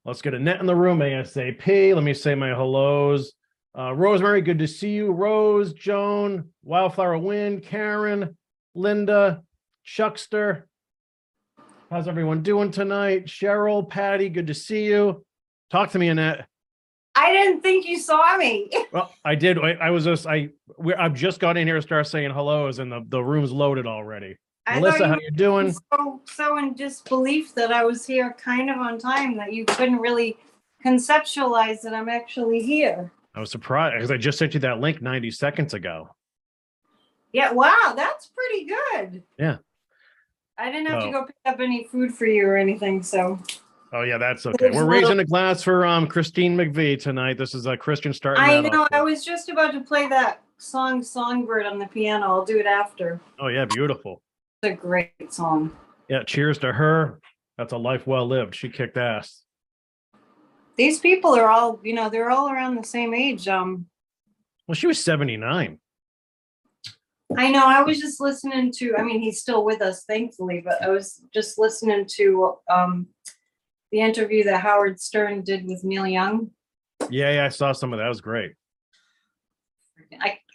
Let's get Annette in the room ASAP. Let me say my hellos. Rosemary, good to see you. Rose, Joan, Wildflower Wind, Karen, Linda, Chuckster. How's everyone doing tonight? Cheryl, Patty, good to see you. Talk to me, Annette. I didn't think you saw me. Well, I did. I've just got in here to start saying hellos, and the room's loaded already. Melissa, how you doing? So in disbelief that I was here kind of on time that you couldn't really conceptualize that I'm actually here. I was surprised because I just sent you that link 90 seconds ago. Yeah, wow, that's pretty good. Yeah. I didn't have to go pick up any food for you or anything, so. Oh yeah, that's okay. We're raising a glass for Christine McVie tonight. This is a Christian starting. I know. I was just about to play that song Songbird on the piano. I'll do it after. Oh yeah, beautiful. It's a great song. Yeah, cheers to her. That's a life well lived. She kicked ass. These people are all, they're all around the same age. Well, she was 79. I know. I was just listening to, he's still with us, thankfully, but I was just listening to the interview that Howard Stern did with Neil Young. Yeah, I saw some of that. It was great.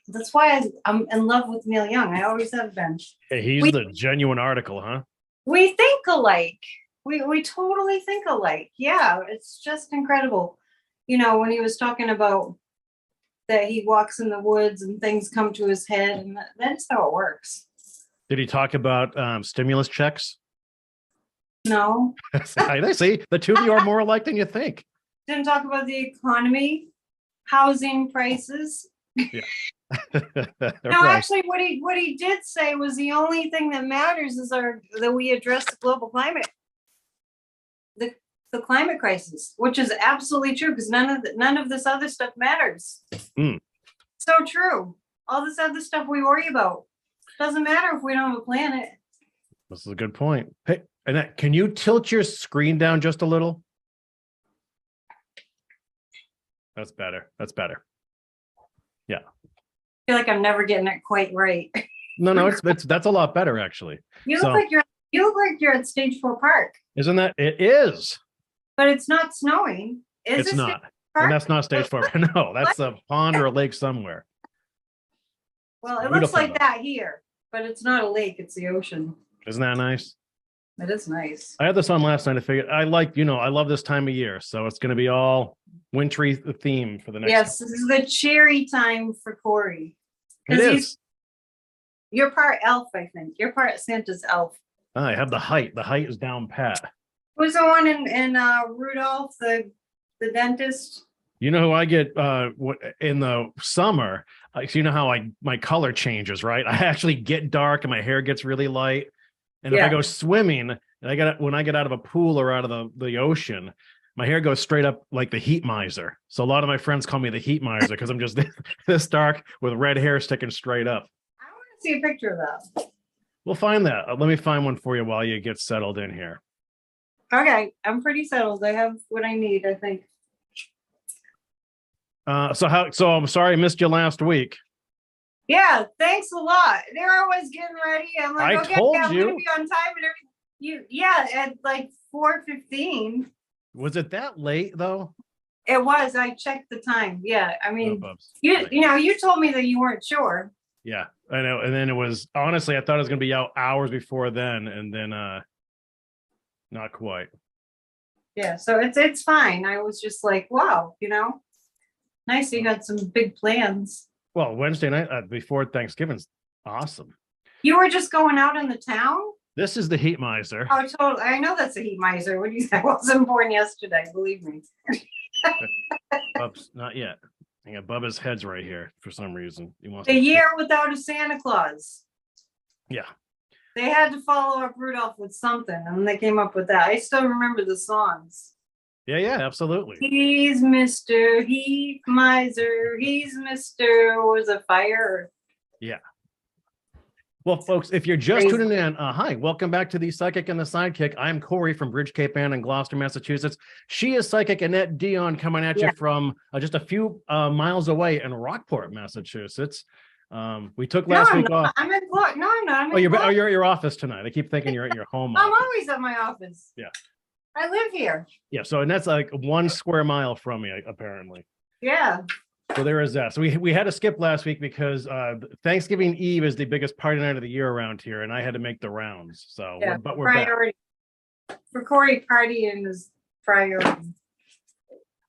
That's why I'm in love with Neil Young. I always have been. Hey, he's the genuine article, huh? We think alike. We totally think alike. Yeah, it's just incredible. When he was talking about that he walks in the woods and things come to his head, and that's how it works. Did he talk about stimulus checks? No. I see. The two of you are more alike than you think. Didn't talk about the economy, housing prices. Yeah. No, right. Actually, what he did say was the only thing that matters is that we address the global climate, the climate crisis, which is absolutely true because none of this other stuff matters. So true. All this other stuff we worry about doesn't matter if we don't have a planet. This is a good point. Hey, Annette, can you tilt your screen down just a little? That's better. That's better. Yeah. I feel like I'm never getting it quite right. No, that's a lot better actually. You look like you're at Stage 4 Park. Isn't that? It is. But it's not snowing. It's not. And that's not Stage 4. No, that's a pond or a lake somewhere. Well, it looks like that here, but it's not a lake, it's the ocean. Isn't that nice? It is nice. I had this on last night. I figured I love this time of year, so it's going to be all wintry theme for the next. Yes, this is the cherry time for Kory. It is. You're part elf, I think. You're part Santa's elf. I have the height. The height is down pat. Who's the one in Rudolph, the dentist? You know who I get in the summer? So you know how my color changes, right? I actually get dark and my hair gets really light. And if I go swimming, and when I get out of a pool or out of the ocean, my hair goes straight up like the heat miser. So a lot of my friends call me the heat miser because I'm just this dark with red hair sticking straight up. I want to see a picture of that. We'll find that. Let me find one for you while you get settled in here. Okay, I'm pretty settled. I have what I need, I think. So I'm sorry I missed you last week. Yeah, thanks a lot. They're always getting ready. I'm like, okay, I'm gonna be on time and everything. At like 4:15. Was it that late though? It was. I checked the time. Yeah, you told me that you weren't sure. Yeah, I know. And then it was honestly, I thought it was gonna be out hours before then, and then not quite. Yeah, so it's fine. I was just like, wow, nice. You had some big plans. Well, Wednesday night before Thanksgiving's awesome. You were just going out in the town? This is the heat miser. Oh, totally. I know that's a heat miser. What do you say? I wasn't born yesterday, believe me. Oops, not yet. I got Bubba's head's right here for some reason. He wants a year without a Santa Claus. Yeah. They had to follow up Rudolph with something, and they came up with that. I still remember the songs. Yeah, absolutely. He's Mr. Heat Miser. He's Mr. Was a fire. Yeah. Well, folks, if you're just tuning in, hi, welcome back to the Psychic and the Sidekick. I'm Kory from Bridge Cape Ann in Gloucester, Massachusetts. She is Psychic Annette Dion coming at you from just a few miles away in Rockport, Massachusetts. We took last week off. I'm in No, I'm not. You're at your office tonight. I keep thinking you're at your home. I'm always at my office. Yeah. I live here. Yeah. So, and that's like 1 square mile from me, apparently. Yeah. So there is that. So we had to skip last week because Thanksgiving Eve is the biggest party night of the year around here, and I had to make the rounds. So, Yeah, but we're priority. Back. For Kory, partying is priority.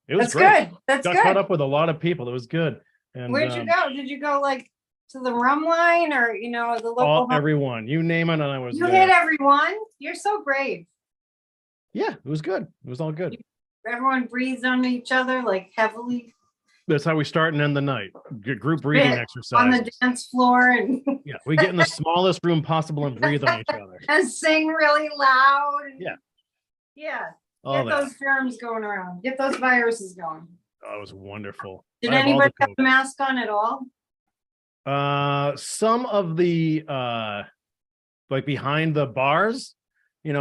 It was That's great. Good. That's Got good. caught up with a lot of people. It was good. And where'd you go? Did you go like to the rum line or the local? Everyone, you name it, and I was. You hit everyone. You're so brave. Yeah, it was good. It was all good. Everyone breathed on each other like heavily. That's how we start and end the night. Group breathing exercise on the dance floor, and yeah, we get in the smallest room possible and breathe on each other and sing really loud. Yeah. Get those germs going around. Get those viruses going. Oh, it was wonderful. Did anybody have a mask on at all? Some of the like behind the bars,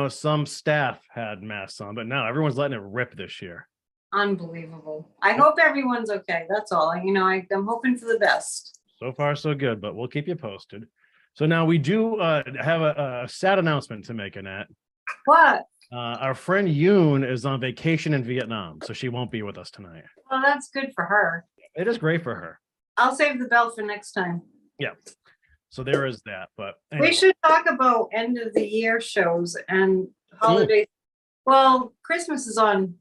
some staff had masks on, but now everyone's letting it rip this year. Unbelievable. I hope everyone's okay. That's all. I'm hoping for the best. So far, so good, but we'll keep you posted. So now we do have a sad announcement to make, Annette. What? Our friend Yoon is on vacation in Vietnam, so she won't be with us tonight. Well, that's good for her. It is great for her. I'll save the bell for next time. Yeah. So there is that, but anyway. We should talk about end of the year shows and holidays. Well, Christmas is on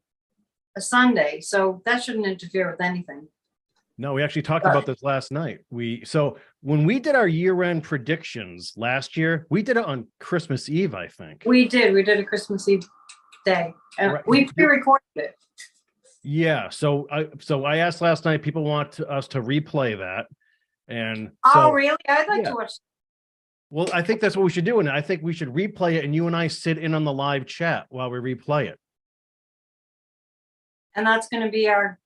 a Sunday, so that shouldn't interfere with anything. No, we actually talked about this last night. So when we did our year-end predictions last year, we did it on Christmas Eve, I think. We did a Christmas Eve day, and we pre-recorded it. Yeah. So I asked last night, people want us to replay that. And really? I'd like to watch. Well, I think that's what we should do. And I think we should replay it, and you and I sit in on the live chat while we replay it. And that's going to be our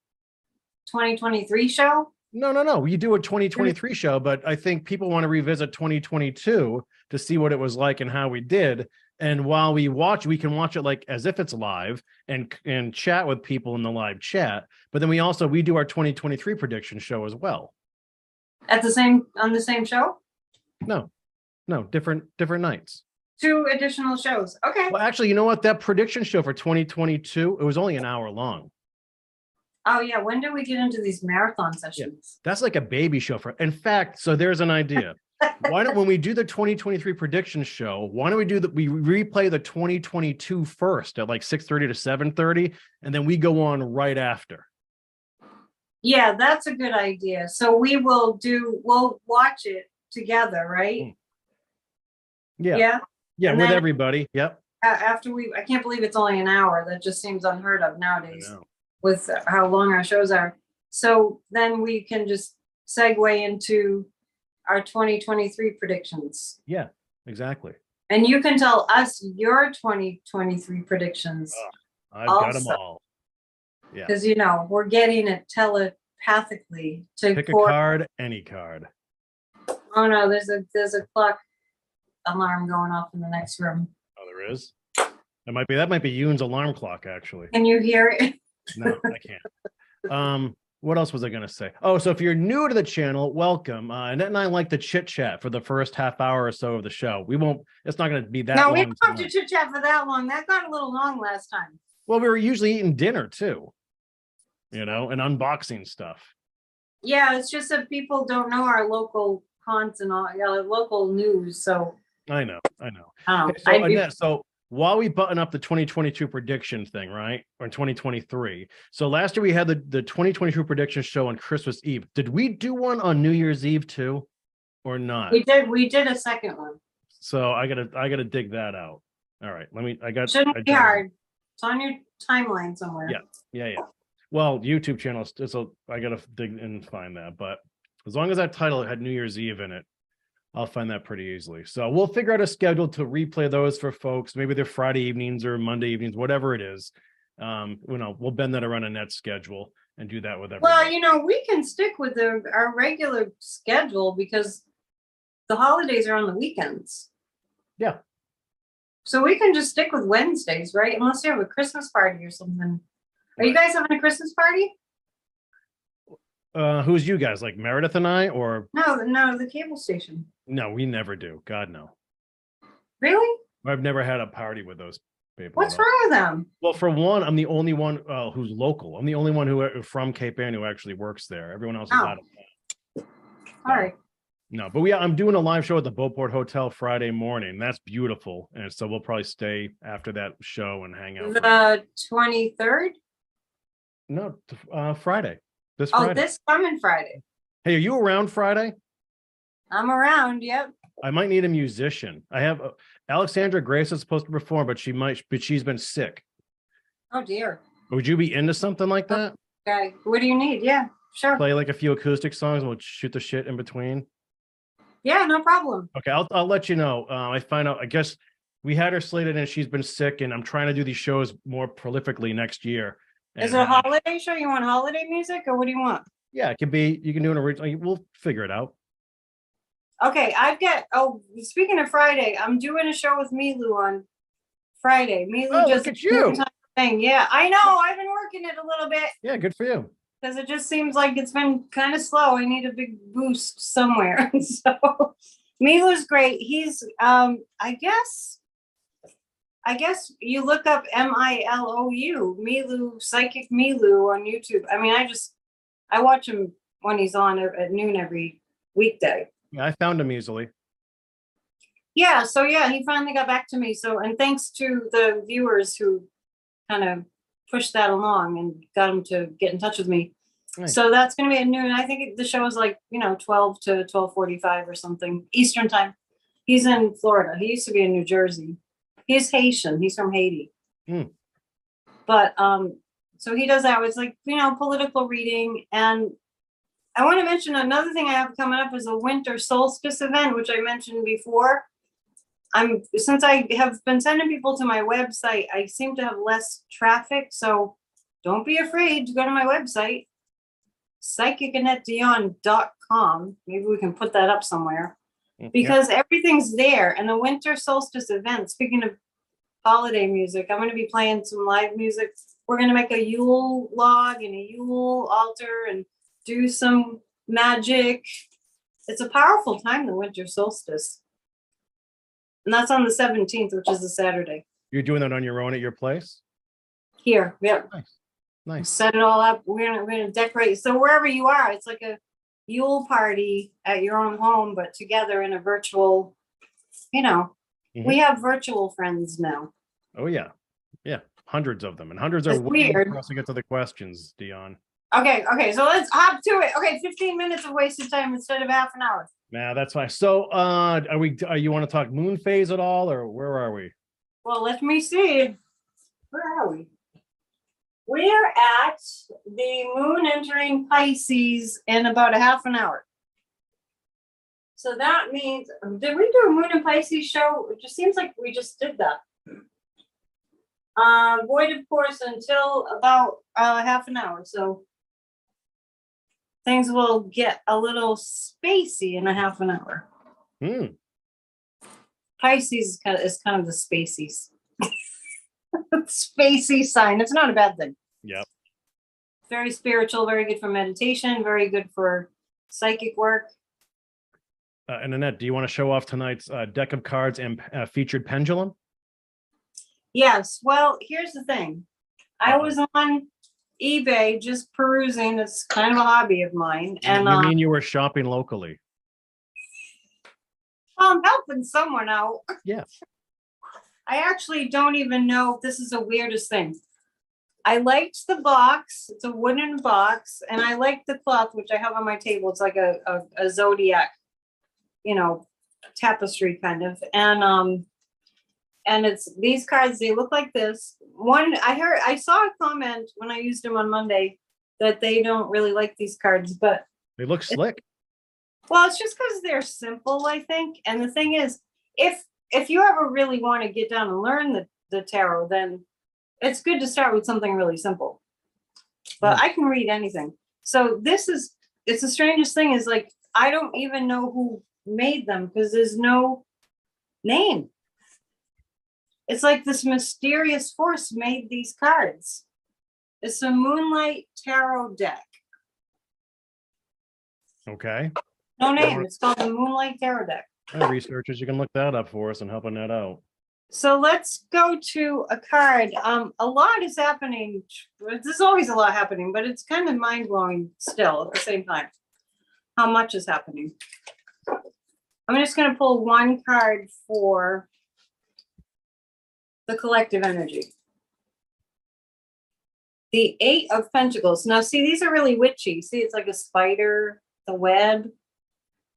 2023 show? No. You do a 2023 show, but I think people want to revisit 2022 to see what it was like and how we did. And while we watch, we can watch it like as if it's live and chat with people in the live chat. But then we do our 2023 prediction show as well. On the same show? No, different nights. 2 additional shows. Okay. Well, actually, you know what? That prediction show for 2022, it was only an hour long. Oh yeah. When do we get into these marathon sessions? Yeah, that's like a baby show in fact, so there's an idea. When we do the 2023 prediction show, why don't we replay the 2022 first at like 6:30 to 7:30, and then we go on right after. Yeah, that's a good idea. So we'll watch it together, right? Yeah, with everybody. Yep. After I can't believe it's only an hour. That just seems unheard of nowadays with how long our shows are. So then we can just segue into our 2023 predictions. Yeah, exactly. And you can tell us your 2023 predictions. I've got them all. Yeah. Because we're getting it telepathically to pick a card, any card. Oh no, there's a clock alarm going off in the next room. Oh, there is? That might be Yoon's alarm clock, actually. Can you hear it? No, I can't. What else was I going to say? Oh, so if you're new to the channel, welcome. Annette and I like to chit chat for the first half hour or so of the show. It's not going to be that long. No, we don't have to chit chat for that long. That got a little long last time. Well, we were usually eating dinner too, and unboxing stuff. Yeah, it's just that people don't know our local haunts and all, local news. So I know. Oh, okay, Annette, so while we button up the 2022 prediction thing, right? Or 2023. So last year we had the 2022 prediction show on Christmas Eve. Did we do one on New Year's Eve too? Or not? We did a second one. So I gotta dig that out. All right. Shouldn't be hard. It's on your timeline somewhere. Yeah. Well, YouTube channel, I gotta dig and find that. But as long as that title had New Year's Eve in it, I'll find that pretty easily. So we'll figure out a schedule to replay those for folks. Maybe they're Friday evenings or Monday evenings, whatever it is. We'll bend that around Annette's schedule and do that with everyone. Well, we can stick with our regular schedule because the holidays are on the weekends. Yeah. So we can just stick with Wednesdays, right? Unless you have a Christmas party or something. Are you guys having a Christmas party? Who's you guys? Like Meredith and I, or no, the cable station. No, we never do. God, no. Really? I've never had a party with those people. What's wrong with them? Well, for one, I'm the only one who's local. I'm the only one who from Cape Ann who actually works there. Everyone else is out of town. All right. No, but I'm doing a live show at the Beauport Hotel Friday morning. That's beautiful, and so we'll probably stay after that show and hang out. The 23rd? No, Friday. This Friday. Oh, this coming Friday. Hey, are you around Friday? I'm around. Yep. I might need a musician. I have Alexandra Grace is supposed to perform, but she's been sick. Oh dear. Would you be into something like that? Okay. What do you need? Yeah, sure. Play like a few acoustic songs and we'll shoot the shit in between. Yeah, no problem. Okay, I'll let you know. I find out. I guess we had her slated and she's been sick, and I'm trying to do these shows more prolifically next year. Is it a holiday show? You want holiday music, or what do you want? Yeah, it could be. You can do an original. We'll figure it out. Okay, speaking of Friday, I'm doing a show with Milu on Friday. Milu look at you. Thing. Yeah, I know. I've been working it a little bit. Yeah, good for you. Because it just seems like it's been kind of slow. I need a big boost somewhere. So Milu's great. He's I guess you look up Milou, Milu, Psychic Milu on YouTube. I mean, I watch him when he's on at noon every weekday. Yeah, I found him easily. Yeah, so yeah, he finally got back to me. So, and thanks to the viewers who kind of pushed that along and got him to get in touch with me. Nice. So that's going to be at noon. I think the show is like, 12 to 12:45 or something Eastern time. He's in Florida. He used to be in New Jersey. He's Haitian. He's from Haiti. But so he does that. It's like, political reading. And I want to mention another thing I have coming up is a winter solstice event, which I mentioned before. Since I have been sending people to my website, I seem to have less traffic. So don't be afraid to go to my website, psychicannetteDion.com. Maybe we can put that up somewhere. Because everything's there. And the winter solstice event, speaking of holiday music, I'm going to be playing some live music. We're going to make a Yule log and a Yule altar and do some magic. It's a powerful time, the winter solstice. And that's on the 17th, which is a Saturday. You're doing that on your own at your place? Here, yep. Nice. Set it all up. We're gonna decorate. So wherever you are, it's like a Yule party at your own home, but together in a virtual, we have virtual friends now. Oh yeah. Yeah. Hundreds of them. And hundreds are weird for us to get to the questions, Dion. Okay. So let's hop to it. Okay, 15 minutes of wasted time instead of half an hour. Nah, that's fine. So you want to talk moon phase at all, or where are we? Well, let me see. Where are we? We're at the moon entering Pisces in about a half an hour. So that means, did we do a moon and Pisces show? It just seems like we just did that. Void, of course, until about half an hour. So things will get a little spacey in a half an hour. Pisces is kind of the spacey spacey sign. It's not a bad thing. Yep. Very spiritual, very good for meditation, very good for psychic work. And Annette, do you want to show off tonight's deck of cards and featured pendulum? Yes. Well, here's the thing. I was on eBay just perusing. It's kind of a hobby of mine. And you mean you were shopping locally? I'm helping someone out. Yeah. I actually don't even know if this is the weirdest thing. I liked the box. It's a wooden box. And I like the cloth, which I have on my table. It's like a zodiac, tapestry kind of. And it's these cards, they look like this. I saw a comment when I used them on Monday that they don't really like these cards, but they look slick. Well, it's just because they're simple, I think. And the thing is, if you ever really want to get down and learn the tarot, then it's good to start with something really simple. But I can read anything. So it's the strangest thing is, like, I don't even know who made them because there's no name. It's like this mysterious force made these cards. It's a Moonlight Tarot deck. Okay. No name. It's called the Moonlight Tarot deck. Researchers, you can look that up for us and help Annette out. So let's go to a card. A lot is happening. There's always a lot happening, but it's kind of mind-blowing still at the same time. How much is happening? I'm just going to pull one card for the collective energy. The Eight of Pentacles. Now, see, these are really witchy. See, it's like a spider, the web.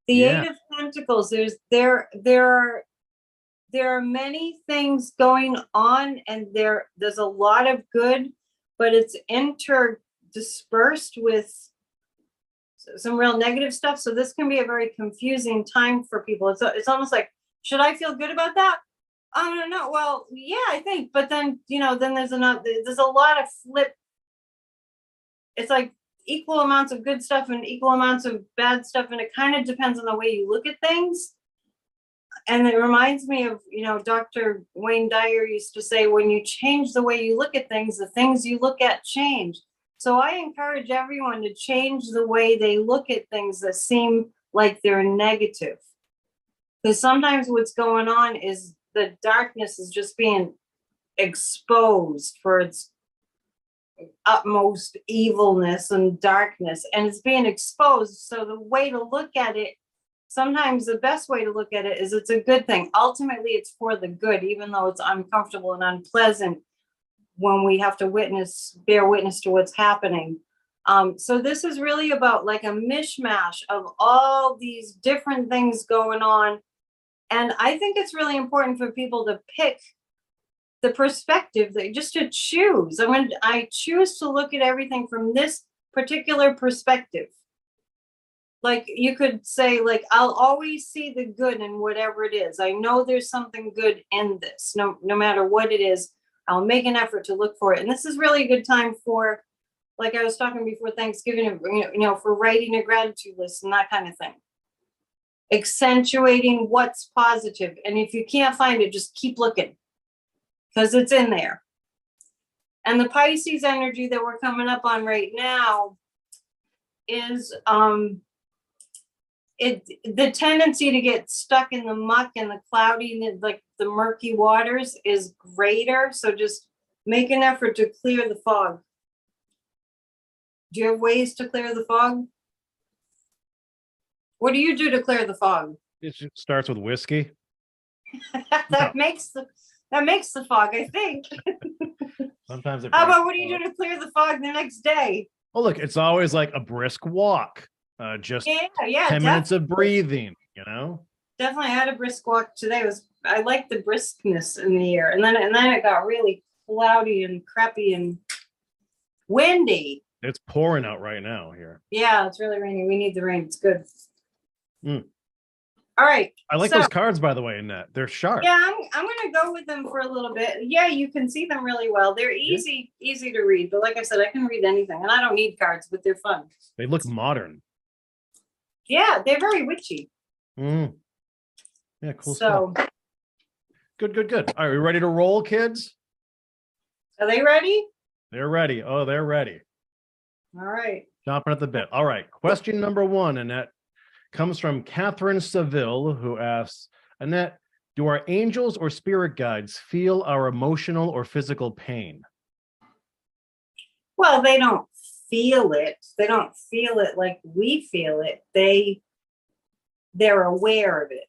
The Eight of Pentacles. There are many things going on, and there's a lot of good, but it's interdispersed with some real negative stuff. So this can be a very confusing time for people. It's almost like, should I feel good about that? I don't know. Well, yeah, I think, but then, then there's a lot of flip. It's like equal amounts of good stuff and equal amounts of bad stuff. And it kind of depends on the way you look at things. And it reminds me of, Dr. Wayne Dyer used to say, when you change the way you look at things, the things you look at change. So I encourage everyone to change the way they look at things that seem like they're negative. Because sometimes what's going on is the darkness is just being exposed for its utmost evilness and darkness, and it's being exposed. So the way to look at it, sometimes the best way to look at it is it's a good thing. Ultimately, it's for the good, even though it's uncomfortable and unpleasant when we have to bear witness to what's happening. So this is really about like a mishmash of all these different things going on. And I think it's really important for people to pick the perspective, that just to choose. I choose to look at everything from this particular perspective. Like you could say, like, I'll always see the good in whatever it is. I know there's something good in this, no matter what it is. I'll make an effort to look for it. And this is really a good time for, like I was talking before Thanksgiving, for writing a gratitude list and that kind of thing. Accentuating what's positive. And if you can't find it, just keep looking, because it's in there. And the Pisces energy that we're coming up on right now is the tendency to get stuck in the muck and the cloudy, like the murky waters, is greater. So just make an effort to clear the fog. Do you have ways to clear the fog? What do you do to clear the fog? It starts with whiskey. That makes the fog, I think. Sometimes it. How about what do you do to clear the fog the next day? Oh, look, it's always like a brisk walk. Just 10 definitely. minutes of breathing, Definitely, I had a brisk walk today. I like the briskness in the air, and then it got really cloudy and crappy and windy. It's pouring out right now here. Yeah, it's really raining. We need the rain. It's good. All right. I like those cards, by the way, Annette. They're sharp. Yeah, I'm going to go with them for a little bit. Yeah, you can see them really well. They're easy to read. But like I said, I can read anything, and I don't need cards, but they're fun. They look modern. Yeah, they're very witchy. Yeah, cool stuff. Good. All right, we ready to roll, kids? Are they ready? They're ready. Oh, they're ready. All right. Chomping at the bit. All right. Question number 1, Annette, comes from Catherine Seville, who asks, Annette, do our angels or spirit guides feel our emotional or physical pain? Well, they don't feel it. They don't feel it like we feel it. They're aware of it.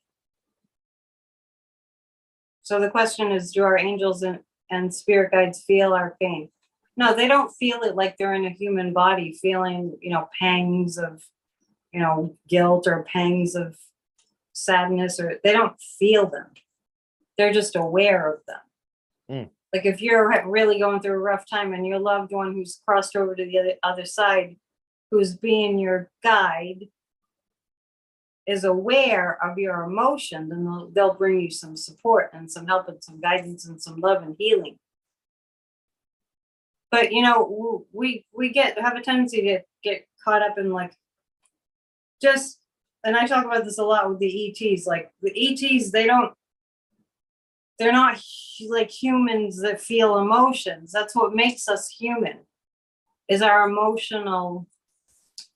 So the question is, do our angels and spirit guides feel our pain? No, they don't feel it like they're in a human body feeling, pangs of, guilt or pangs of sadness, or they don't feel them. They're just aware of them. Like if you're really going through a rough time and your loved one who's crossed over to the other side, who's being your guide, is aware of your emotion, then they'll bring you some support and some help and some guidance and some love and healing. But we have a tendency to get caught up in like just, and I talk about this a lot with the ETs. Like the ETs, they're not like humans that feel emotions. That's what makes us human, is our emotional,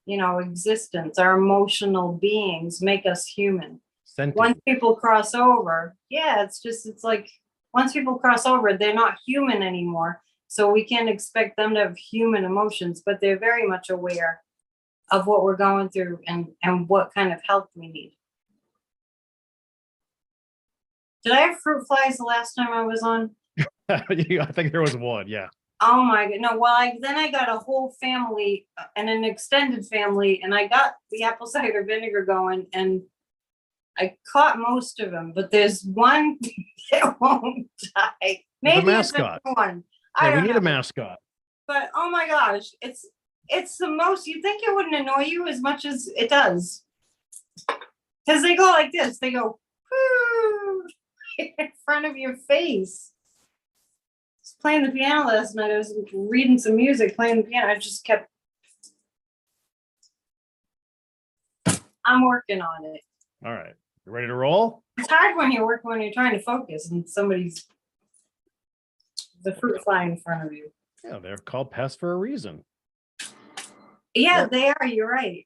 existence. Our emotional beings make us human. Sentient. Once people cross over, it's like, once people cross over, they're not human anymore. So we can't expect them to have human emotions, but they're very much aware of what we're going through and what kind of help we need. Did I have fruit flies the last time I was on? I think there was one, yeah. Oh my god, no, well, then I got a whole family and an extended family, and I got the apple cider vinegar going, and I caught most of them, but there's one that won't die. Maybe the mascot. It's one. Yeah, we need a mascot. But oh my gosh, it's the most, you think it wouldn't annoy you as much as it does. Because they go like this, they go in front of your face. I was playing the piano last night. I was reading some music, playing the piano. I just kept, I'm working on it. All right. You ready to roll? It's hard when you're trying to focus and somebody's the fruit fly in front of you. Yeah, they're called pests for a reason. Yeah, they are. You're right.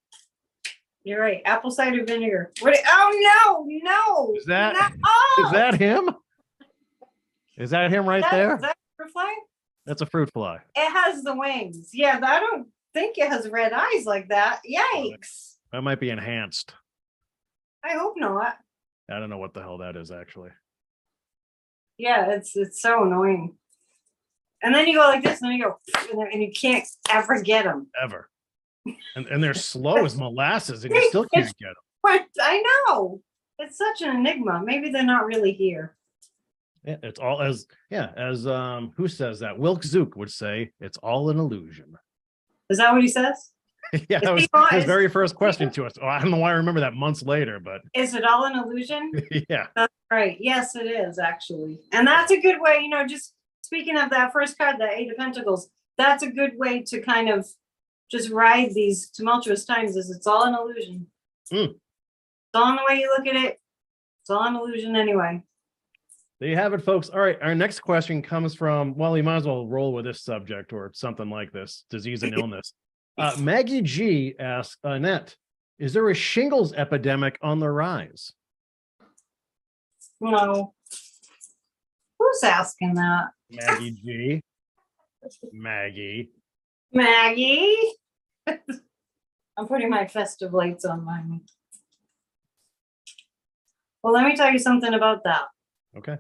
You're right. Apple cider vinegar. What? Oh no! Is that oh! Is that him? Is that him right there? Is that a fruit fly? That's a fruit fly. It has the wings. Yeah, I don't think it has red eyes like that. Yikes! That might be enhanced. I hope not. I don't know what the hell that is actually. Yeah, it's so annoying. And then you go like this, and then you go, and you can't ever get them. Ever. And they're slow as molasses, and you still can't get them. But I know. It's such an enigma. Maybe they're not really here. Yeah, it's all as who says that? Wilk Zook would say it's all an illusion. Is that what he says? Yeah, that was his very first question to us. Oh, I don't know why I remember that months later, but is it all an illusion? Yeah. That's right. Yes, it is actually. And that's a good way, just speaking of that first card, the Eight of Pentacles, that's a good way to kind of just ride these tumultuous times. Is it's all an illusion. It's all in the way you look at it. It's all an illusion anyway. There you have it, folks. All right, our next question comes from, well, you might as well roll with this subject or something like this, disease and illness. Maggie G asks, Annette, is there a shingles epidemic on the rise? No. Who's asking that? Maggie G. Maggie. I'm putting my festive lights on mine. Well, let me tell you something about that. Okay.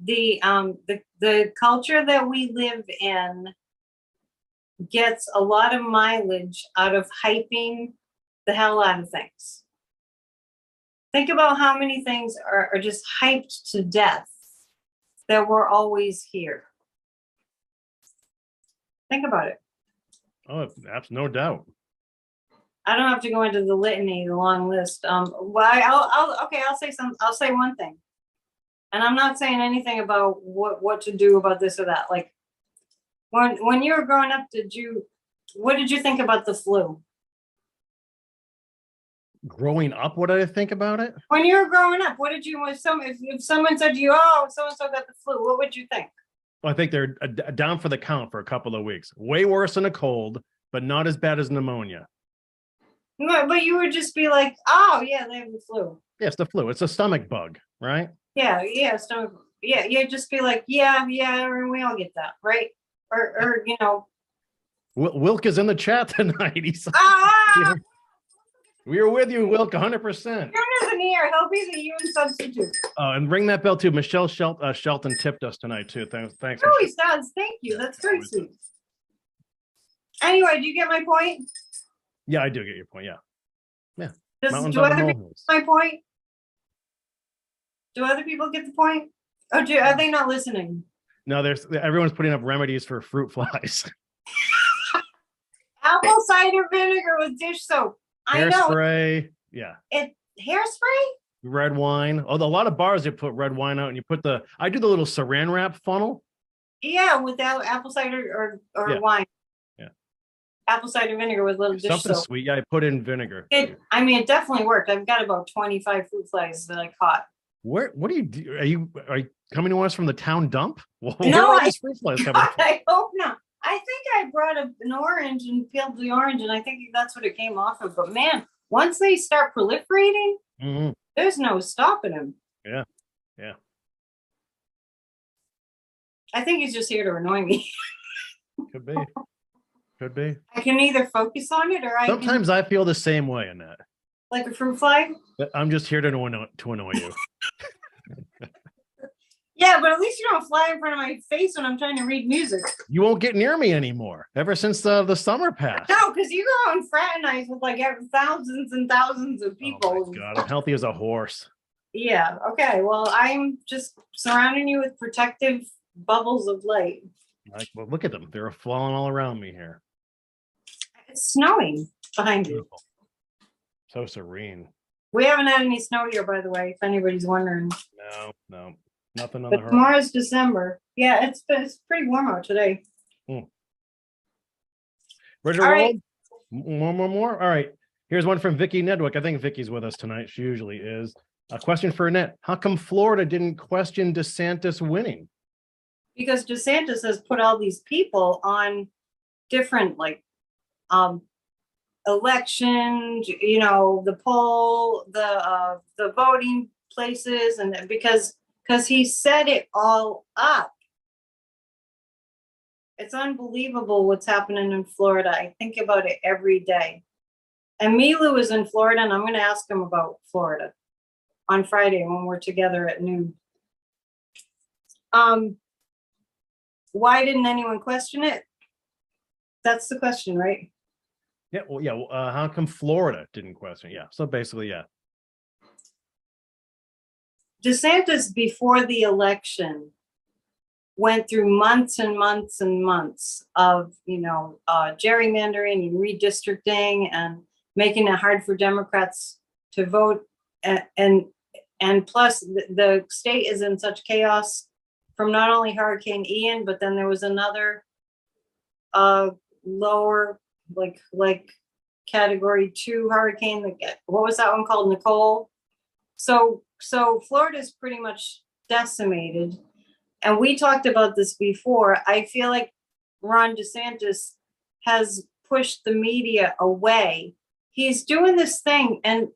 The culture that we live in gets a lot of mileage out of hyping the hell out of things. Think about how many things are just hyped to death that were always here. Think about it. Oh, that's no doubt. I don't have to go into the litany, the long list. Well, I'll say some. I'll say one thing, and I'm not saying anything about what to do about this or that. Like when you were growing up, what did you think about the flu? Growing up, what did I think about it? When you were growing up, what did you? If someone said to you, "Oh, so and so got the flu," what would you think? Well, I think they're down for the count for a couple of weeks. Way worse than a cold, but not as bad as pneumonia. But you would just be like, "Oh, yeah, they have the flu." Yeah, it's the flu. It's a stomach bug, right? Yeah, stomach. Yeah, you'd just be like, "Yeah, we all get that, right?" Or Wilk is in the chat tonight. He's we are with you, Wilk, 100%. You're in here. He'll be the human substitute. Oh, and ring that bell too. Michelle Shelton tipped us tonight too. Thanks. Always does. Thank you. That's very sweet. Anyway, do you get my point? Yeah, I do get your point. Yeah. Do other people get my point? Do other people get the point? Oh, are they not listening? No, everyone's putting up remedies for fruit flies. Apple cider vinegar with dish soap. Hairspray. Yeah. Hairspray? Red wine. Although a lot of bars, you put red wine out and you put I do the little saran wrap funnel. Yeah, without apple cider or wine. Yeah. Apple cider vinegar with little dish soap. Something sweet. Yeah, I put in vinegar. It definitely worked. I've got about 25 fruit flies that I caught. What do you do? Are you coming to us from the town dump? No, fruit flies coming from? I hope not. I think I brought an orange and peeled the orange, and I think that's what it came off of. But man, once they start proliferating, there's no stopping them. Yeah. I think he's just here to annoy me. Could be. Could be. I can either focus on it or Sometimes I feel the same way, Annette. Like a fruit fly? I'm just here to annoy you. Yeah, but at least you don't fly in front of my face when I'm trying to read music. You won't get near me anymore ever since the summer passed. No, because you go and fraternize with like thousands and thousands of people. Oh my God, I'm healthy as a horse. Yeah, okay. Well, I'm just surrounding you with protective bubbles of light. Well, look at them. They're falling all around me here. It's snowing behind you. Beautiful. So serene. We haven't had any snow here, by the way, if anybody's wondering. No. Nothing on But the horizon. tomorrow's December. Yeah, it's pretty warm out today. Ready to roll? Right. More? All right. Here's one from Vicky Nedwick. I think Vicky's with us tonight. She usually is. A question for Annette. How come Florida didn't question DeSantis winning? Because DeSantis has put all these people on different elections, the poll, the voting places, and because he set it all up. It's unbelievable what's happening in Florida. I think about it every day. And Milu is in Florida, and I'm going to ask him about Florida on Friday when we're together at noon. Why didn't anyone question it? That's the question, right? Yeah. Well, yeah. How come Florida didn't question? Yeah. So basically, yeah. DeSantis, before the election, went through months and months and months of, gerrymandering and redistricting and making it hard for Democrats to vote. And plus, the state is in such chaos from not only Hurricane Ian, but then there was another lower, like Category 2 hurricane. What was that one called? Nicole. So Florida's pretty much decimated. And we talked about this before. I feel like Ron DeSantis has pushed the media away. He's doing this thing, and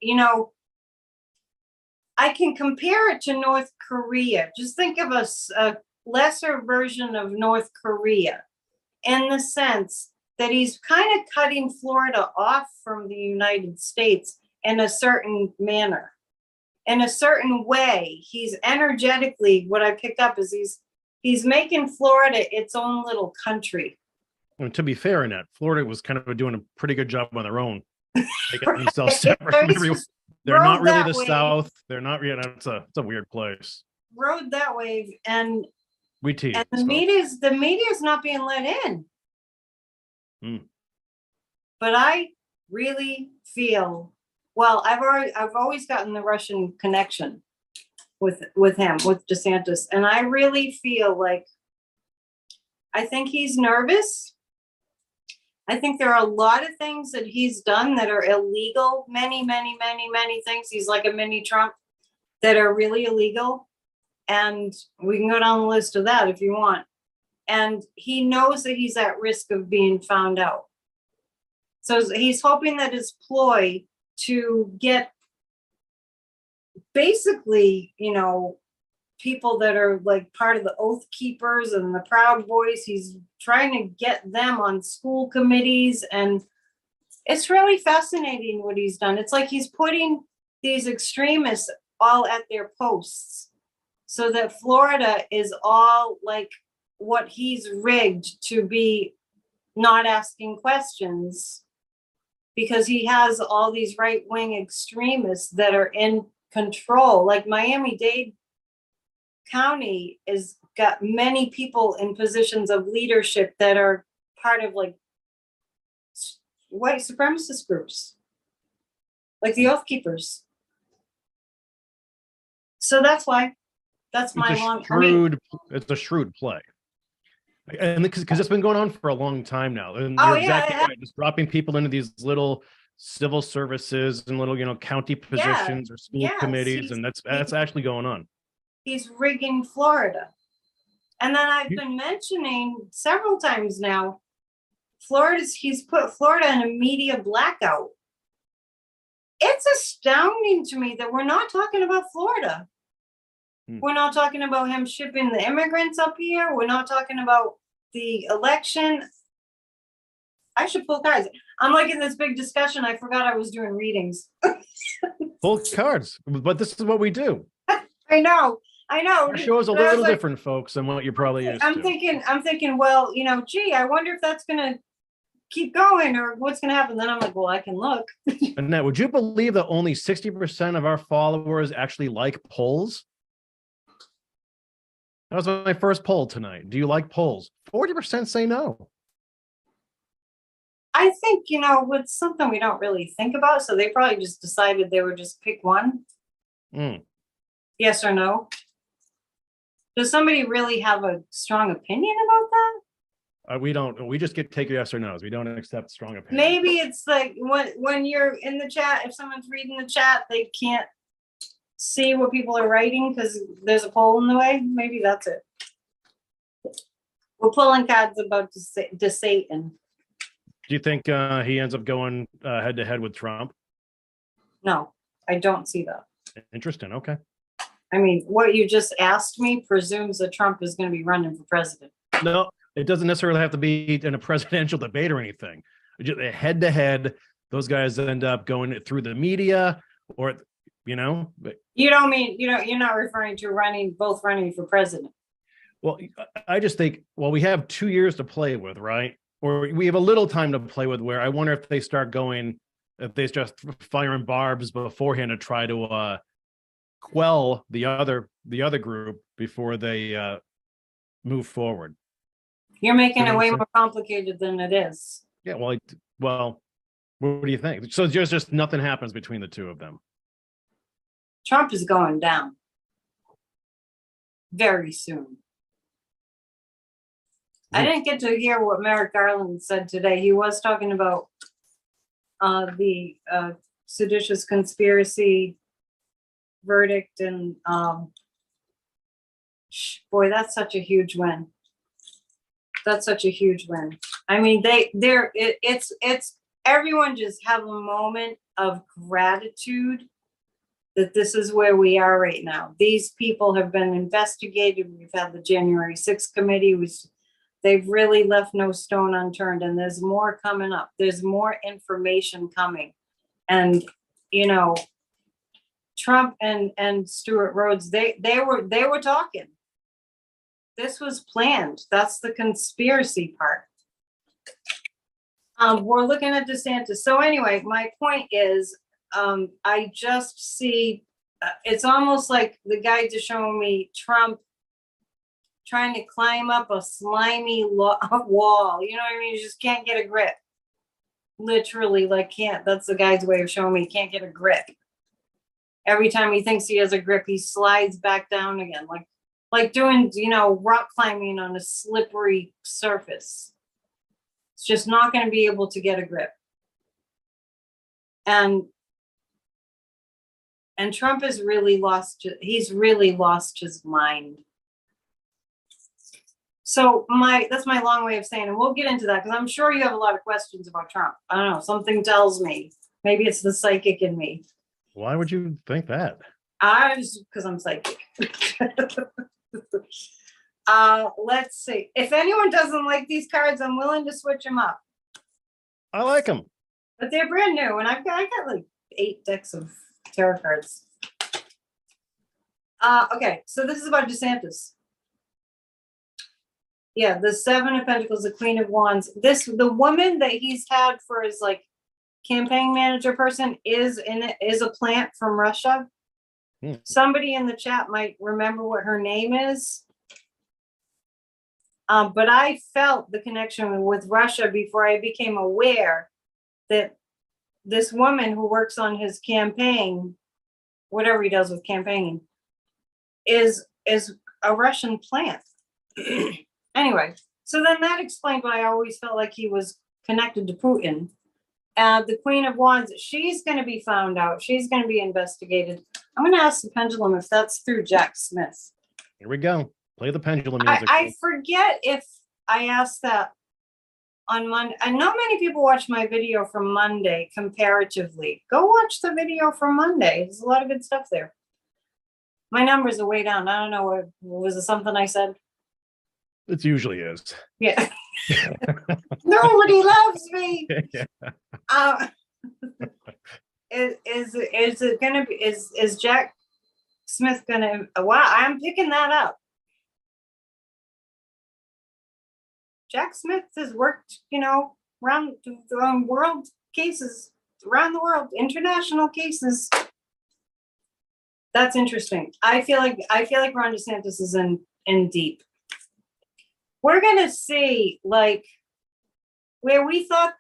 I can compare it to North Korea. Just think of a lesser version of North Korea in the sense that he's kind of cutting Florida off from the United States in a certain manner. In a certain way, he's energetically, what I picked up is he's making Florida its own little country. And to be fair, Annette, Florida was kind of doing a pretty good job on their own. Making themselves separate from everyone. They're not really the South. They're not really. It's a weird place. Rode that wave, and we tease. And the media's not being let in. But I really feel, well, I've always gotten the Russian connection with him, with DeSantis, and I really feel like I think he's nervous. I think there are a lot of things that he's done that are illegal. Many, many, many, many things. He's like a mini Trump that are really illegal. And we can go down the list of that if you want. And he knows that he's at risk of being found out. So he's hoping that his ploy to get basically, people that are like part of the Oath Keepers and the Proud Boys, he's trying to get them on school committees. And it's really fascinating what he's done. It's like he's putting these extremists all at their posts so that Florida is all like what he's rigged to be not asking questions, because he has all these right-wing extremists that are in control. Like Miami-Dade County is got many people in positions of leadership that are part of like white supremacist groups, like the Oath Keepers. So that's why. That's my long. It's a shrewd play, and because it's been going on for a long time now. And right, just dropping people into these little civil services and little county positions or school committees, and that's actually going on. He's rigging Florida. And then I've been mentioning several times now, he's put Florida in a media blackout. It's astounding to me that we're not talking about Florida. We're not talking about him shipping the immigrants up here. We're not talking about the election. I should pull cards. I'm like in this big discussion. I forgot I was doing readings. Pull cards, but this is what we do. I know. Our show is a little different, folks, than what you're probably used to. I'm thinking, well, gee, I wonder if that's going to keep going or what's going to happen. Then I'm like, well, I can look. Annette, would you believe that only 60% of our followers actually like polls? That was my first poll tonight. Do you like polls? 40% say no. I think, it's something we don't really think about. So they probably just decided they would just pick one. Yes or no? Does somebody really have a strong opinion about that? We don't. We just take yes or no's. We don't accept strong opinions. Maybe it's like when you're in the chat, if someone's reading the chat, they can't see what people are writing because there's a poll in the way. Maybe that's it. We're pulling cards about to Satan. Do you think he ends up going head to head with Trump? No, I don't see that. Interesting. Okay. I mean, what you just asked me presumes that Trump is going to be running for president. No, it doesn't necessarily have to be in a presidential debate or anything. Just head to head, those guys end up going through the media, or you don't mean you're not referring to both running for president. Well, I just think we have 2 years to play with, right? Or we have a little time to play with. Where I wonder if they start if they just firing barbs beforehand to try to quell the other group before they move forward. You're making it way more complicated than it is. Yeah, well, what do you think? So just nothing happens between the two of them. Trump is going down very soon. I didn't get to hear what Merrick Garland said today. He was talking about the seditious conspiracy verdict, and boy, that's such a huge win. That's such a huge win. I mean, it's everyone just have a moment of gratitude that this is where we are right now. These people have been investigated. We've had the January 6th committee. They've really left no stone unturned, and there's more coming up. There's more information coming, and Trump and Stuart Rhodes, they were talking. This was planned. That's the conspiracy part. We're looking at DeSantis. So anyway, my point is, I just see, it's almost like the guys are showing me Trump trying to climb up a slimy wall. You know what I mean? You just can't get a grip. Literally, that's the guy's way of showing me he can't get a grip. Every time he thinks he has a grip, he slides back down again, like doing, rock climbing on a slippery surface. It's just not going to be able to get a grip. And Trump has really lost his mind. So that's my long way of saying, and we'll get into that because I'm sure you have a lot of questions about Trump. I don't know, something tells me, maybe it's the psychic in me. Why would you think that? Because I'm psychic. Let's see. If anyone doesn't like these cards, I'm willing to switch them up. I like them. But they're brand new, and I got like 8 decks of tarot cards. Okay, so this is about DeSantis. Yeah, the 7 of Pentacles, the Queen of Wands. The woman that he's had for his campaign manager person is a plant from Russia. Somebody in the chat might remember what her name is. But I felt the connection with Russia before I became aware that this woman who works on his campaign, whatever he does with campaigning, is a Russian plant. Anyway, so then that explained why I always felt like he was connected to Putin. The Queen of Wands, she's going to be found out. She's going to be investigated. I'm going to ask the pendulum if that's through Jack Smith. Here we go. Play the pendulum music. I forget if I asked that on Monday. I know many people watch my video from Monday comparatively. Go watch the video from Monday. There's a lot of good stuff there. My numbers are way down. I don't know what was it something I said? It usually is. Yeah. Nobody loves me. Is it gonna be is Jack Smith gonna wow, I'm picking that up. Jack Smith has worked, around world cases around the world, international cases. That's interesting. I feel like Ron DeSantis is in deep. We're gonna see, like, where we thought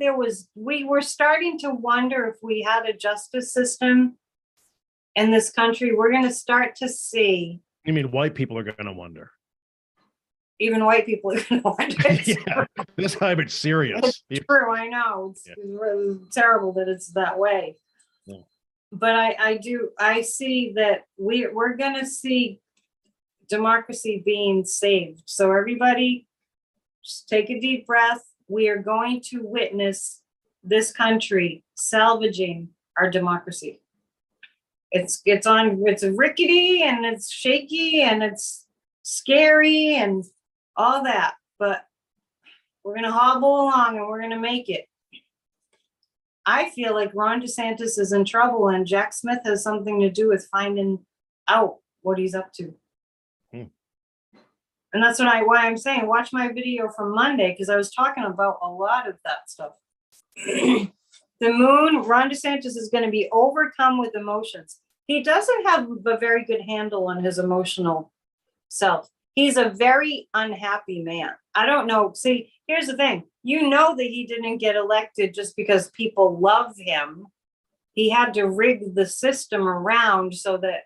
we were starting to wonder if we had a justice system in this country. We're gonna start to see. You mean white people are gonna wonder? Even white people are gonna wonder. Yeah, this time it's serious. It's true, I know. It's really terrible that it's that way. Yeah. But I see that we're gonna see democracy being saved. So everybody just take a deep breath. We are going to witness this country salvaging our democracy. It's rickety and it's shaky and it's scary and all that, but we're going to hobble along and we're going to make it. I feel like Ron DeSantis is in trouble and Jack Smith has something to do with finding out what he's up to. And that's why I'm saying, watch my video from Monday, because I was talking about a lot of that stuff. The moon, Ron DeSantis is going to be overcome with emotions. He doesn't have a very good handle on his emotional self. He's a very unhappy man. I don't know. See, here's the thing. You know that he didn't get elected just because people love him. He had to rig the system around so that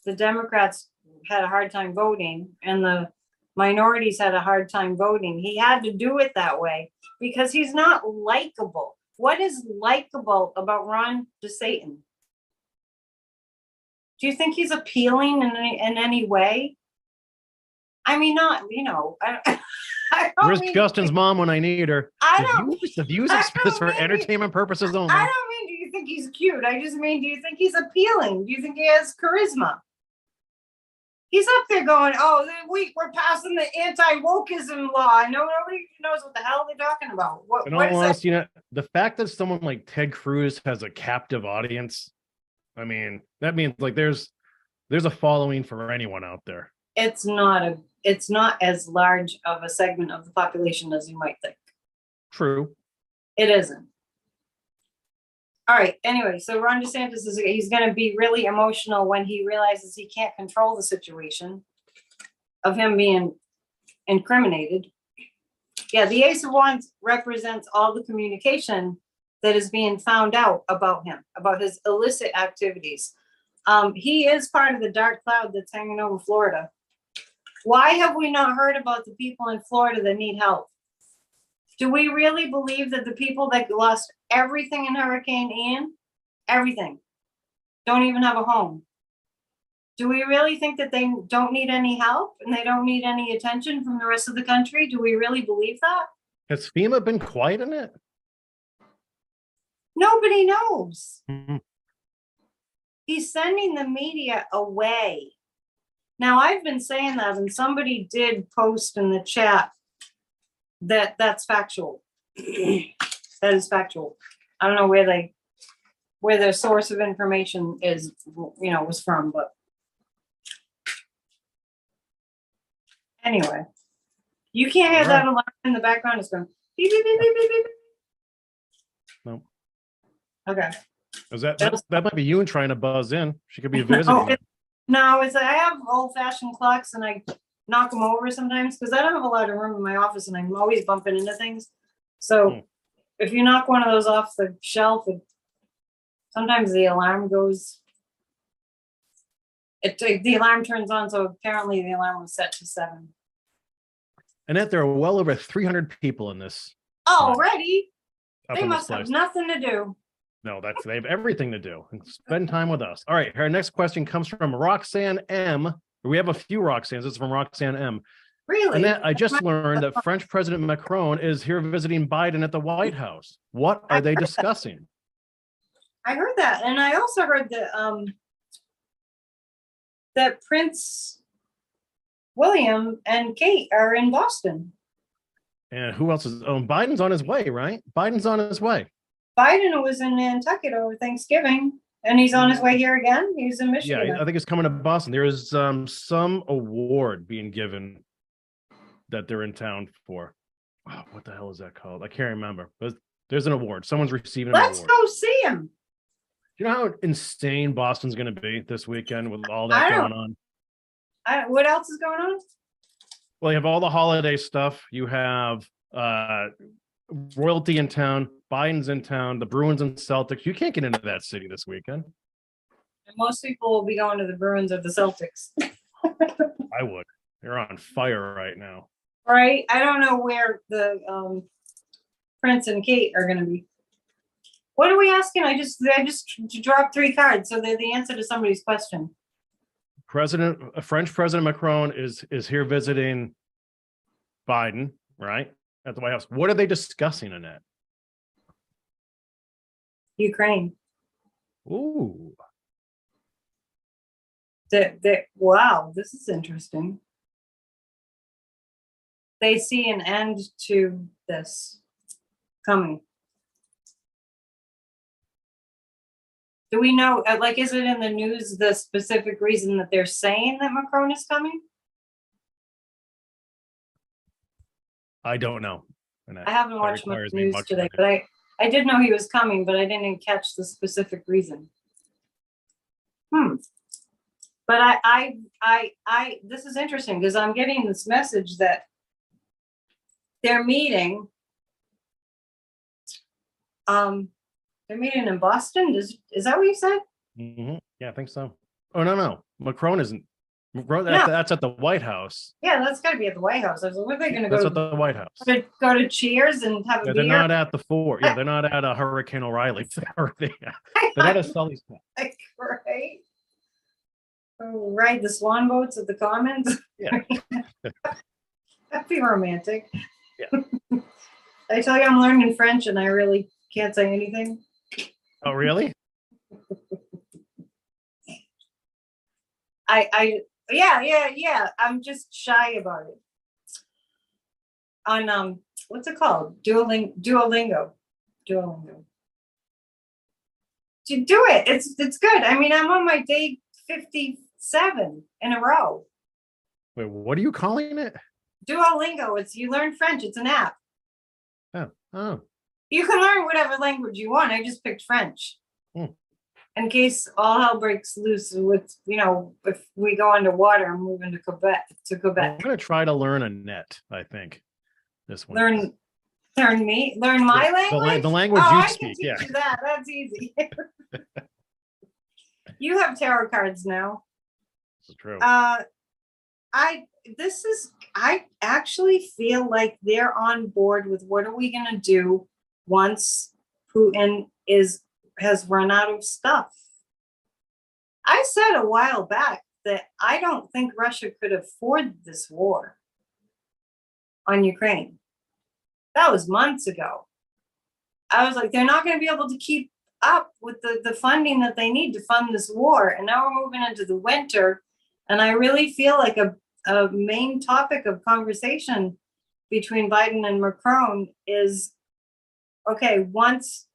the Democrats had a hard time voting and the minorities had a hard time voting. He had to do it that way because he's not likable. What is likable about Ron DeSantis? Do you think he's appealing in any way? I mean, not, Where's Justin's mom when I need her? The views expressed for entertainment purposes only. I don't mean, do you think he's cute? I just mean, do you think he's appealing? Do you think he has charisma? He's up there going, oh, we're passing the anti-wokeism law. No, nobody knows what the hell they're talking about. In all honesty, the fact that someone like Ted Cruz has a captive audience, I mean, that means like there's a following for anyone out there. It's not as large of a segment of the population as you might think. True. It isn't. All right. Anyway, so Ron DeSantis he's going to be really emotional when he realizes he can't control the situation of him being incriminated. Yeah, the Ace of Wands represents all the communication that is being found out about him, about his illicit activities. He is part of the dark cloud that's hanging over Florida. Why have we not heard about the people in Florida that need help? Do we really believe that the people that lost everything in Hurricane Ian, everything, don't even have a home? Do we really think that they don't need any help and they don't need any attention from the rest of the country? Do we really believe that? Has FEMA been quiet in it? Nobody knows. Mm-hmm. He's sending the media away. Now, I've been saying that, and somebody did post in the chat that that's factual. That is factual. I don't know where their source of information is, was from, but anyway, you can't hear that alarm in the background. It's going beep, beep, beep, beep, beep, beep. No. Okay. That might be you trying to buzz in. She could be visiting. No, I have old-fashioned clocks and I knock them over sometimes because I don't have a lot of room in my office and I'm always bumping into things. So if you knock one of those off the shelf, sometimes the alarm goes. The alarm turns on, so apparently the alarm was set to 7. Annette, there are well over 300 people in this. Already? They must have nothing to do. No, they have everything to do. Spend time with us. All right, our next question comes from Roxanne M. We have a few Roxannes. It's from Roxanne M. Really? Annette, I just learned that French President Macron is here visiting Biden at the White House. What are they discussing? I heard that, and I also heard that that Prince William and Kate are in Boston. And who else is? Oh, Biden's on his way, right? Biden's on his way. Biden was in Nantucket over Thanksgiving, and he's on his way here again. He's in Michigan. Yeah, I think he's coming to Boston. There is some award being given that they're in town for. Oh, what the hell is that called? I can't remember. But there's an award. Someone's receiving an award. Let's go see him. Do you know how insane Boston's going to be this weekend with all that going on? What else is going on? Well, you have all the holiday stuff. You have royalty in town. Biden's in town. The Bruins and Celtics. You can't get into that city this weekend. And most people will be going to the Bruins or the Celtics. I would. They're on fire right now. Right? I don't know where the Prince and Kate are going to be. What are we asking? I just dropped 3 cards, so they're the answer to somebody's question. French President Macron is here visiting Biden, right, at the White House. What are they discussing, Annette? Ukraine. Ooh. Wow, this is interesting. They see an end to this coming. Do we know, like, is it in the news, the specific reason that they're saying that Macron is coming? I don't know. I haven't watched much news today, but I did know he was coming, but I didn't catch the specific reason. But this is interesting because I'm getting this message that they're meeting. They're meeting in Boston. Is that what you said? Mm-hmm. Yeah, I think so. Oh no, Macron isn't. That's at the White House. Yeah, that's got to be at the White House. I was like, what are they going to go? That's at the White House. Go to Cheers and have a beer. They're not at the Fort. Yeah, they're not at a Hurricane O'Reilly. They're at a Sully's. Like, right. Oh, ride the swan boats at the Commons. Yeah. That'd be romantic. Yeah. I tell you, I'm learning French, and I really can't say anything. Oh, really? Yeah. I'm just shy about it. On what's it called? Duolingo. To do it. It's good. I mean, I'm on my day 57 in a row. Wait, what are you calling it? Duolingo. You learn French. It's an app. Oh. You can learn whatever language you want. I just picked French. In case all hell breaks loose with, if we go underwater, I'm moving to Quebec. I'm going to try to learn Annette, I think. This one. Learn my language? The language you speak, I can teach you that. That's easy. You have tarot cards now. This is true. I actually feel like they're on board with what are we going to do once Putin has run out of stuff. I said a while back that I don't think Russia could afford this war on Ukraine. That was months ago. I was like, they're not going to be able to keep up with the funding that they need to fund this war. And now we're moving into the winter. And I really feel like a main topic of conversation between Biden and Macron is, okay, once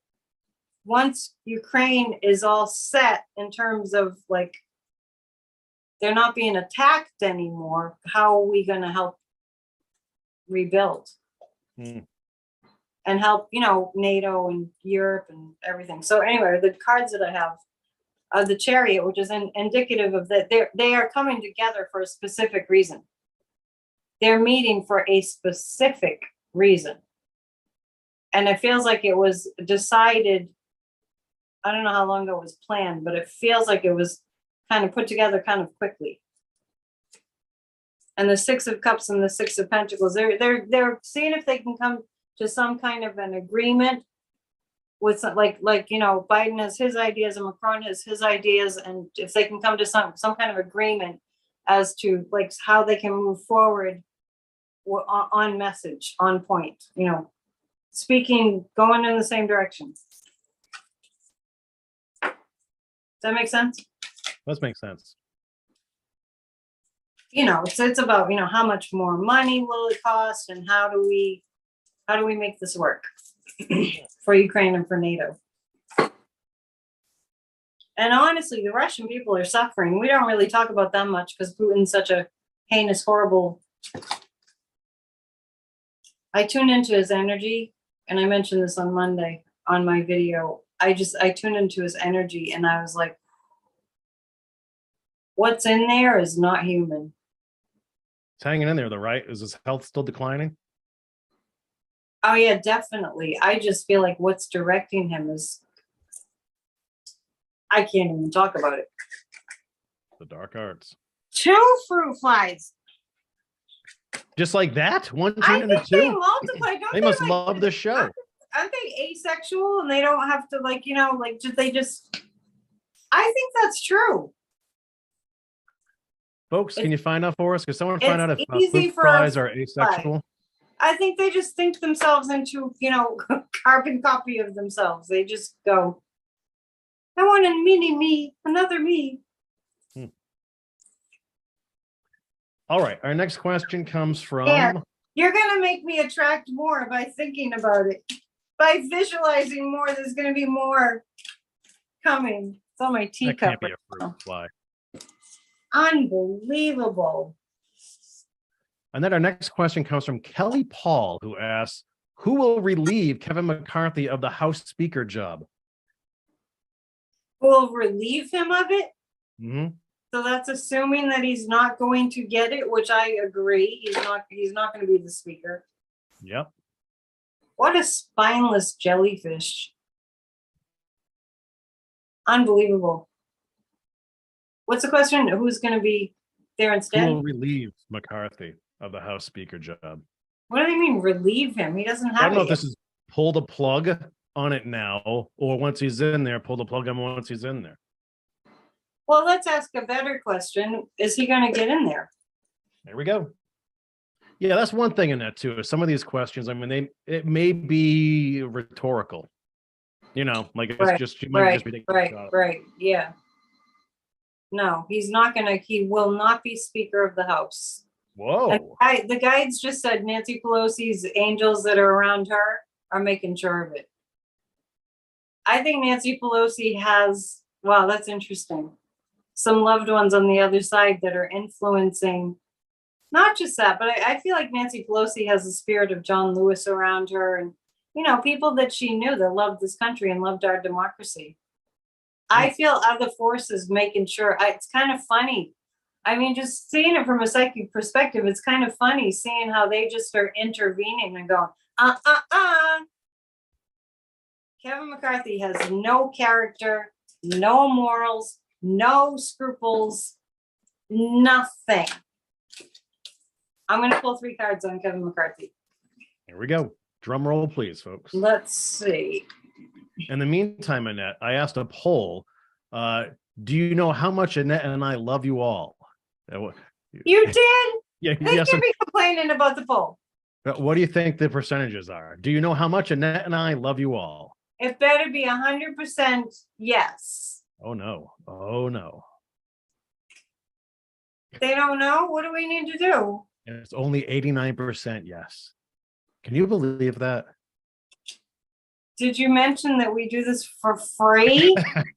Ukraine is all set in terms of like, they're not being attacked anymore, how are we going to help rebuild? And help, NATO and Europe and everything. So anyway, the cards that I have are the Chariot, which is indicative of that they are coming together for a specific reason. They're meeting for a specific reason. And it feels like it was decided, I don't know how long ago it was planned, but it feels like it was kind of put together kind of quickly. And the Six of Cups and the Six of Pentacles, they're seeing if they can come to some kind of an agreement with like Biden has his ideas and Macron has his ideas, and if they can come to some kind of agreement as to like how they can move forward on message, on point, speaking, going in the same direction. Does that make sense? Does make sense. it's about, how much more money will it cost and how do we make this work for Ukraine and for NATO? And honestly, the Russian people are suffering. We don't really talk about them much because Putin's such a heinous, horrible. I tuned into his energy, and I mentioned this on Monday on my video. I tuned into his energy and I was like, what's in there is not human. It's hanging in there though, right? Is his health still declining? Oh yeah, definitely. I just feel like what's directing him is, I can't even talk about it. The dark arts. 2 fruit flies. Just like that? 1, 2, I and think 2? they multiply. Don't They must like, love the show. Aren't they asexual and they don't have to they just, I think that's true. Folks, can you find out for us? Can someone find out if easy fruit for flies us are asexual? I think they just think themselves into, carbon copy of themselves. They just go, I want a mini me, another me. All right. Our next question comes from. Yeah, you're going to make me attract more by thinking about it. By visualizing more, there's going to be more coming. It's on my teacup. That can't be a fruit fly. Unbelievable. And then our next question comes from Kelly Paul, who asks, who will relieve Kevin McCarthy of the House Speaker job? Will relieve him of it? Mm-hmm. So that's assuming that he's not going to get it, which I agree. He's not going to be the speaker. Yep. What a spineless jellyfish. Unbelievable. What's the question? Who's going to be there instead? Who will relieve McCarthy of the House Speaker job? What do they mean relieve him? He doesn't have it. I don't know if this is pull the plug on it now, or once he's in there, pull the plug on once he's in there. Well, let's ask a better question. Is he going to get in there? There we go. Yeah, that's one thing in that too. Some of these questions, I mean, it may be rhetorical. Like it's right, just right. Yeah. No, he's not going to. He will not be Speaker of the House. Whoa. The guides just said Nancy Pelosi's angels that are around her are making sure of it. I think Nancy Pelosi has, wow, that's interesting, some loved ones on the other side that are influencing, not just that, but I feel like Nancy Pelosi has the spirit of John Lewis around her and, people that she knew that loved this country and loved our democracy. I feel other forces making sure. It's kind of funny. I mean, just seeing it from a psychic perspective, it's kind of funny seeing how they just are intervening and going, Kevin McCarthy has no character, no morals, no scruples, nothing. I'm going to pull 3 cards on Kevin McCarthy. Here we go. Drum roll, please, folks. Let's see. In the meantime, Annette, I asked a poll. Do you know how much Annette and I love you all? You did? Yeah. They can't be complaining about the poll. What do you think the percentages are? Do you know how much Annette and I love you all? It better be 100% yes. Oh, no. Oh, no. They don't know? What do we need to do? And it's only 89% yes. Can you believe that? Did you mention that we do this for free?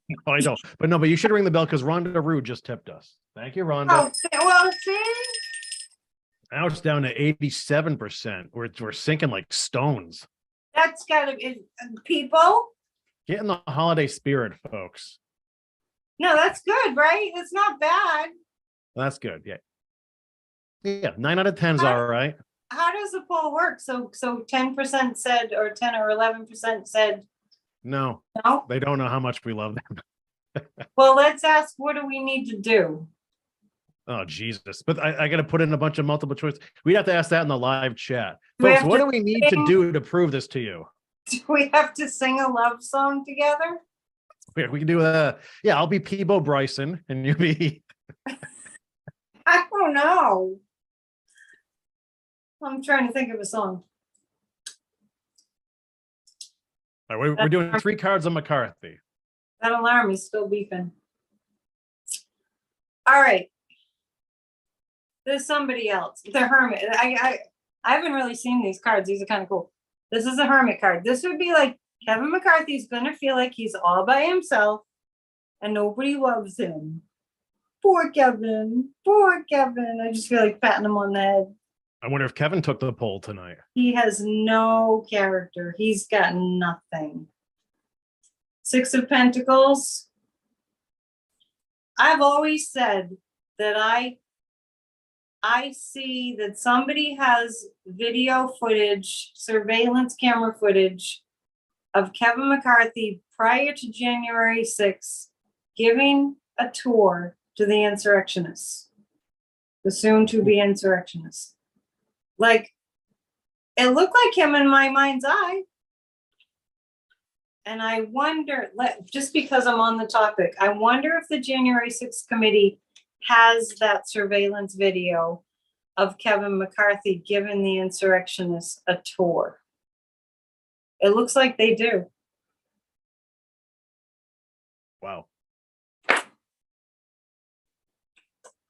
No, I don't. But you should ring the bell because Rhonda Rue just tipped us. Thank you, Rhonda. Oh, well, see? Now it's down to 87%. We're sinking like stones. That's got to be people. Get in the holiday spirit, folks. No, that's good, right? It's not bad. That's good. Yeah. Yeah. 9 out of 10 is all right. How does the poll work? So 10% said, or 10 or 11% said no. They don't know how much we love them. Well, let's ask, what do we need to do? Oh, Jesus. But I got to put in a bunch of multiple choice. We'd have to ask that in the live chat. Folks, what do we need to do to prove this to you? Do we have to sing a love song together? We can do I'll be Peebo Bryson and you be. I don't know. I'm trying to think of a song. All right, we're doing 3 cards on McCarthy. That alarm is still beeping. All right. There's somebody else. The Hermit. I haven't really seen these cards. These are kind of cool. This is a Hermit card. This would be like Kevin McCarthy's gonna feel like he's all by himself and nobody loves him. Poor Kevin. Poor Kevin. I just feel like patting him on the head. I wonder if Kevin took the poll tonight. He has no character. He's got nothing. Six of Pentacles. I've always said that I see that somebody has video footage, surveillance camera footage of Kevin McCarthy prior to January 6th giving a tour to the insurrectionists, the soon-to-be insurrectionists. Like, it looked like him in my mind's eye. And I wonder, just because I'm on the topic, I wonder if the January 6th committee has that surveillance video of Kevin McCarthy giving the insurrectionists a tour. It looks like they do. Wow.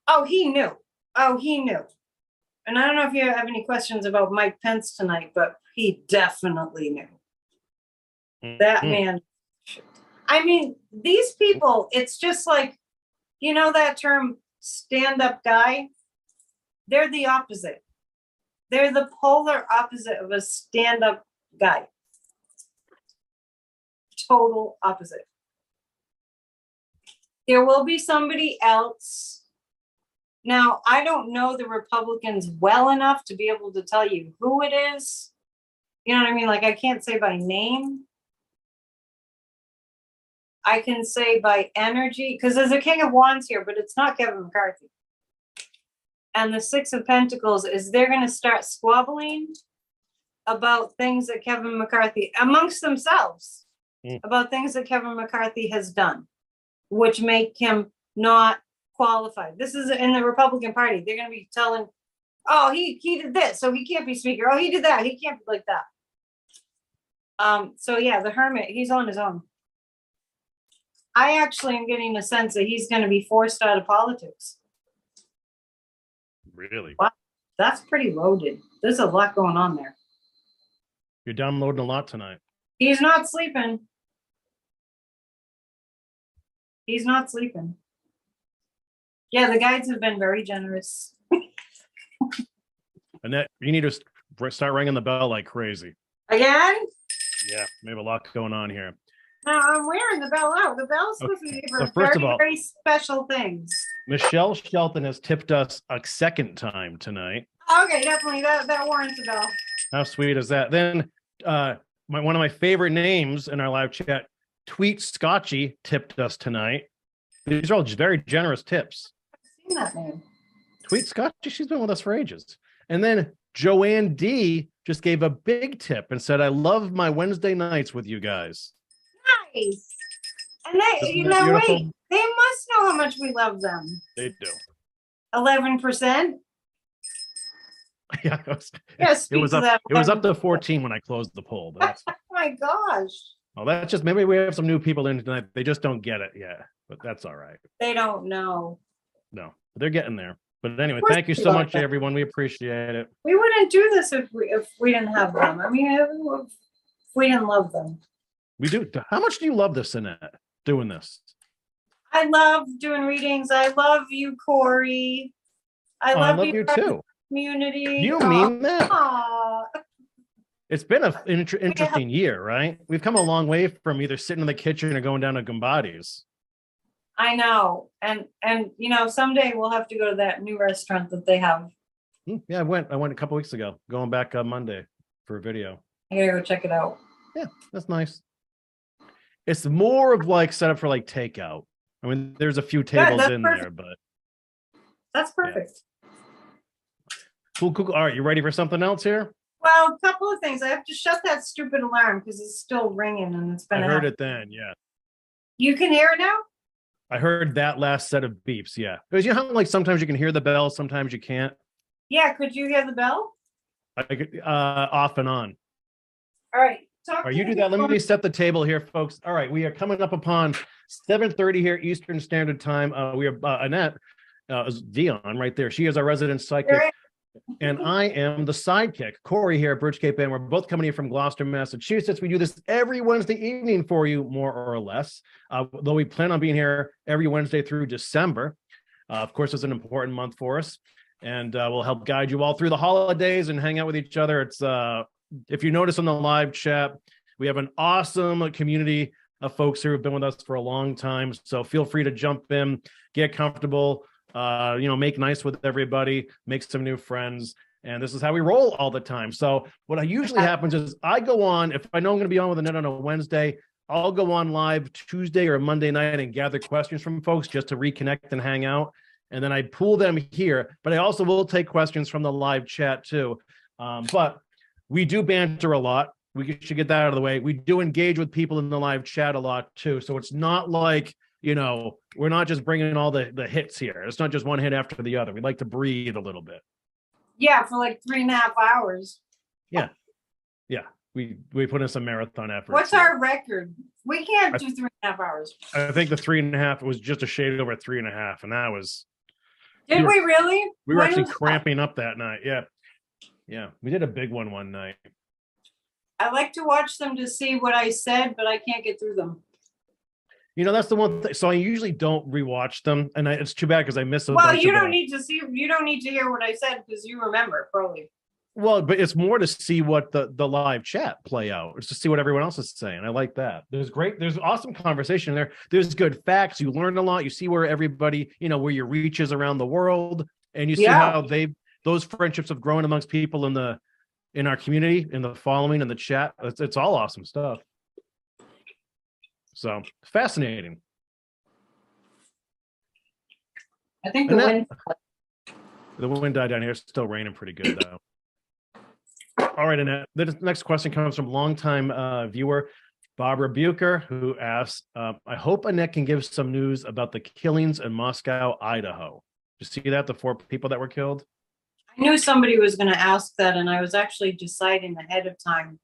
Oh, he knew. Oh, he knew. And I don't know if you have any questions about Mike Pence tonight, but he definitely knew. That man. I mean, these people, it's just like, you know that term stand-up guy? They're the opposite. They're the polar opposite of a stand-up guy. Total opposite. There will be somebody else. Now, I don't know the Republicans well enough to be able to tell you who it is. You know what I mean? Like, I can't say by name. I can say by energy, because there's a King of Wands here, but it's not Kevin McCarthy. And the Six of Pentacles is they're going to start squabbling about things that Kevin McCarthy, amongst themselves, about things that Kevin McCarthy has done, which make him not qualified. This is in the Republican Party. They're going to be telling, oh, he did this, so he can't be speaker. Oh, he did that. He can't be like that. So yeah, the Hermit, he's on his own. I actually am getting a sense that he's going to be forced out of politics. Really? Wow, that's pretty loaded. There's a lot going on there. You're downloading a lot tonight. He's not sleeping. He's not sleeping. Yeah, the guides have been very generous. Annette, you need to start ringing the bell like crazy. Again? Yeah, we have a lot going on here. Now I'm wearing the bell out. The bell's supposed to be for very special things. Michelle Shelton has tipped us a second time tonight. Okay, definitely. That warrants a bell. How sweet is that? Then one of my favorite names in our live chat, Tweet Scotchy, tipped us tonight. These are all very generous tips. I've seen that name. Tweet Scotchy, she's been with us for ages. And then Joanne D just gave a big tip and said, I love my Wednesday nights with you guys. Nice. And they must know how much we love them. They do. 11%. Yeah, it was up to 14 when I closed the poll. But oh my gosh. Oh, that's just, maybe we have some new people in tonight. They just don't get it yet, but that's all right. They don't know. No, they're getting there. But anyway, thank you so much, everyone. We appreciate it. We wouldn't do this if we didn't have them. I mean, if we didn't love them. We do. How much do you love this, Annette, doing this? I love doing readings. I love you, Kory. I love you too. Community. You mean that? It's been an interesting year, right? We've come a long way from either sitting in the kitchen or going down to Gambati's. I know. And you know, someday we'll have to go to that new restaurant that they have. Yeah, I went a couple weeks ago, going back Monday for a video. I gotta go check it out. Yeah, that's nice. It's more of like set up for like takeout. I mean, there's a few tables in there, but that's perfect. Yeah. Cool. All right, you ready for something else here? Well, a couple of things. I have to shut that stupid alarm because it's still ringing and it's been. I heard it then, yeah. You can hear it now? I heard that last set of beeps, yeah. Because you know how like sometimes you can hear the bell, sometimes you can't? Yeah, could you hear the bell? I could, off and on. All right. You do that. Let me set the table here, folks. All right, we are coming up upon 7:30 here Eastern Standard Time. We are Annette. is Dion right there. She is our resident psychic. And I am the sidekick, Kory here at Bridge Cape Inn. We're both coming here from Gloucester, Massachusetts. We do this every Wednesday evening for you, more or less, though we plan on being here every Wednesday through December. Of course, it's an important month for us, and we'll help guide you all through the holidays and hang out with each other. It's if you notice on the live chat, we have an awesome community of folks who have been with us for a long time. So feel free to jump in, get comfortable, make nice with everybody, make some new friends. And this is how we roll all the time. So what usually happens is I go on, if I know I'm going to be on with Annette on a Wednesday, I'll go on live Tuesday or Monday night and gather questions from folks just to reconnect and hang out. And then I pull them here, but I also will take questions from the live chat too. But we do banter a lot. We should get that out of the way. We do engage with people in the live chat a lot too. So it's not like, we're not just bringing all the hits here. It's not just one hit after the other. We like to breathe a little bit. Yeah, for like 3.5 hours. Yeah. We put in some marathon effort. What's our record? We can't do 3.5 hours. I think the 3.5 was just a shade over 3.5, and that was. Did we really? We were actually cramping up that night. Yeah. We did a big one night. I like to watch them to see what I said, but I can't get through them. That's the one thing. So I usually don't rewatch them, and it's too bad because I miss them. Well, you don't need to see. You don't need to hear what I said because you remember probably. Well, but it's more to see what the live chat play out. It's to see what everyone else is saying. I like that. There's awesome conversation there. There's good facts. You learn a lot. You see where everybody, where your reach is around the world, and you see how those friendships have grown amongst people in our community, in the following, in the chat. It's all awesome stuff. So fascinating. I think the wind died down here. It's still raining pretty good though. All right, Annette. The next question comes from longtime viewer Barbara Bucher, who asks, I hope Annette can give some news about the killings in Moscow, Idaho. Did you see that? The 4 people that were killed? I knew somebody was going to ask that, and I was actually deciding ahead of time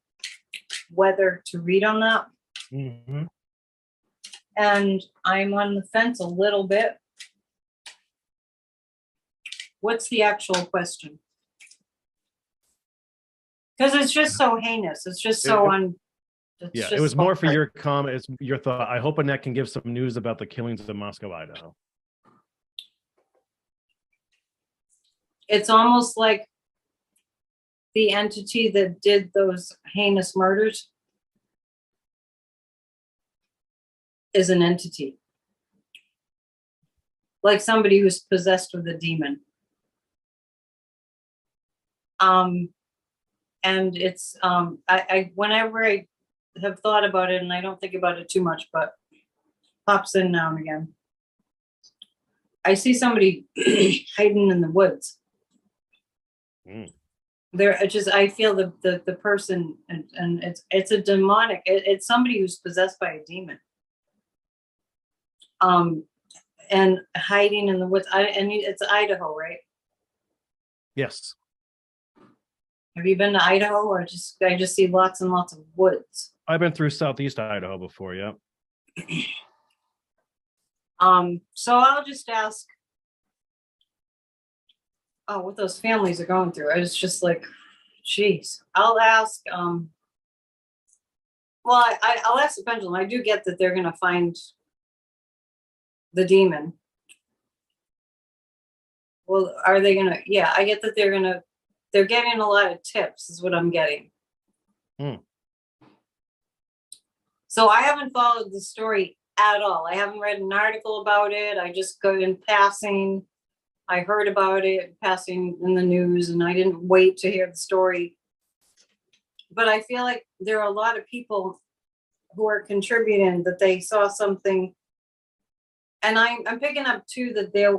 whether to read on that. Mm-hmm. And I'm on the fence a little bit. What's the actual question? Because it's just so heinous. It's just so it was more for your comment. It's your thought. I hope Annette can give some news about the killings in Moscow, Idaho. It's almost like the entity that did those heinous murders is an entity. Like somebody who's possessed with a demon. And it's I whenever I have thought about it, and I don't think about it too much, but pops in now and again. I see somebody hiding in the woods. I feel the person, and it's a demonic. It's somebody who's possessed by a demon. And hiding in the woods. And it's Idaho, right? Yes. Have you been to Idaho, or I just see lots and lots of woods? I've been through Southeast Idaho before, yeah. So I'll just ask, what those families are going through. I was just like, geez. I'll ask, I'll ask the pendulum. I do get that they're gonna find the demon. Well, are they gonna, I get that they're getting a lot of tips is what I'm getting. So I haven't followed the story at all. I haven't read an article about it. I just go in passing. I heard about it passing in the news, and I didn't wait to hear the story. But I feel like there are a lot of people who are contributing that they saw something. And I'm picking up too that there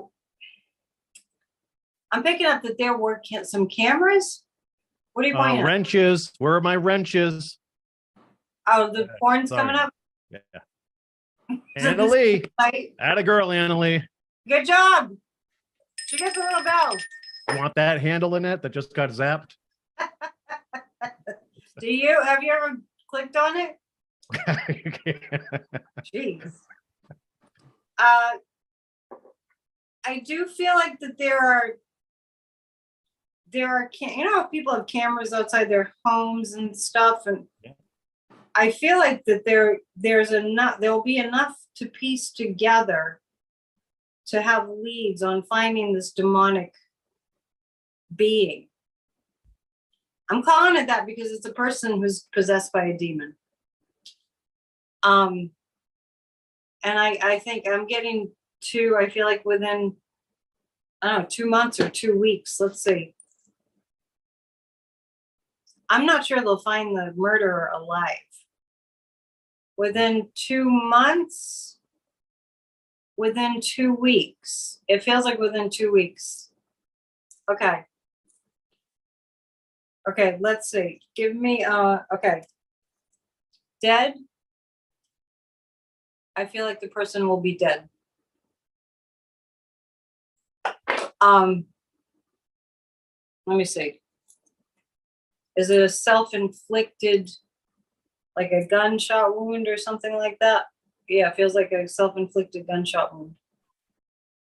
were some cameras. What are you pointing at? Wrenches. Where are my wrenches? Oh, the porn's coming up. Yeah. Anna-Lee. Atta girl, Anna-Lee. Good job. She gets a little bell. You want that handle in it that just got zapped? Have you ever clicked on it? Jeez. I do feel like that there are, you know, people have cameras outside their homes and stuff, and I feel like that there'll be enough to piece together to have leads on finding this demonic being. I'm calling it that because it's a person who's possessed by a demon. And I think I'm getting to, I feel like within, I don't know, 2 months or 2 weeks, let's see. I'm not sure they'll find the murderer alive. Within 2 months, within 2 weeks. It feels like within 2 weeks. Okay. Okay, let's see. Give me, okay. Dead. I feel like the person will be dead. Let me see. Is it a self-inflicted, like a gunshot wound or something like that? Yeah, it feels like a self-inflicted gunshot wound.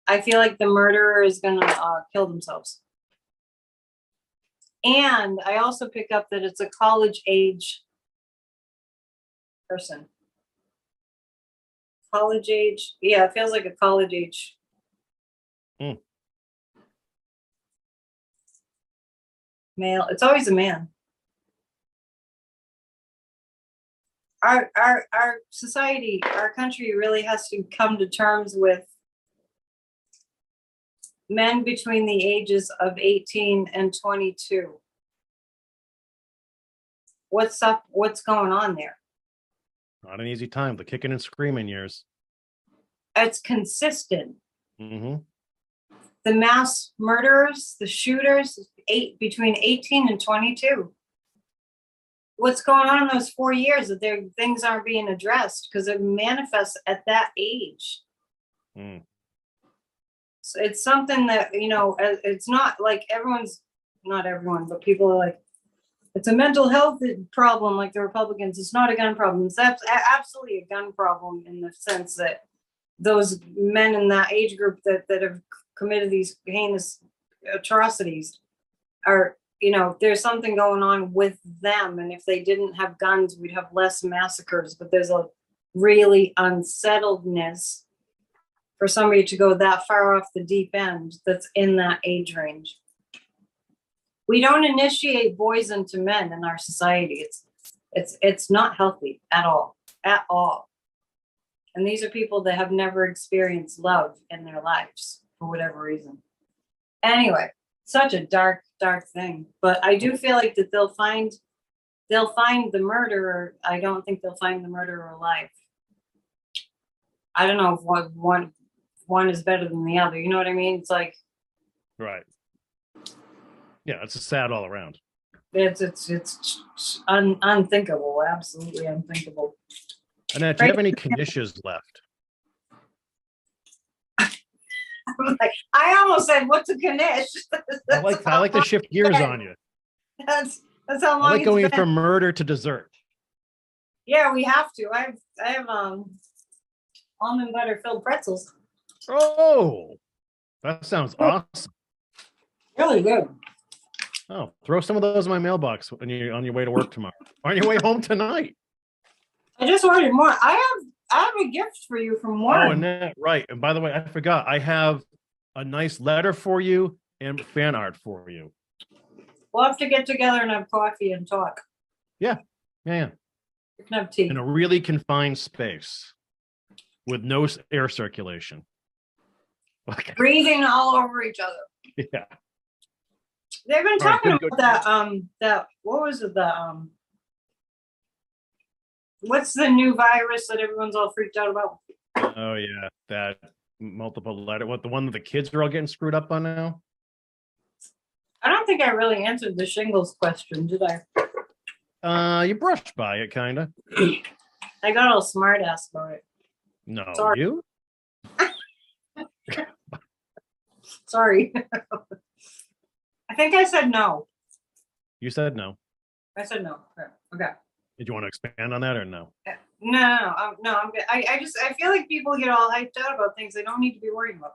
I feel like the murderer is gonna kill themselves. And I also pick up that it's a college age person. College age. Yeah, it feels like a college age. Male. It's always a man. Our society, our country really has to come to terms with men between the ages of 18 and 22. What's up? What's going on there? Not an easy time. The kicking and screaming years. It's consistent. Mm-hmm. The mass murderers, the shooters, between 18 and 22. What's going on in those 4 years that things aren't being addressed because it manifests at that age. So it's something that, you know, it's not like not everyone, but people are like, it's a mental health problem like the Republicans. It's not a gun problem. It's absolutely a gun problem in the sense that those men in that age group that have committed these heinous atrocities are, you know, there's something going on with them. And if they didn't have guns, we'd have less massacres. But there's a really unsettledness for somebody to go that far off the deep end that's in that age range. We don't initiate boys into men in our society. It's not healthy at all. And these are people that have never experienced love in their lives for whatever reason. Anyway, such a dark thing. But I do feel like that they'll find the murderer. I don't think they'll find the murderer alive. I don't know if one is better than the other. You know what I mean? It's like, right. Yeah, it's sad all around. It's unthinkable, absolutely unthinkable. Annette, do you have any knishes left? Like, I almost said, "What's a knish?" I like to shift gears on you. That's how long. I like going from murder to dessert. Yeah, we have to. I have almond butter filled pretzels. Oh, that sounds awesome. Really good. Oh, throw some of those in my mailbox when you're on your way to work tomorrow. On your way home tonight. I just ordered more. I have a gift for you from Warren. Oh, Annette, right. And by the way, I forgot. I have a nice letter for you and fan art for you. We'll have to get together and have coffee and talk. Yeah. You can have tea. In a really confined space with no air circulation. Breathing all over each other. Yeah. They've been talking about that what was it, what's the new virus that everyone's all freaked out about? Oh yeah, that multiple letter. What, the one that the kids are all getting screwed up on now? I don't think I really answered the shingles question, did I? You brushed by it, kind of. I got all smart ass about it. No, sorry. You? Sorry. I think I said no. You said no. I said no. Okay. Did you want to expand on that or no? No, I'm good. I feel like people get all hyped out about things they don't need to be worried about.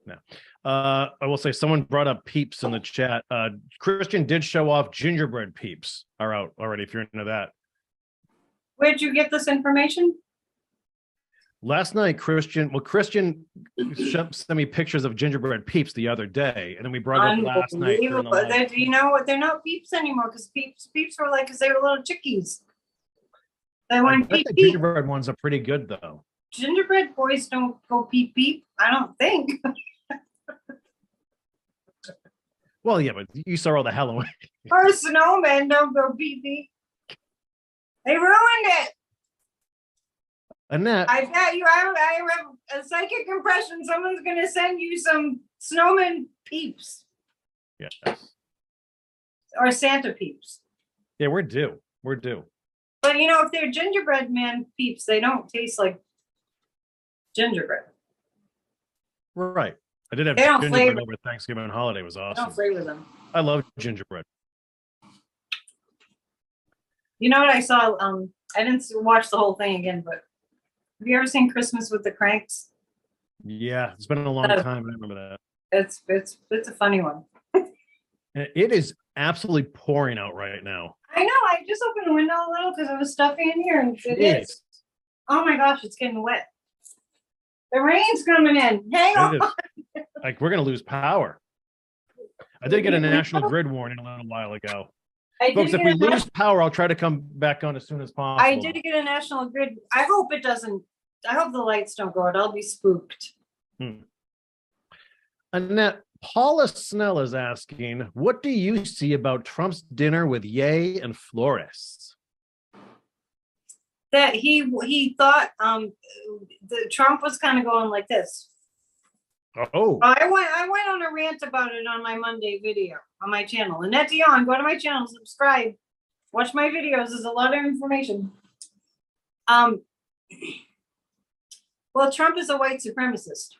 No. I will say someone brought up Peeps in the chat. Christian did show off gingerbread Peeps are out already, if you're into that. Where'd you get this information? Last night, Christian sent me pictures of gingerbread Peeps the other day, and then we brought it up last night. You know what? They're not Peeps anymore because Peeps were like, because they were little chickies. They went peep peep. Gingerbread ones are pretty good though. Gingerbread boys don't go peep peep. I don't think. Well, yeah, but you saw all the Halloween. Or snowmen don't go peep peep. They ruined it. Annette, I bet you. I have a psychic impression. Someone's going to send you some snowman peeps. Yes. Or Santa peeps. Yeah, we're due. We're due. But you know, if they're gingerbread man peeps, they don't taste like gingerbread. Right. I did have they don't gingerbread flavor. over Thanksgiving holiday. It was awesome. They don't flavor them. I love gingerbread. You know what I saw? I didn't watch the whole thing again, but have you ever seen Christmas with the Cranks? Yeah, it's been a long time. I remember that. It's a funny one. It is absolutely pouring out right now. I know. I just opened the window a little because it was stuffy in here, and it is. Oh my gosh, it's getting wet. The rain's coming in. Hang on. Like we're gonna lose power. I did get a national grid warning a little while ago. Folks, if we lose power, I'll try to come back on as soon as possible. I did get a national grid. I hope it doesn't. I hope the lights don't go out. I'll be spooked. Annette, Paula Snell is asking, what do you see about Trump's dinner with Ye and Flores? That he thought the Trump was kind of going like this. Oh. I went on a rant about it on my Monday video on my channel. Annette Dion, go to my channel, subscribe, watch my videos. There's a lot of information. Well, Trump is a white supremacist.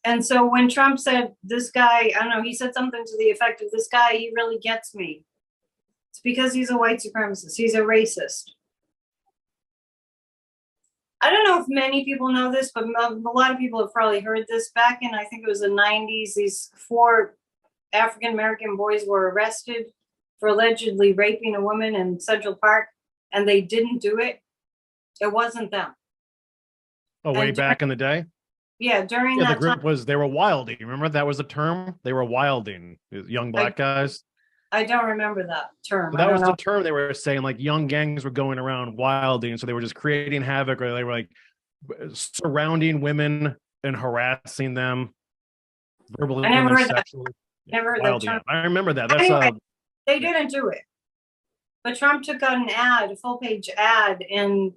And so when Trump said, this guy, I don't know, he said something to the effect of, this guy, he really gets me. It's because he's a white supremacist. He's a racist. I don't know if many people know this, but a lot of people have probably heard this. Back in, I think it was the 90s, these 4 African-American boys were arrested for allegedly raping a woman in Central Park, and they didn't do it. It wasn't them. Oh, way back in the day? Yeah, during that the group time, was, they were wilding. Remember that was the term? They were wilding, young black guys. I don't remember that term. So that was the term they were saying, like young gangs were going around wilding. So they were just creating havoc, or they were like surrounding women and harassing them verbally. I never heard that. Never heard that term. I remember that. That's anyway, they didn't do it. But Trump took out an ad, a full page ad in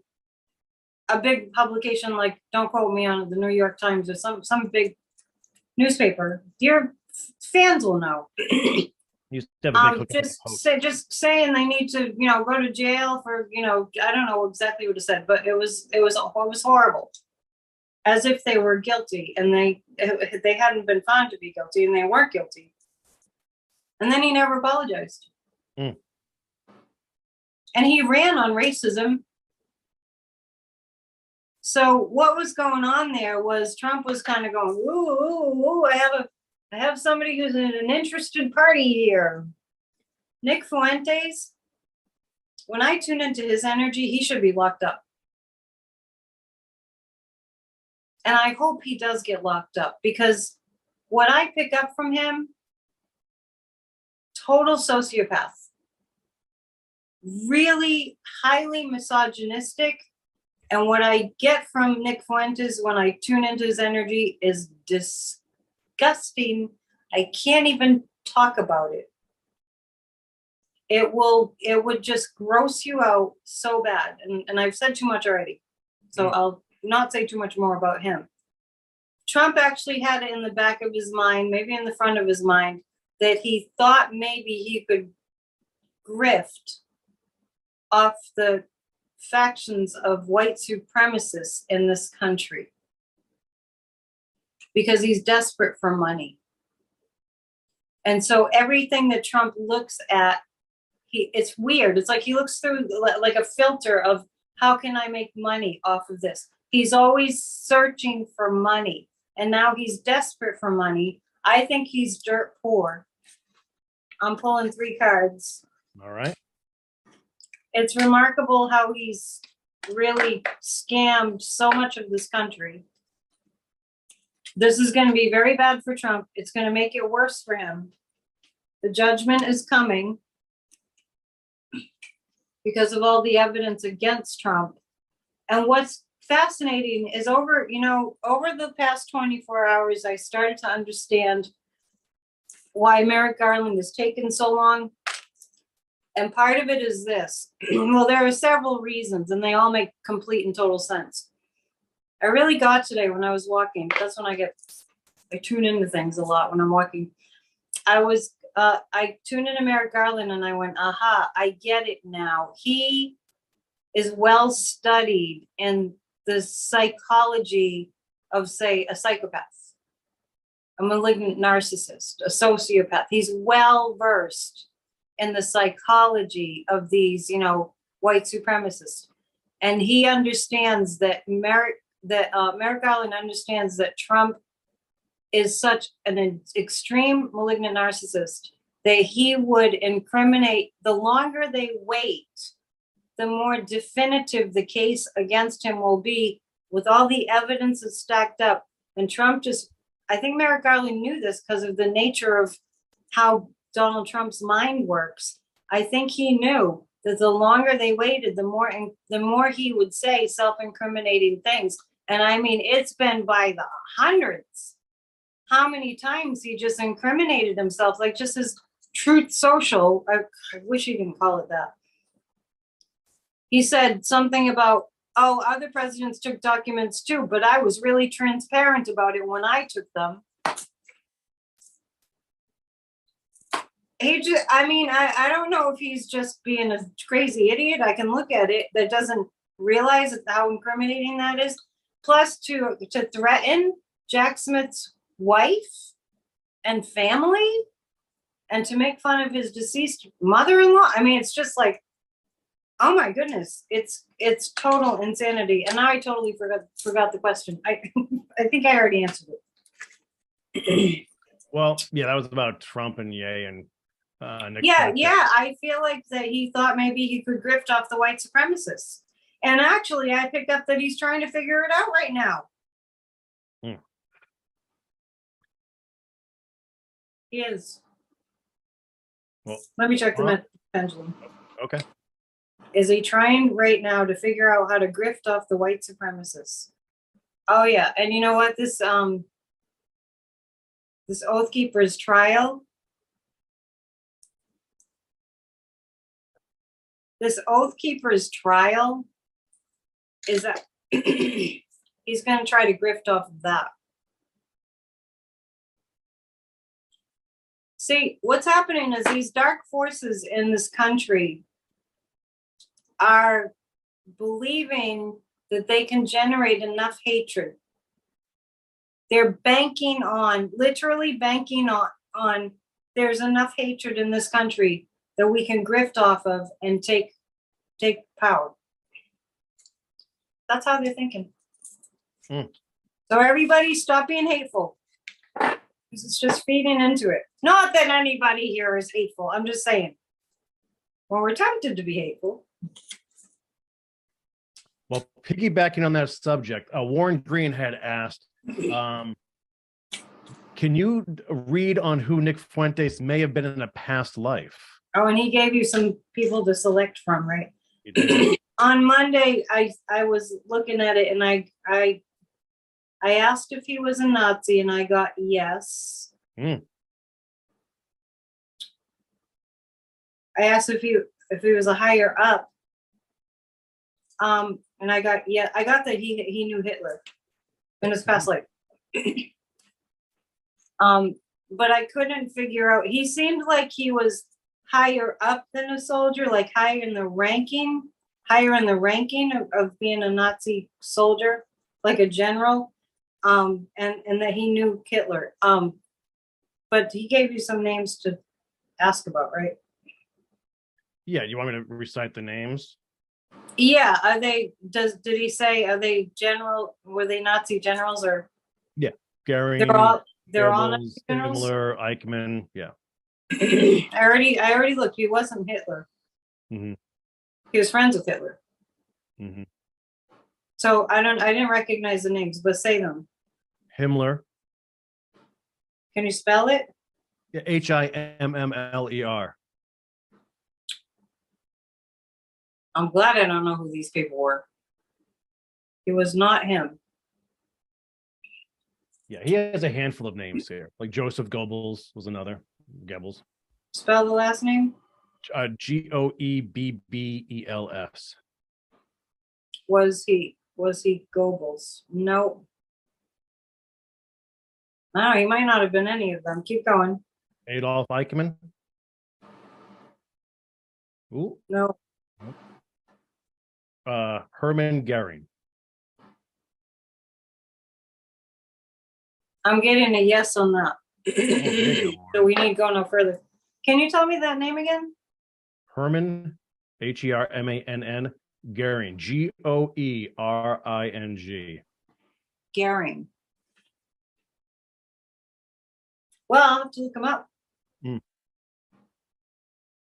a big publication, like, don't quote me on it, the New York Times or some big newspaper. Your fans will know. Just saying they need to, go to jail for, I don't know exactly what it said, but it was horrible. As if they were guilty, and they hadn't been found to be guilty, and they weren't guilty. And then he never apologized. And he ran on racism. So what was going on there was Trump was kind of going, ooh, I have somebody who's in an interested party here. Nick Fuentes, when I tune into his energy, he should be locked up. And I hope he does get locked up, because what I pick up from him, total sociopath, really highly misogynistic. And what I get from Nick Fuentes when I tune into his energy is disgusting. I can't even talk about it. It would just gross you out so bad. And I've said too much already. So I'll not say too much more about him. Trump actually had it in the back of his mind, maybe in the front of his mind, that he thought maybe he could grift off the factions of white supremacists in this country because he's desperate for money. And so everything that Trump looks at, it's weird. It's like he looks through like a filter of, how can I make money off of this? He's always searching for money. and now he's desperate for money. I think he's dirt poor. I'm pulling 3 cards. All right. It's remarkable how he's really scammed so much of this country. This is going to be very bad for Trump. It's going to make it worse for him. The judgment is coming because of all the evidence against Trump. And what's fascinating is over the past 24 hours, I started to understand why Merrick Garland has taken so long. And part of it is this. Well, there are several reasons, and they all make complete and total sense. I really got today when I was walking. That's when I tune into things a lot when I'm walking. I tuned into Merrick Garland and I went, aha, I get it now. He is well studied in the psychology of, say, a psychopath, a malignant narcissist, a sociopath. He's well versed in the psychology of these, white supremacists. And he understands that Merrick Garland understands that Trump is such an extreme malignant narcissist that he would incriminate. The longer they wait, the more definitive the case against him will be with all the evidence that's stacked up. And Trump I think Merrick Garland knew this because of the nature of how Donald Trump's mind works. I think he knew that the longer they waited, the more he would say self-incriminating things. And I mean, it's been by the hundreds. How many times he just incriminated himself, like just his Truth Social. I wish he didn't call it that. He said something about, oh, other presidents took documents too, but I was really transparent about it when I took them. I don't know if he's just being a crazy idiot. I can look at it that doesn't realize how incriminating that is. Plus to threaten Jack Smith's wife and family and to make fun of his deceased mother-in-law. I mean, it's just like, oh my goodness, it's total insanity. And now I totally forgot the question. I think I already answered it. Well, yeah, that was about Trump and Ye and Nick. Yeah, I feel like that he thought maybe he could grift off the white supremacists. And actually, I picked up that he's trying to figure it out right now. He is. Well, let me check the pendulum. Okay. Is he trying right now to figure out how to grift off the white supremacists? Oh yeah, and you know what? This Oath Keeper's trial. This Oath Keeper's trial is that he's going to try to grift off of that. See, what's happening is these dark forces in this country are believing that they can generate enough hatred. They're literally banking on there's enough hatred in this country that we can grift off of and take power. That's how they're thinking. So everybody stop being hateful. Because it's just feeding into it. Not that anybody here is hateful. I'm just saying. Well, we're tempted to be hateful. Well, piggybacking on that subject, Warren Green had asked, can you read on who Nick Fuentes may have been in a past life? Oh, and he gave you some people to select from, right? On Monday, I was looking at it and I asked if he was a Nazi and I got yes. I asked if he was a higher up. And I got that he knew Hitler in his past life. But I couldn't figure out, he seemed like he was higher up than a soldier, like higher in the ranking of being a Nazi soldier, like a general, and that he knew Hitler. But he gave you some names to ask about, right? Yeah, you want me to recite the names? Yeah, did he say, were they Nazi generals or? Yeah. Gehring, they're all Goebbels, Himmler, Eichmann. Yeah. I already looked. He wasn't Hitler. Mm-hmm. He was friends with Hitler. Mm-hmm. So I didn't recognize the names, but say them. Himmler. Can you spell it? Yeah, Himmler. I'm glad I don't know who these people were. It was not him. Yeah, he has a handful of names here. Like Joseph Goebbels was another. Goebbels. Spell the last name? Goebbels. Was he Goebbels? No. No, he might not have been any of them. Keep going. Adolf Eichmann. Ooh. No. Hermann Goering. I'm getting a yes on that. So we need to go no further. Can you tell me that name again? Hermann, Hermann, Goering, Goering. Goering. Well, I'll have to look him up.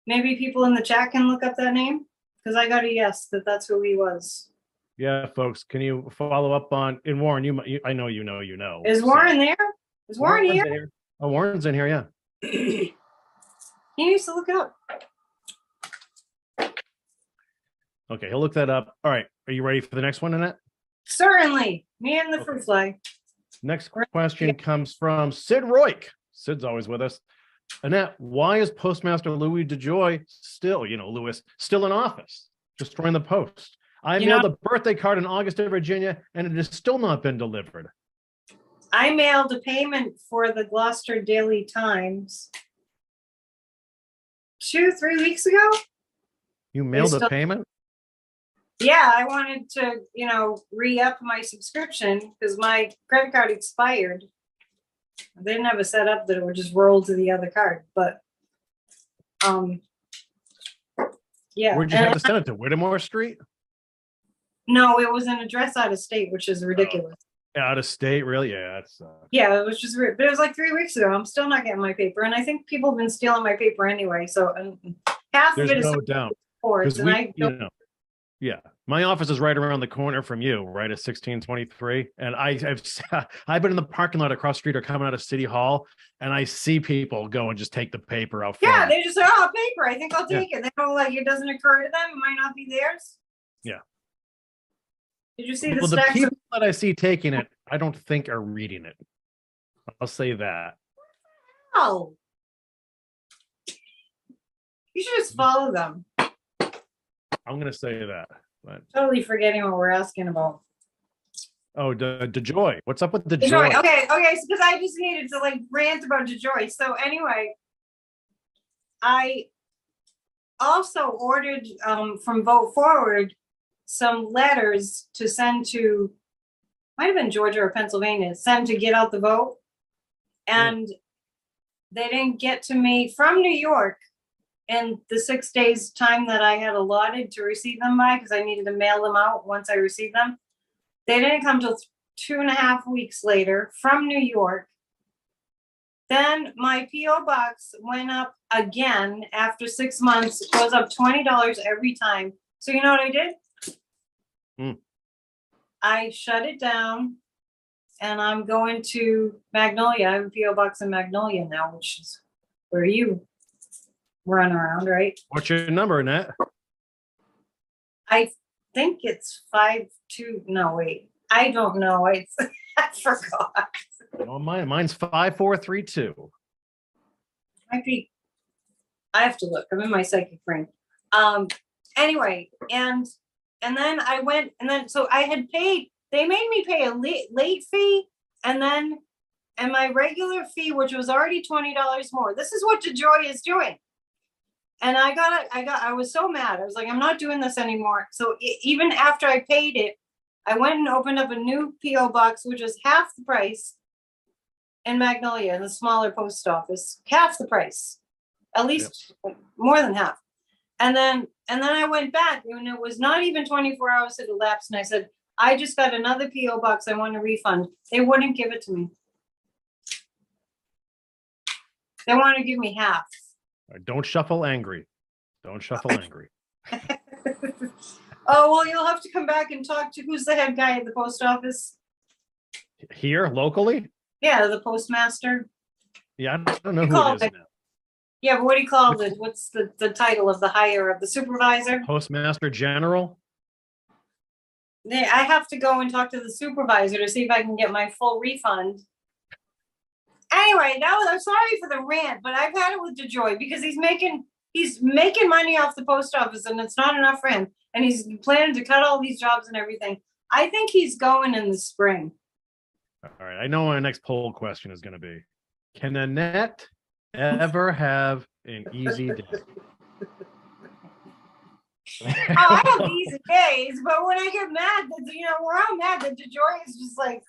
Maybe people in the chat can look up that name, because I got a yes that's who he was. Yeah, folks, can you follow up on? And Warren, I know you know. Is Warren there? Is Warren here? Oh, Warren's in here. Yeah. He needs to look it up. Okay, he'll look that up. All right, are you ready for the next one, Annette? Certainly. Me and the fruit fly. Next question comes from Sid Roik. Sid's always with us. Annette, why is Postmaster Louis DeJoy still in office, destroying the post? I mailed a birthday card in Augusta, Virginia, and it has still not been delivered. I mailed a payment for the Gloucester Daily Times 2-3 weeks ago. You mailed a payment? Yeah, I wanted to, re-up my subscription because my credit card expired. They didn't have a setup that it would just roll to the other card, but yeah. Where'd you have to send it to? Whittemore Street? No, it was an address out of state, which is ridiculous. Out of state, really? Yeah, that's yeah, it was just weird. But it was like 3 weeks ago. I'm still not getting my paper, and I think people have been stealing my paper anyway. So half of it is no doubt. Yeah, my office is right around the corner from you, right at 1623. And I've been in the parking lot across the street or coming out of City Hall, and I see people go and just take the paper out front. Yeah, they just say, "Oh, paper. I think I'll take it." They don't it doesn't occur to them. It might not be theirs. Yeah. Did you see the people that I see taking it, I don't think are reading it. I'll say that. Oh. You should just follow them. I'm going to say that. But... Totally forgetting what we're asking about. Oh, DeJoy. What's up with DeJoy? Okay, because I just needed to rant about DeJoy. So anyway, I also ordered from Vote Forward some letters to send to, might have been Georgia or Pennsylvania, send to get out the vote. And they didn't get to me from New York in the 6 days time that I had allotted to receive them by, because I needed to mail them out once I received them. They didn't come till 2.5 weeks later from New York. Then my P.O. box went up again after 6 months. It goes up $20 every time. So you know what I did? I shut it down, and I'm going to Magnolia. I have a P.O. box in Magnolia now, which is where you run around, right? What's your number, Annette? I think it's 52. No, wait. I don't know. I forgot. Oh, mine's 5432. Might be. I have to look. I'm in my psychic brain. Anyway, and then I went, and then so I had paid. They made me pay a late fee, and my regular fee, which was already $20 more. This is what DeJoy is doing. And I was so mad. I was like, I'm not doing this anymore. So even after I paid it, I went and opened up a new P.O. box, which was half the price in Magnolia, in the smaller post office, half the price, at least more than half. And then I went back, and it was not even 24 hours had elapsed. And I said, I just got another P.O. box. I want a refund. They wouldn't give it to me. They want to give me half. Don't shuffle angry. Don't shuffle angry. Oh, well, you'll have to come back and talk to who's the head guy at the post office. Here, locally? Yeah, the postmaster. Yeah, I don't know who it is now. Yeah, but what do you call it? What's the title of the hire of the supervisor? Postmaster General? I have to go and talk to the supervisor to see if I can get my full refund. Anyway, no, I'm sorry for the rant, but I've had it with DeJoy because he's making money off the post office and it's not enough for him. And he's planning to cut all these jobs and everything. I think he's going in the spring. All right. I know my next poll question is going to be, can Annette ever have an easy day? I have easy days, but when I get mad, we're all mad that DeJoy is just like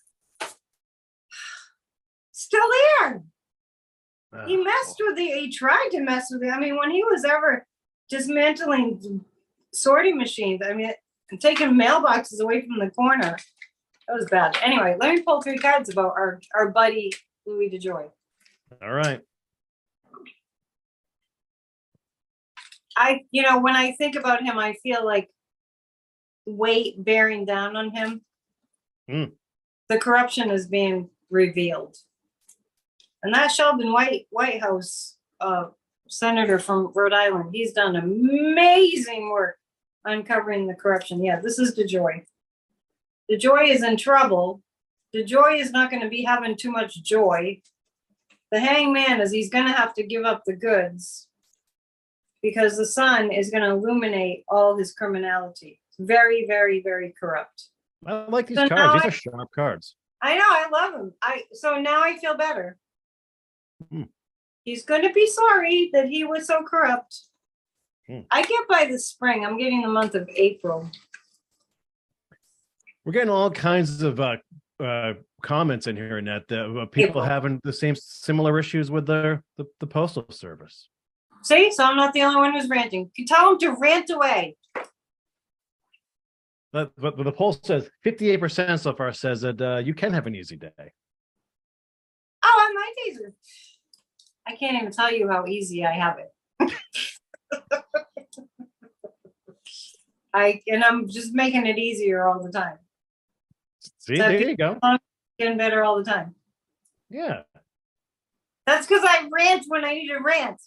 still there. He tried to mess with it. I mean, when he was ever dismantling sorting machines, I mean, and taking mailboxes away from the corner, that was bad. Anyway, let me pull 3 cards about our buddy Louis DeJoy. All right. When I think about him, I feel like weight bearing down on him. The corruption is being revealed. And that Sheldon White House senator from Rhode Island, he's done amazing work uncovering the corruption. Yeah, this is DeJoy. DeJoy is in trouble. DeJoy is not going to be having too much joy. The hangman he's going to have to give up the goods because the sun is going to illuminate all his criminality. It's very, very, very corrupt. I like these cards. These are sharp cards. I know. I love them. So now I feel better. He's going to be sorry that he was so corrupt. I get by the spring. I'm getting the month of April. We're getting all kinds of comments in here, Annette, that people having the similar issues with the postal service. See, so I'm not the only one who's ranting. You tell them to rant away. But the poll says 58% so far says that you can have an easy day. Oh, on my days, I can't even tell you how easy I have it. I'm just making it easier all the time. See, so there you go. Getting better all the time. Yeah. That's because I rant when I need to rant.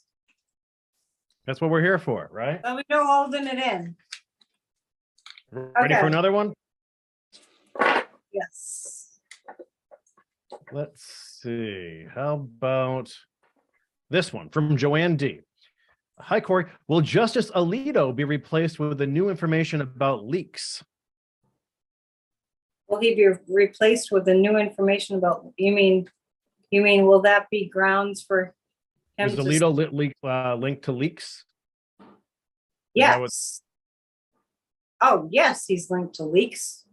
That's what we're here for, right? Let me know holding it in. Ready for another one? Yes. Let's see. How about this one from Joanne D. Hi, Kory. Will Justice Alito be replaced with the new information about leaks? Will he be replaced with the new information about? You mean? Will that be grounds for him? Is Alito linked to leaks? Yes. Oh, yes, he's linked to leaks.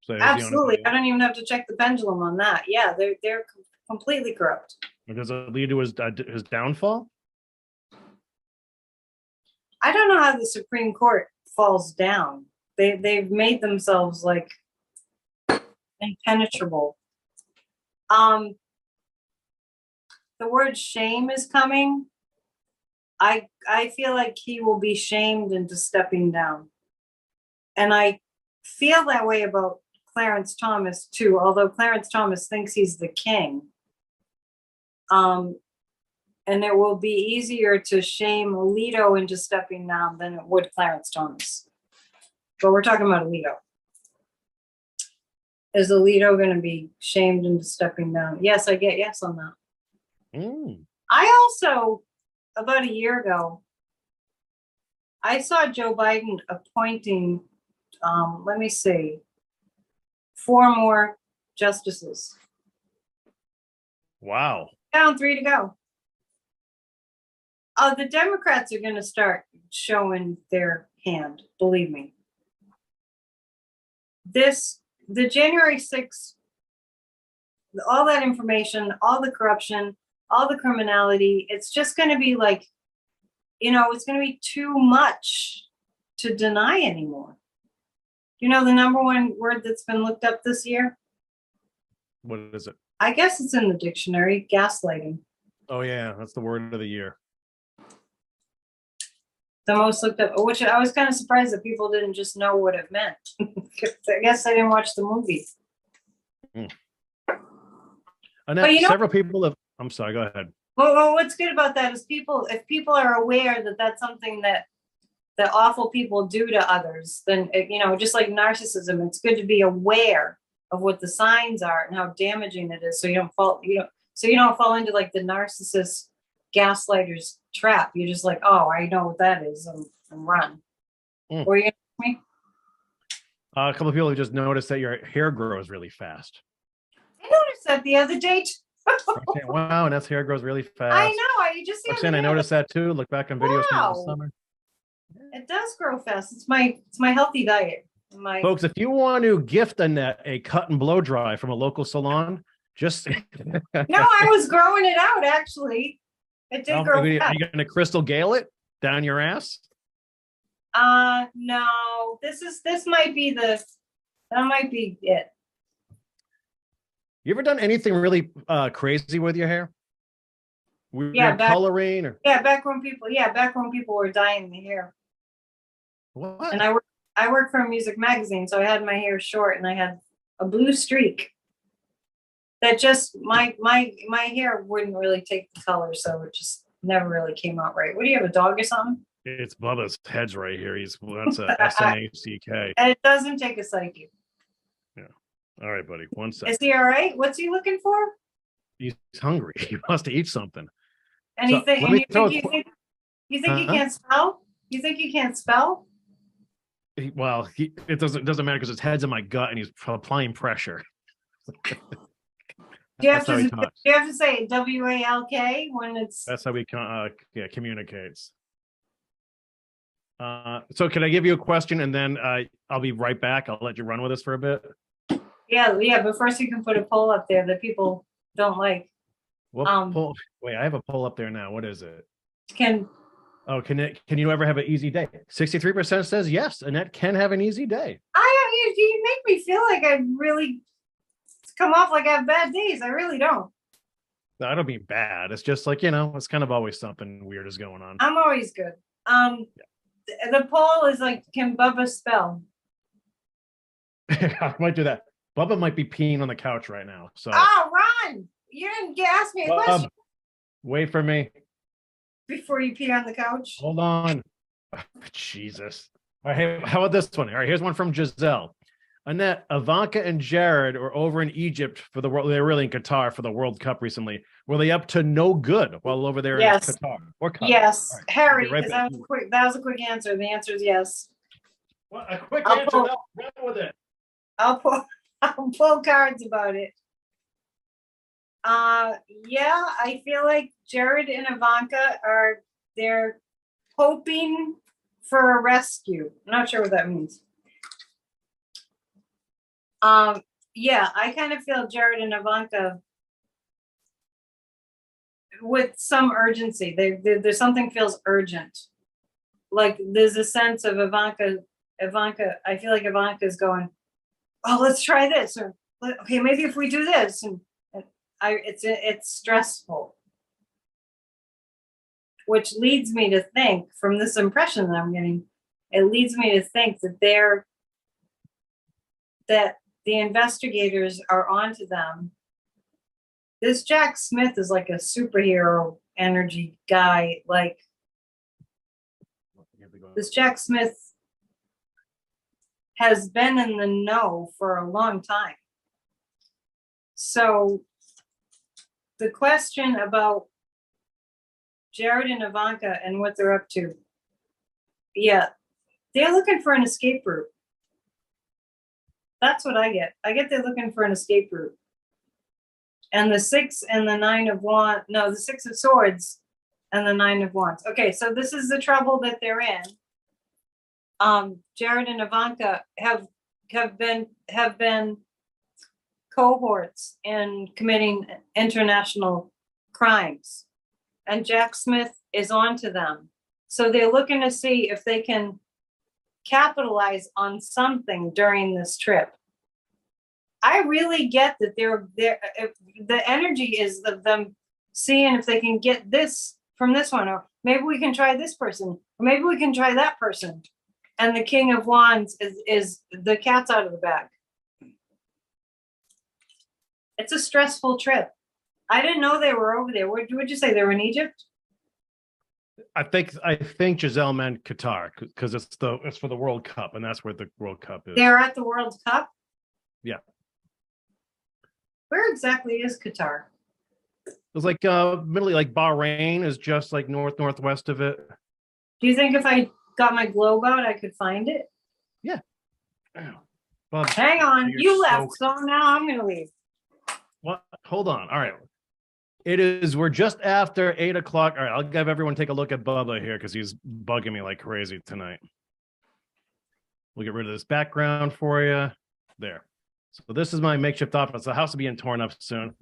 So absolutely. I don't even have to check the pendulum on that. Yeah, they're completely corrupt. Does it lead to his downfall? I don't know how the Supreme Court falls down. They've made themselves like impenetrable. The word shame is coming. I feel like he will be shamed into stepping down. And I feel that way about Clarence Thomas too, although Clarence Thomas thinks he's the king. And it will be easier to shame Alito into stepping down than it would Clarence Thomas. But we're talking about Alito. Is Alito going to be shamed into stepping down? Yes, I get yes on that. I also, about a year ago, I saw Joe Biden appointing, 4 more justices. Wow. Down 3 to go. The Democrats are going to start showing their hand, believe me. The January 6th, all that information, all the corruption, all the criminality, it's just going to be like, it's going to be too much to deny anymore. The number one word that's been looked up this year? What is it? I guess it's in the dictionary, gaslighting. Oh yeah, that's the word of the year. The most looked up, which I was kind of surprised that people didn't just know what it meant. I guess I didn't watch the movie. Annette, several people have. I'm sorry. Go ahead. Well, what's good about that is if people are aware that that's something that awful people do to others, then just like narcissism, it's good to be aware of what the signs are and how damaging it is, so you don't fall into like the narcissist gaslighters trap. You're just like, oh, I know what that is, and run. Or you me? A couple of people have just noticed that your hair grows really fast. I noticed that the other day. Okay, wow, and that's hair grows really fast. I know. You just Roxanne, I noticed that too. Look back on videos from the summer. It does grow fast. It's my healthy diet. Folks, if you want to gift Annette a cut and blow dry from a local salon, just no, I was growing it out actually. It did grow. Are you going to Crystal Gale it down your ass? No. This might be that might be it. You ever done anything really crazy with your hair? Coloring or back when people were dyeing the hair. What? And I worked for a music magazine, so I had my hair short and I had a blue streak that just my hair wouldn't really take the color, so it just never really came out right. What do you have, a dog or something? It's Bubba's head's right here. That's a SNACK. And it doesn't take a psychic. Yeah. All right, buddy. 1 second. Is he all right? What's he looking for? He's hungry. He wants to eat something. And you think he can't spell? You think he can't spell? Well, it doesn't matter because his head's in my gut and he's applying pressure. Do you have to say WALK when it's? That's how he communicates. So can I give you a question and then I'll be right back? I'll let you run with this for a bit. Yeah. But first you can put a poll up there that people don't like. Poll? Wait, I have a poll up there now. What is it? Can you ever have an easy day? 63% says yes, Annette can have an easy day. You make me feel like I really come off like I have bad days. I really don't. No, I don't mean bad. It's just like, it's kind of always something weird is going on. I'm always good. The poll is like, can Bubba spell? I might do that. Bubba might be peeing on the couch right now. So. Oh, Ron, you didn't ask me a question. Wait for me. Before you pee on the couch? Hold on. Oh, Jesus. All right, how about this one? All right, here's one from Giselle. Annette, Ivanka and Jared were over in Egypt for the world. They were really in Qatar for the World Cup recently. Were they up to no good while over there in Qatar? Or Qatar? Yes, right. Harry, because that was a quick answer. The answer is yes. What a quick answer. Run with it. I'll pull cards about it. I feel like Jared and Ivanka they're hoping for a rescue. I'm not sure what that means. I kind of feel Jared and Ivanka with some urgency. There's something feels urgent. Like there's a sense of Ivanka. I feel like Ivanka's going, oh, let's try this, or okay, maybe if we do this, and it's stressful, which leads me to think, from this impression that I'm getting, it leads me to think that the investigators are onto them. This Jack Smith is like a superhero energy guy. Like this Jack Smith has been in the know for a long time. So the question about Jared and Ivanka and what they're up to, they're looking for an escape route. That's what I get. They're looking for an escape route. And the 6 and the 9 of wands, no, the 6 of swords and the 9 of wands. Okay, so this is the trouble that they're in. Jared and Ivanka have been cohorts in committing international crimes, and Jack Smith is onto them. So they're looking to see if they can capitalize on something during this trip. I really get that the energy is of them seeing if they can get this from this one, or maybe we can try this person, or maybe we can try that person. And the King of Wands is the cat's out of the bag. It's a stressful trip. I didn't know they were over there. What would you say? They were in Egypt? I think Giselle meant Qatar because it's for the World Cup, and that's where the World Cup is. They're at the World Cup? Yeah. Where exactly is Qatar? It's like middle, like Bahrain is just like northwest of it. Do you think if I got my globe out, I could find it? Yeah. Well, hang on, you left, so now I'm gonna leave. What? Hold on. All right. We're just after 8 o'clock. All right, I'll have everyone take a look at Bubba here because he's bugging me like crazy tonight. We'll get rid of this background for you. There. So this is my makeshift office. The house will be getting torn up soon.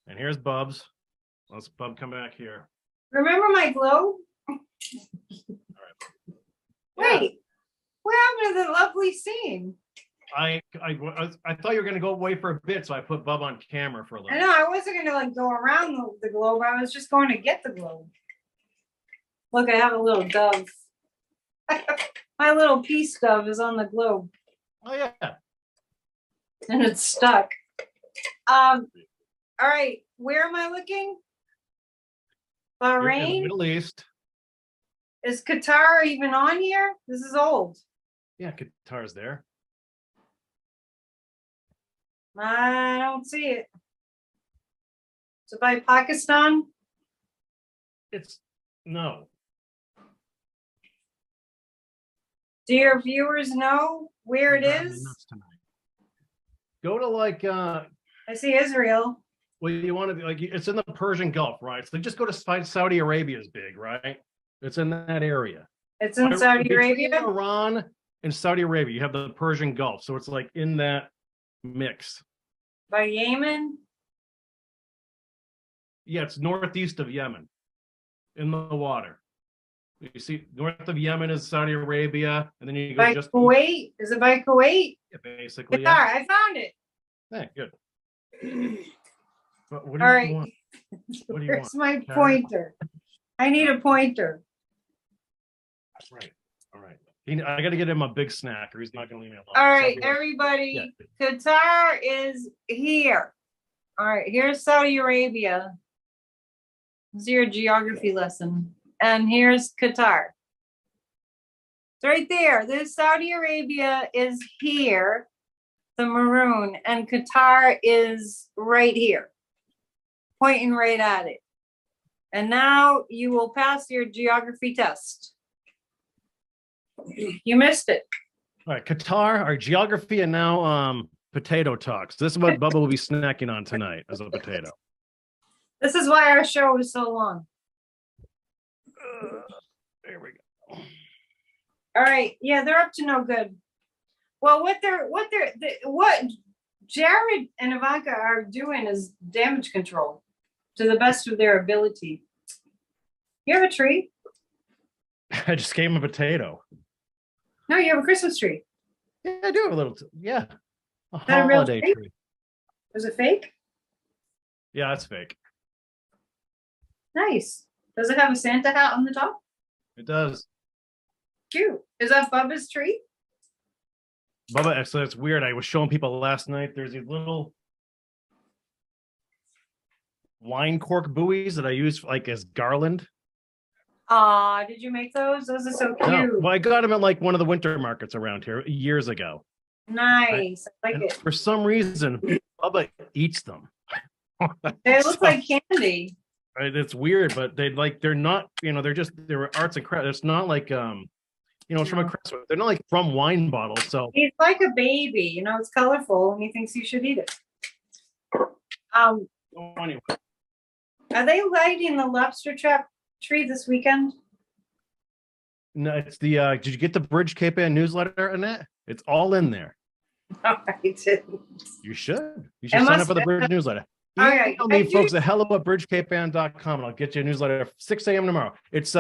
And here's Bub's. Let's Bub come back here. Remember my globe? All right. Wait, what happened to the lovely scene? I thought you were going to go away for a bit, so I put Bub on camera for a little. I know, I wasn't going to like go around the globe. I was just going to get the globe. Look, I have a little dove. My little peace dove is on the globe. Oh, yeah. And it's stuck. All right, where am I looking? Bahrain? In the Middle East. Is Qatar even on here? This is old. Yeah, Qatar's there. I don't see it. Is it by Pakistan? No. Do your viewers know where it is? Go to like I see Israel. Well, you want to be like, it's in the Persian Gulf, right? So just go to Saudi Arabia is big, right? It's in that area. It's in Saudi Arabia? Iran and Saudi Arabia, you have the Persian Gulf. So it's like in that mix. By Yemen? Yeah, it's northeast of Yemen in the water. You see, north of Yemen is Saudi Arabia, and then you go by just Kuwait. East. Is it by Kuwait? Yeah, basically. Qatar, yeah. I found it. Hey, good. What do All you right. want? What do you Where's want? my pointer? I need a pointer. Right. All right. I got to get him a big snack, or he's not going to leave me alone. All right, everybody. Yeah. Qatar is here. All right, here's Saudi Arabia. This is your geography lesson. And here's Qatar. It's right there. This Saudi Arabia is here, the maroon, and Qatar is right here, pointing right at it. And now you will pass your geography test. You missed it. All right, Qatar, our geography, and now potato talks. This is what Bubba will be snacking on tonight as a potato. This is why our show is so long. There we go. All right, yeah, they're up to no good. Well, what Jared and Ivanka are doing is damage control to the best of their ability. You have a tree? I just gave him a potato. No, you have a Christmas tree. Yeah, I do have a little. Yeah, a holiday tree. Is it fake? Yeah, that's fake. Nice. Does it have a Santa hat on the top? It does. Cute. Is that Bubba's tree? Bubba, so it's weird. I was showing people last night. There's these little wine cork buoys that I use like as garland. Aw, did you make those? Those are so cute. No, well, I got them at like one of the winter markets around here years ago. Nice. I like it. For some reason, Bubba eats them. They look like candy. Right, it's weird, but they're not, they're arts and crafts. It's not like it's from a Christmas. They're not like from wine bottles. So he's like a baby, it's colorful and he thinks you should eat it. Anyway. Are they lighting the lobster trap tree this weekend? No, it's the did you get the Bridge Cape Ann newsletter, Annette? It's all in there. No, I didn't. You should sign up for the Bridge newsletter. Okay. Email me, folks, at hello@bridgecapeann.com, and I'll get you a newsletter at 6 a.m. tomorrow. It's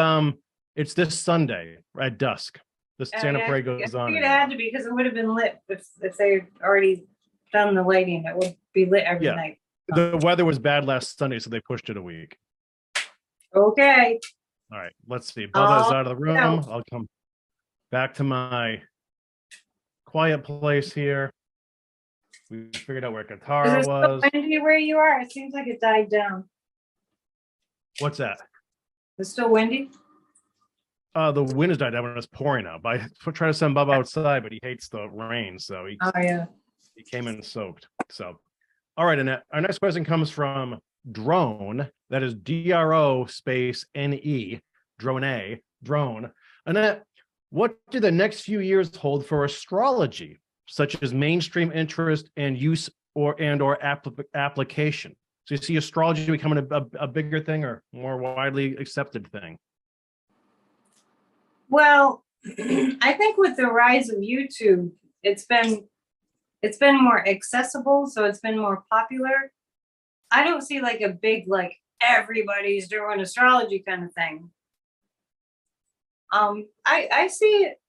this Sunday at dusk. The Santa Parade goes on. It had to be because it would have been lit if they already done the lighting. It would be lit every night. The weather was bad last Sunday, so they pushed it a week. Okay. All right, let's see. Bubba's out of the room. I'll come back to my quiet place here. We figured out where guitar Is it was. still windy where you are? It seems like it died down. What's that? It's still windy? The wind has died down when it's pouring out. But I try to send Bubba outside, but he hates the rain, so he came in soaked. So, all right, Annette. Our next question comes from Drone. That is DRO space NE. Drone. Annette, what do the next few years hold for astrology, such as mainstream interest and use or application? So you see astrology becoming a bigger thing or more widely accepted thing? Well, I think with the rise of YouTube, it's been more accessible, so it's been more popular. I don't see like a big, like everybody's doing astrology kind of thing. I see it.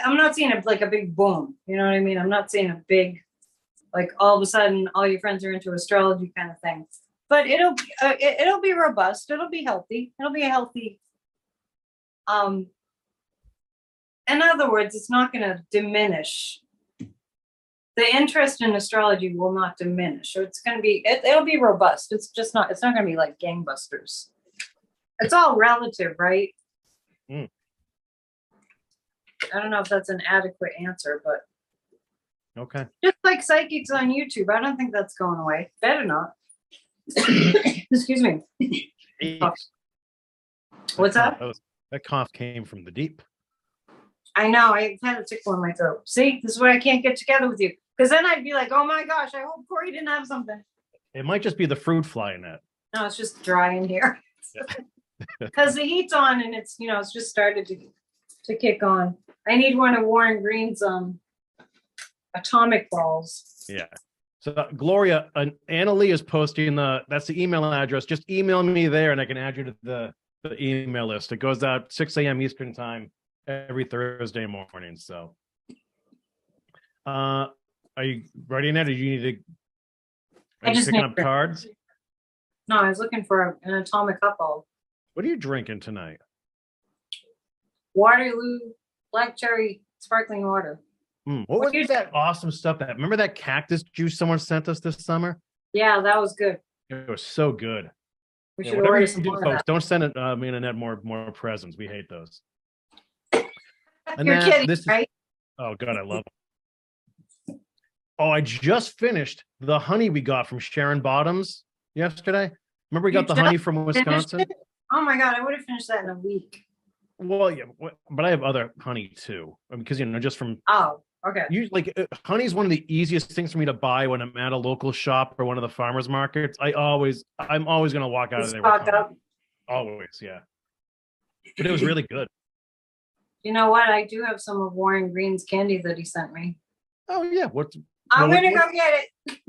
I'm not seeing like a big boom. You know what I mean? I'm not seeing a big, like all of a sudden all your friends are into astrology kind of thing. But it'll be robust. It'll be healthy. It'll be a healthy. In other words, it's not going to diminish. The interest in astrology will not diminish. So it's going to be, it'll be robust. It's not going to be like gangbusters. It's all relative, right? Mm. I don't know if that's an adequate answer, but okay. Just like psychics on YouTube, I don't think that's going away. Better not. Excuse me. What's that? That cough came from the deep. I know. I had a tickle in my throat. See, this is why I can't get together with you. Because then I'd be like, oh my gosh, I hope Kory didn't have something. It might just be the fruit fly in that. No, it's just dry in here. Because the heat's on and it's, it's just started to kick on. I need one of Warren Green's atomic balls. Yeah. So Gloria, Anna Lee is posting that's the email address. Just email me there and I can add you to the email list. It goes out 6 a.m. Eastern time every Thursday morning. So are you ready, Annette? Or you need to picking up cards? No, I was looking for an atomic cup bulb. What are you drinking tonight? Waterloo black cherry sparkling water. What was that awesome stuff remember that cactus juice someone sent us this summer? Yeah, that was good. It was so good. We should order some more, folks. Don't send it me and Annette more presents. We hate those. And you're kidding, right? Oh God, I love it. Oh, I just finished the honey we got from Sharon Bottoms yesterday. Remember we got the honey from Wisconsin? Oh my God, I would have finished that in a week. Well, yeah, but I have other honey too, because just from okay. Honey is one of the easiest things for me to buy when I'm at a local shop or one of the farmers markets. I'm always going to walk out of there with honey. Always, yeah. But it was really good. You know what? I do have some of Warren Green's candy that he sent me. Oh yeah, I'm gonna go get it.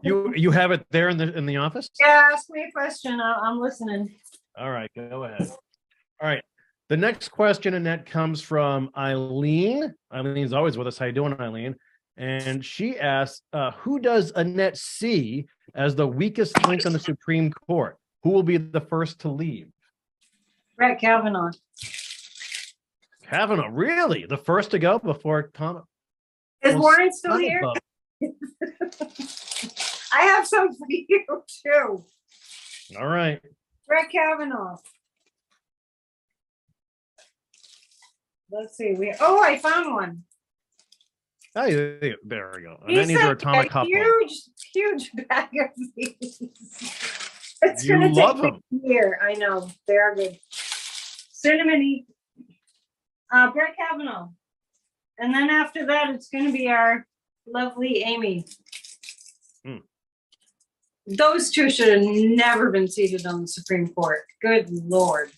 You have it there in the office? Yeah, ask me a question. I'm listening. All right, go ahead. All right. The next question, Annette, comes from Eileen. Eileen's always with us. How you doing, Eileen? And she asks, who does Annette see as the weakest link on the Supreme Court? Who will be the first to leave? Brett Kavanaugh. Kavanaugh, really? The first to go before Tom? Is Warren still here? I have some for you, too. All right. Brett Kavanaugh. Let's see. I found one. Oh, there we go. And then these are atomic cup. Huge bag of these. It's gonna take a year. I know. They are good. Cinnamony. Brett Kavanaugh. And then after that, it's gonna be our lovely Amy. Those two should have never been seated on the Supreme Court. Good Lord.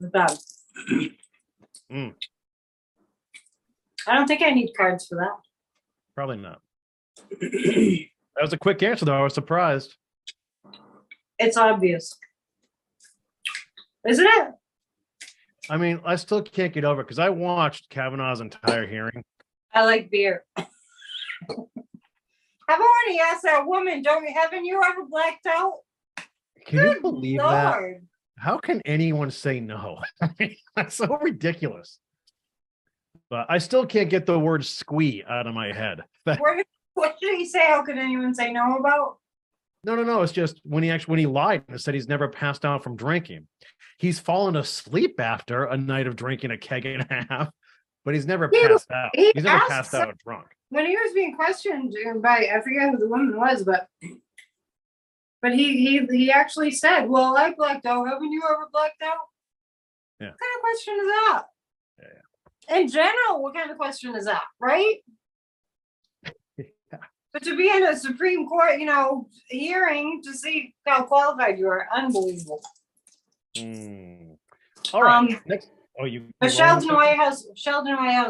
Without. I don't think I need cards for that. Probably not. That was a quick answer, though. I was surprised. It's obvious. Isn't it? I mean, I still can't get over it because I watched Kavanaugh's entire hearing. I like beer. Have I've already asked that woman, haven't you ever blacked out? Can you believe that? How can anyone say no? That's so ridiculous. But I still can't get the word squee out of my head. What did he say? How could anyone say no about? No. It's just when he lied and said he's never passed out from drinking. He's fallen asleep after a night of drinking a keg and a half, but he's never passed out. He's never passed out drunk. When he was being questioned by, I forget who the woman was, but he actually said, "Well, I blacked out. Haven't you ever blacked out?" Yeah. What kind of question is that? Yeah. In general, what kind of question is that, right? But to be in a Supreme Court, hearing to see how qualified you are, unbelievable. All right. Next. But Sheldon Whitehouse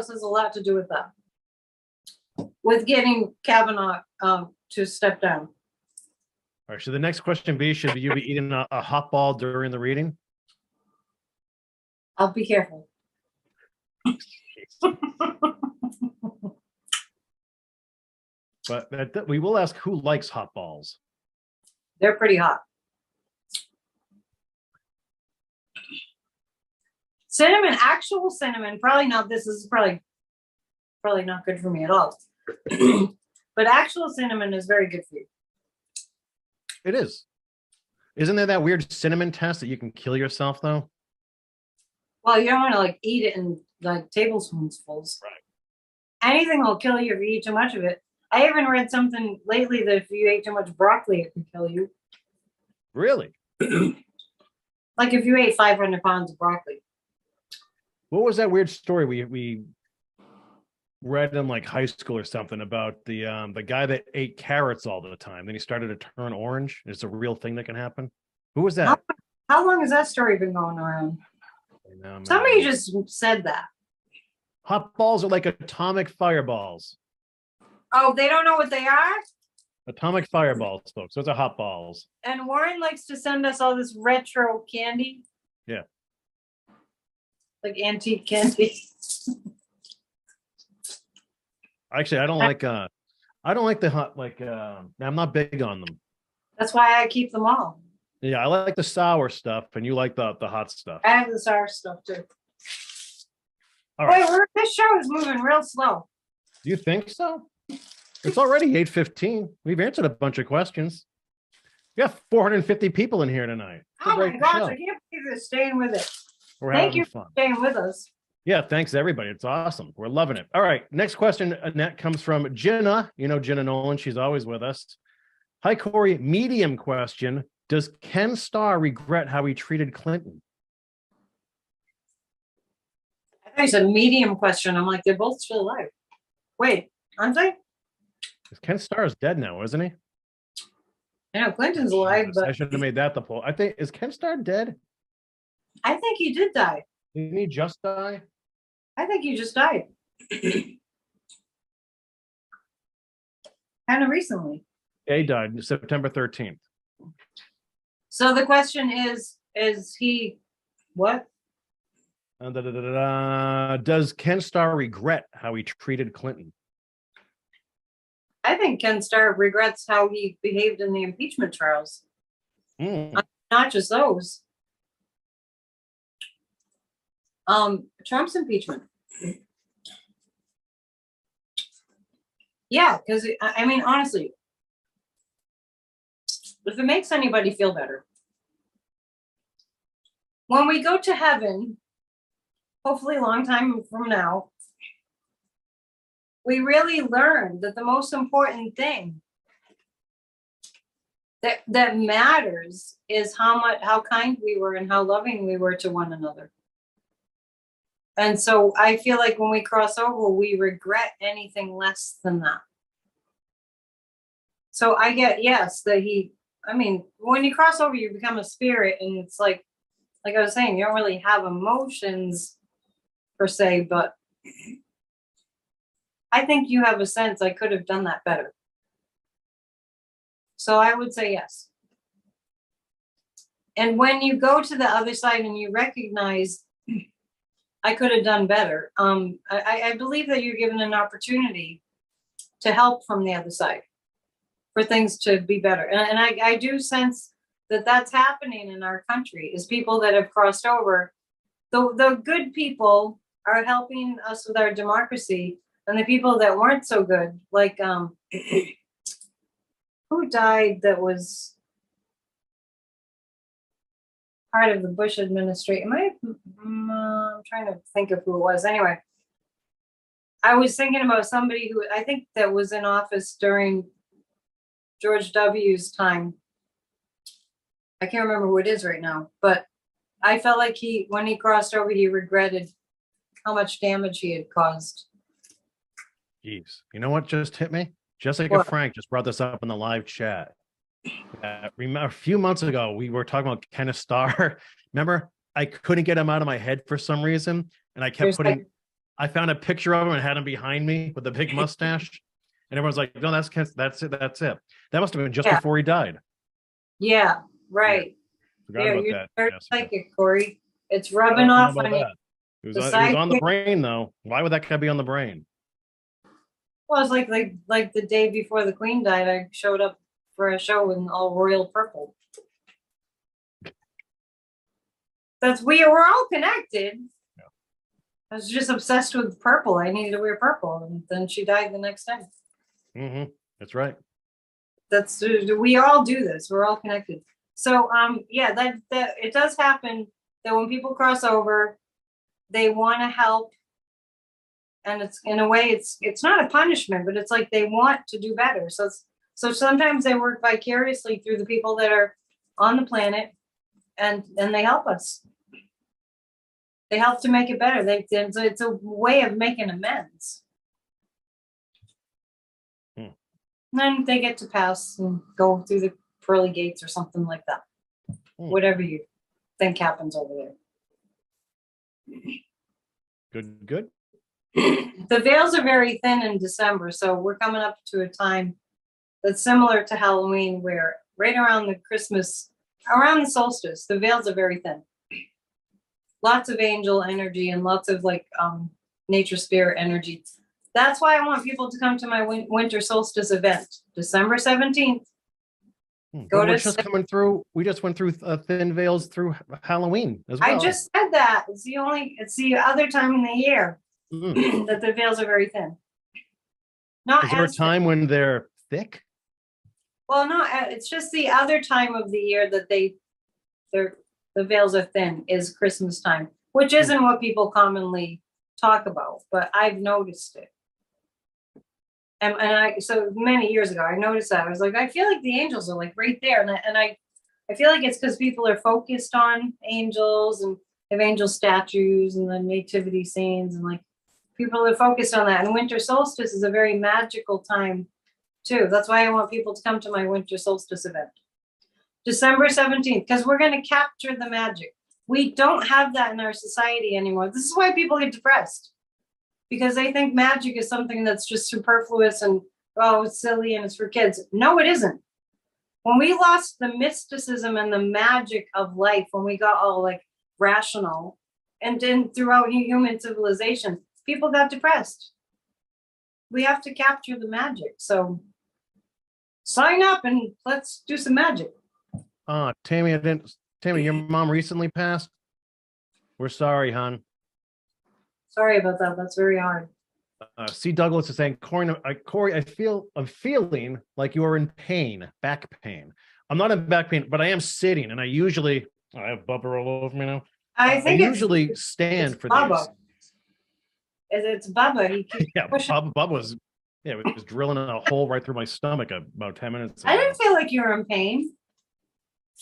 has a lot to do with that, with getting Kavanaugh to step down. All right. So the next question be: should you be eating a hot ball during the reading? I'll be careful. But we will ask who likes hot balls. They're pretty hot. Cinnamon, actual cinnamon, probably not. This is probably not good for me at all. But actual cinnamon is very good for you. It is. Isn't there that weird cinnamon test that you can kill yourself though? Well, you don't want to eat it in tablespoonfuls. Right. Anything will kill you if you eat too much of it. I even read something lately that if you ate too much broccoli, it could kill you. Really? If you ate 500 pounds of broccoli. What was that weird story we read in high school or something about the guy that ate carrots all the time? Then he started to turn orange. It's a real thing that can happen. Who was that? How long has that story been going around? Somebody just said that. Hot balls are like atomic fireballs. Oh, they don't know what they are? Atomic fireballs, folks. Those are hot balls. And Warren likes to send us all this retro candy. Yeah. Like antique candy. Actually, I don't like the hot, I'm not big on them. That's why I keep them all. Yeah, I like the sour stuff, and you like the hot stuff. I have the sour stuff too. All right. Wait, this show is moving real slow. Do you think so? It's already 8:15. We've answered a bunch of questions. We have 450 people in here tonight. Oh my gosh, I can't believe they're staying with it. Thank you for staying with us. Yeah, thanks everybody. It's awesome. We're loving it. All right, next question, Annette, comes from Jenna. Jenna Nolan. She's always with us. Hi, Kory. Medium question. Does Ken Starr regret how he treated Clinton? I thought you said medium question. I'm like, they're both still alive. Wait, aren't they? Ken Starr is dead now, isn't he? I know Clinton's alive, but I should have made that the poll. I think, is Ken Starr dead? I think he did die. Didn't he just die? I think he just died. Kind of recently. Yeah, he died September 13th. So the question is he what? Does Ken Starr regret how he treated Clinton? I think Ken Starr regrets how he behaved in the impeachment trials. Not just those. Trump's impeachment. Yeah, because honestly, if it makes anybody feel better, when we go to heaven, hopefully a long time from now, we really learn that the most important thing that matters is how kind we were and how loving we were to one another. And so I feel like when we cross over, we regret anything less than that. So I get, yes, that when you cross over, you become a spirit, and it's like I was saying, you don't really have emotions per se, but I think you have a sense I could have done that better. So I would say yes. And when you go to the other side and you recognize I could have done better, I believe that you're given an opportunity to help from the other side. for things to be better. And I do sense that that's happening in our country, is people that have crossed over. The good people are helping us with our democracy, and the people that weren't so good, like who died that was part of the Bush administration? I'm trying to think of who it was. Anyway, I was thinking about somebody who I think that was in office during George W.'s time. I can't remember who it is right now, but I felt like when he crossed over, he regretted how much damage he had caused. Jeez. You know what just hit me? Jessica Frank just brought this up in the live chat. Remember, a few months ago, we were talking about Kenneth Starr. Remember, I couldn't get him out of my head for some reason, and I kept I found a picture of him and had him behind me with a big mustache, and everyone's like, "No, that's it. That's it. That must have been just before he died." Yeah, right. Forgot about you're that. psychic, Kory. It's rubbing off on you. It was on the brain, though. Why would that guy be on the brain? Well, it's like the day before the Queen died, I showed up for a show in all royal purple. We're all connected. Yeah. I was just obsessed with purple. I needed to wear purple, and then she died the next day. Mm-hmm. That's right. We all do this. We're all connected. So that it does happen that when people cross over, they want to help. And it's in a way, it's not a punishment, but it's like they want to do better. So sometimes they work vicariously through the people that are on the planet, and they help us. They help to make it better. It's a way of making amends. And then they get to pass and go through the pearly gates or something like that. Whatever you think happens over there. Good. The veils are very thin in December, so we're coming up to a time that's similar to Halloween, where right around around the solstice, the veils are very thin. Lots of angel energy and lots of nature spirit energy. That's why I want people to come to my winter solstice event, December 17th. We just went through thin veils through Halloween as well. I just said that. It's the other time in the year that the veils are very thin. Is there a time when they're thick? Well, no, it's just the other time of the year that the veils are thin is Christmas time, which isn't what people commonly talk about, but I've noticed it. And so many years ago, I noticed that. I was like, I feel like the angels are like right there. And I feel like it's because people are focused on angels and have angel statues and the nativity scenes, and people are focused on that. And winter solstice is a very magical time too. That's why I want people to come to my winter solstice event, December 17th, because we're going to capture the magic. We don't have that in our society anymore. This is why people get depressed, because they think magic is something that's just superfluous and, it's silly and it's for kids. No, it isn't. When we lost the mysticism and the magic of life, when we got all rational, and then throughout human civilization, people got depressed. We have to capture the magic. So sign up and let's do some magic. Tammy, your mom recently passed. We're sorry, hon. Sorry about that. That's very hard. C. Douglas is saying, Kory, I'm feeling like you are in pain, back pain. I'm not in back pain, but I am sitting, and I have Bubba all over me now. I usually stand for Bubba. These. It's Bubba. He keeps Bubba was, it was drilling a hole right through my stomach about 10 minutes ago. I didn't feel like you were in pain.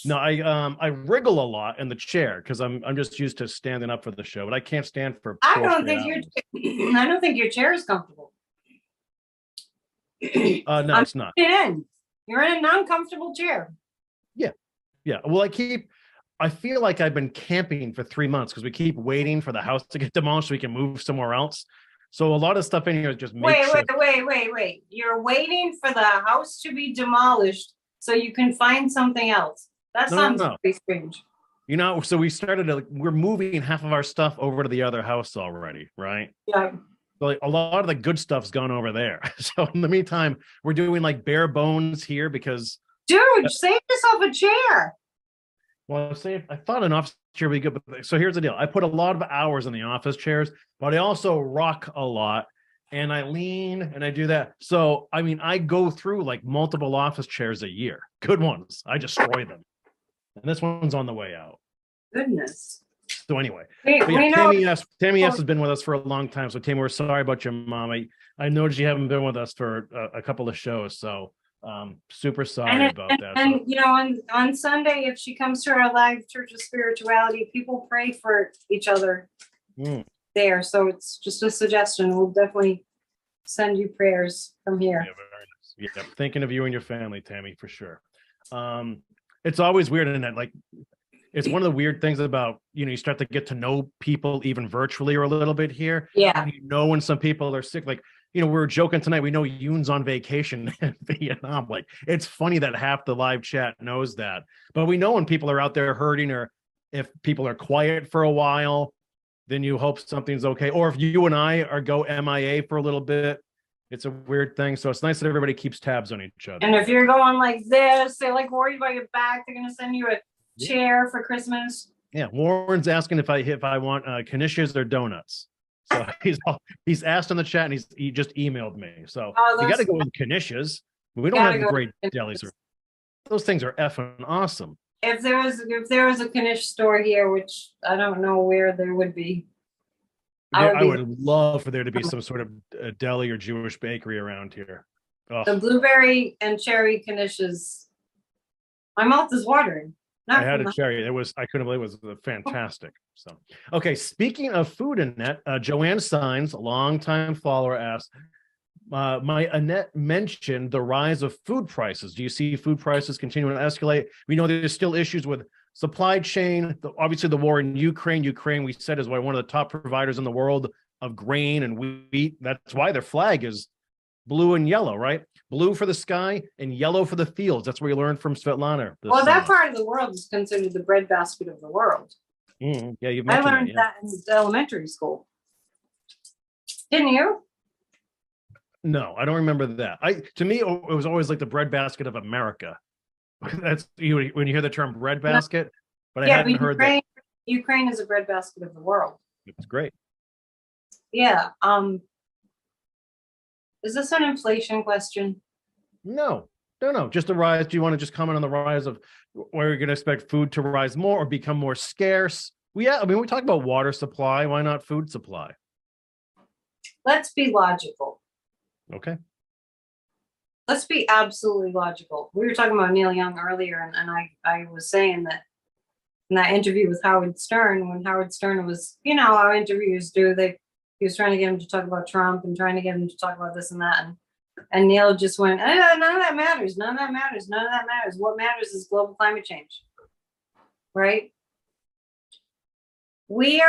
No, I wriggle a lot in the chair because I'm just used to standing up for the show, but I can't stand for. I don't think your chair is comfortable. No, it's not. You're in an uncomfortable chair. Yeah. Well, I feel like I've been camping for 3 months because we keep waiting for the house to get demolished so we can move somewhere else. So a lot of stuff in here is just makeshift. Wait. You're waiting for the house to be demolished so you can find something else. That sounds pretty strange. So we're moving half of our stuff over to the other house already, right? Yeah. So like, a lot of the good stuff's gone over there. So in the meantime, we're doing like bare bones here because, dude, save yourself a chair. well, I thought an office chair would be good, but so here's the deal. I put a lot of hours in the office chairs, but I also rock a lot and I lean and I do that. So, I mean, I go through like multiple office chairs a year, good ones. I destroy them. And this one's on the way out. Goodness. So anyway, we Tammy S has been with us for a long time. So Tammy, we're sorry about your mom. I noticed you haven't been with us for a couple of shows. So super sorry about that. And you know, on Sunday, if she comes to our live Church of Spirituality, people pray for each other there. So it's just a suggestion. We'll definitely send you prayers from here. Yeah, very nice. Yeah, thinking of you and your family, Tammy, for sure. It's always weird, Annette. Like, it's one of the weird things about, you know, you start to get to know people even virtually or a little bit here. Yeah. And you know when some people are sick. Like, you know, we were joking tonight. We know Yoon's on vacation in Vietnam. Like, it's funny that half the live chat knows that. But we know when people are out there hurting, or if people are quiet for a while, then you hope something's okay. Or if you and I are go MIA for a little bit, it's a weird thing. So it's nice that everybody keeps tabs on each other. And if you're going like this, they're like worried about your back, they're going to send you a chair for Christmas. Yeah, Warren's asking if I want knishes or donuts. So he's asked in the chat, and he just emailed me. So you got to go with knishes. We don't have great delis. Those things are effing awesome. If there was a knish store here, which I don't know where there would be. I would love for there to be some sort of deli or Jewish bakery around here. Oh. The blueberry and cherry knishes. My mouth is watering. I had a cherry. I couldn't believe it was fantastic. So, okay. Speaking of food, Annette, Joanne Signs, a longtime follower, asked, my Annette mentioned the rise of food prices. Do you see food prices continuing to escalate? We know there's still issues with supply chain. Obviously, the war in Ukraine. Ukraine, we said, is one of the top providers in the world of grain and wheat. That's why their flag is blue and yellow, right? Blue for the sky and yellow for the fields. That's where you learned from Svetlana. Well, that part of the world is considered the breadbasket of the world. Yeah, I learned that in elementary school. Didn't you? No, I don't remember that. To me, it was always like the breadbasket of America. That's when you hear the term breadbasket, but I hadn't heard that. Ukraine is a breadbasket of the world. It's great. Yeah. Is this an inflation question? No. Just the rise. Do you want to just comment on the rise of where you're going to expect food to rise more or become more scarce? We talk about water supply. Why not food supply? Let's be logical. Okay. Let's be absolutely logical. We were talking about Neil Young earlier, and I was saying that in that interview with Howard Stern, when Howard Stern was, you know, how interviewers do, he was trying to get him to talk about Trump and trying to get him to talk about this and that. And Neil just went, none of that matters. None of that matters. None of that matters. What matters is global climate change. Right? We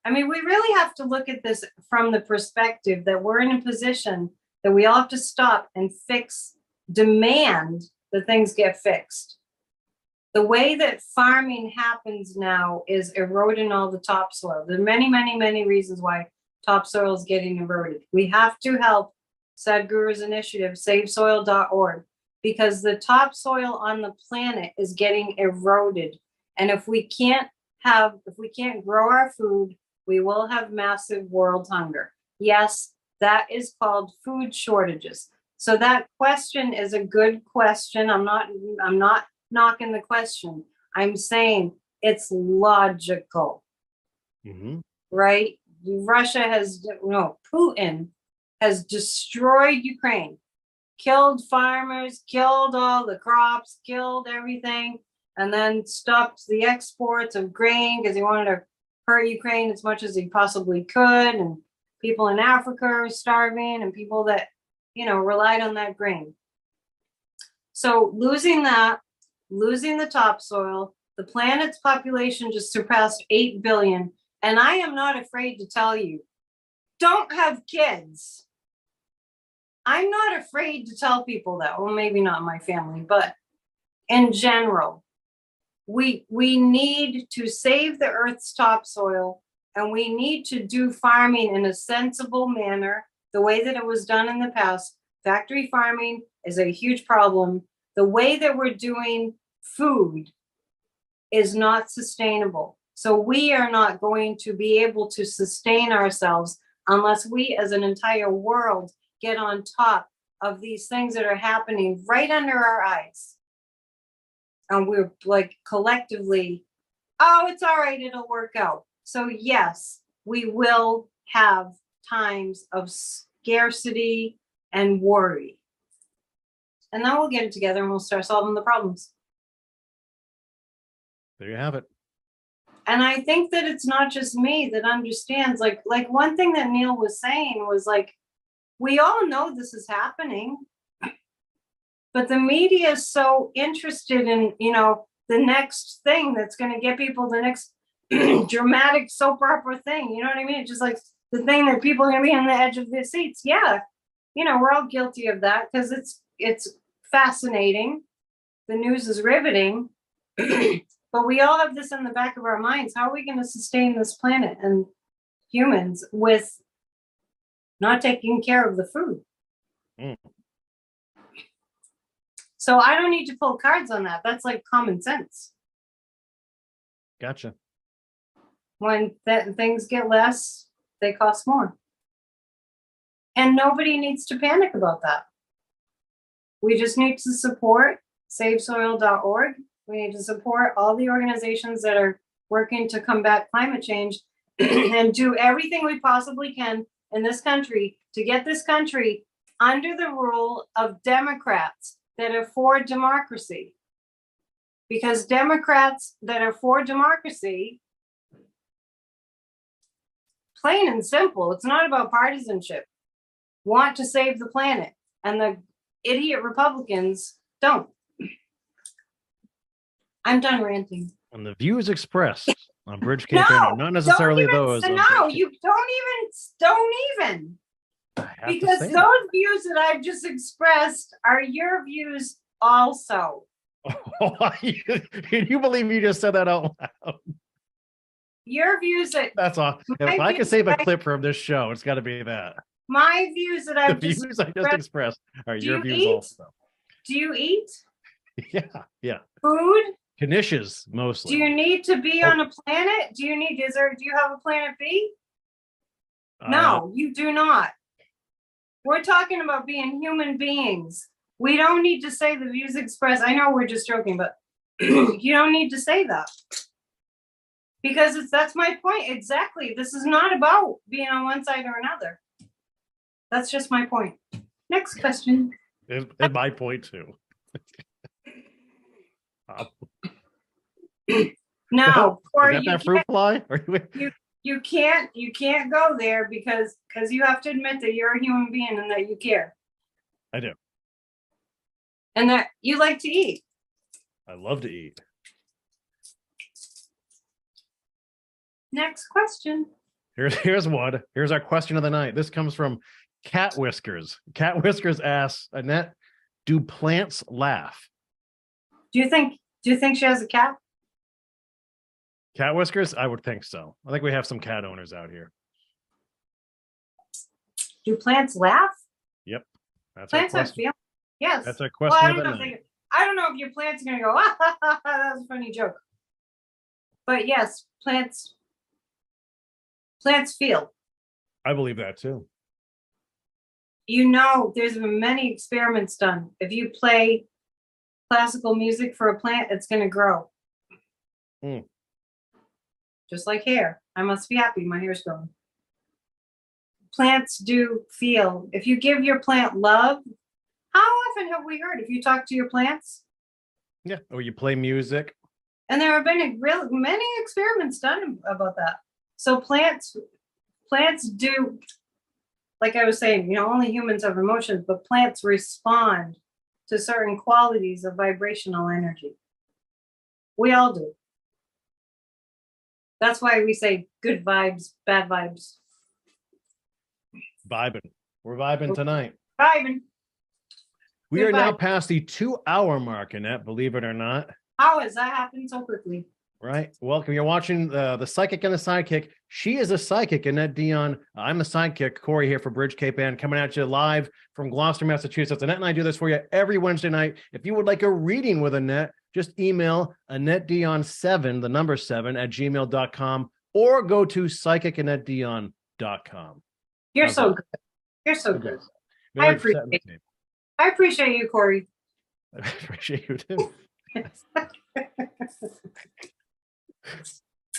really have to look at this from the perspective that we're in a position that we all have to stop and demand that things get fixed. The way that farming happens now is eroding all the topsoil. There are many, many, many reasons why topsoil is getting eroded. We have to help Sadhguru's initiative, SaveSoil.org, because the topsoil on the planet is getting eroded. And if we can't grow our food, we will have massive world hunger. Yes, that is called food shortages. So that question is a good question. I'm not knocking the question. I'm saying it's logical, right? Putin has destroyed Ukraine, killed farmers, killed all the crops, killed everything, and then stopped the exports of grain because he wanted to hurt Ukraine as much as he possibly could. And people in Africa are starving, and people that, you know, relied on that grain. So losing the topsoil, the planet's population just surpassed 8 billion. And I am not afraid to tell you, don't have kids. I'm not afraid to tell people that. Well, maybe not my family, but in general, we need to save the Earth's topsoil, And we need to do farming in a sensible manner, the way that it was done in the past. Factory farming is a huge problem. The way that we're doing food is not sustainable. So we are not going to be able to sustain ourselves unless we as an entire world get on top of these things that are happening right under our eyes. And we're like collectively, oh, it's all right, it'll work out. So yes, we will have times of scarcity and worry. And then we'll get it together and we'll start solving the problems. There you have it. And I think that it's not just me that understands, like one thing that Neil was saying was like, we all know this is happening, but the media is so interested in, you know, the next thing that's going to get people the next dramatic soap opera thing. You know what I mean? It's just like the thing that people are going to be on the edge of their seats. Yeah. You know, we're all guilty of that because it's fascinating. The news is riveting, but we all have this in the back of our minds. How are we going to sustain this planet and humans with not taking care of the food? So I don't need to pull cards on that. That's like common sense. Gotcha. When things get less, they cost more. And nobody needs to panic about that. We just need to support savesoil.org. We need to support all the organizations that are working to combat climate change and do everything we possibly can in this country to get this country under the rule of Democrats that are for democracy. Because Democrats that are for democracy, plain and simple, it's not about partisanship, want to save the planet. And the idiot Republicans don't. I'm done ranting. And the views expressed on Bridge Campaign are not necessarily those. No, you don't even. Because those views that I've just expressed are your views also. Oh, you believe you just said that out loud? Your views that's all. If I can save a clip from this show, it's got to be that. My views that I've the views I just expressed are your views also. Do you eat? Yeah. Food? Knishes mostly. Do you need to be on a planet? Do you have a planet B? No, you do not. We're talking about being human beings. We don't need to say the views expressed. I know we're just joking, but you don't need to say that. Because that's my point. Exactly. This is not about being on one side or another. That's just my point. Next question. And my point too. No, Kory, is that fruit fly? You can't go there because you have to admit that you're a human being and that you care. I do. And that you like to eat. I love to eat. Next question. Here's one. Here's our question of the night. This comes from Cat Whiskers. Cat Whiskers asks, Annette, do plants laugh? Do you think she has a cat? Cat Whiskers? I would think so. I think we have some cat owners out here. Do plants laugh? Yep. That's plants have feelings. Yes. That's our question of the night. I don't know if your plant's going to go, that was a funny joke. But yes, plants feel. I believe that too. You know, there's been many experiments done. If you play classical music for a plant, it's going to grow. Just like hair. I must be happy my hair's growing. Plants do feel. If you give your plant love, how often have we heard if you talk to your plants? Yeah, or you play music. And there have been many experiments done about that. So plants do, like I was saying, you know, only humans have emotions, but plants respond to certain qualities of vibrational energy. We all do. That's why we say good vibes, bad vibes. Vibing. We're vibing tonight. Vibing. We are now past the 2-hour mark, Annette, believe it or not. How has that happened so quickly? Right. Welcome. You're watching the Psychic and the Sidekick. She is a psychic, Annette Dion. I'm a sidekick, Kory, here for Bridge Cape Band, coming at you live from Gloucester, Massachusetts. Annette and I do this for you every Wednesday night. If you would like a reading with Annette, just email AnnetteDion7, the number 7, at gmail.com, or go to psychicannetteDion.com. You're so good. You're so good. I appreciate you, Kory. I appreciate you too.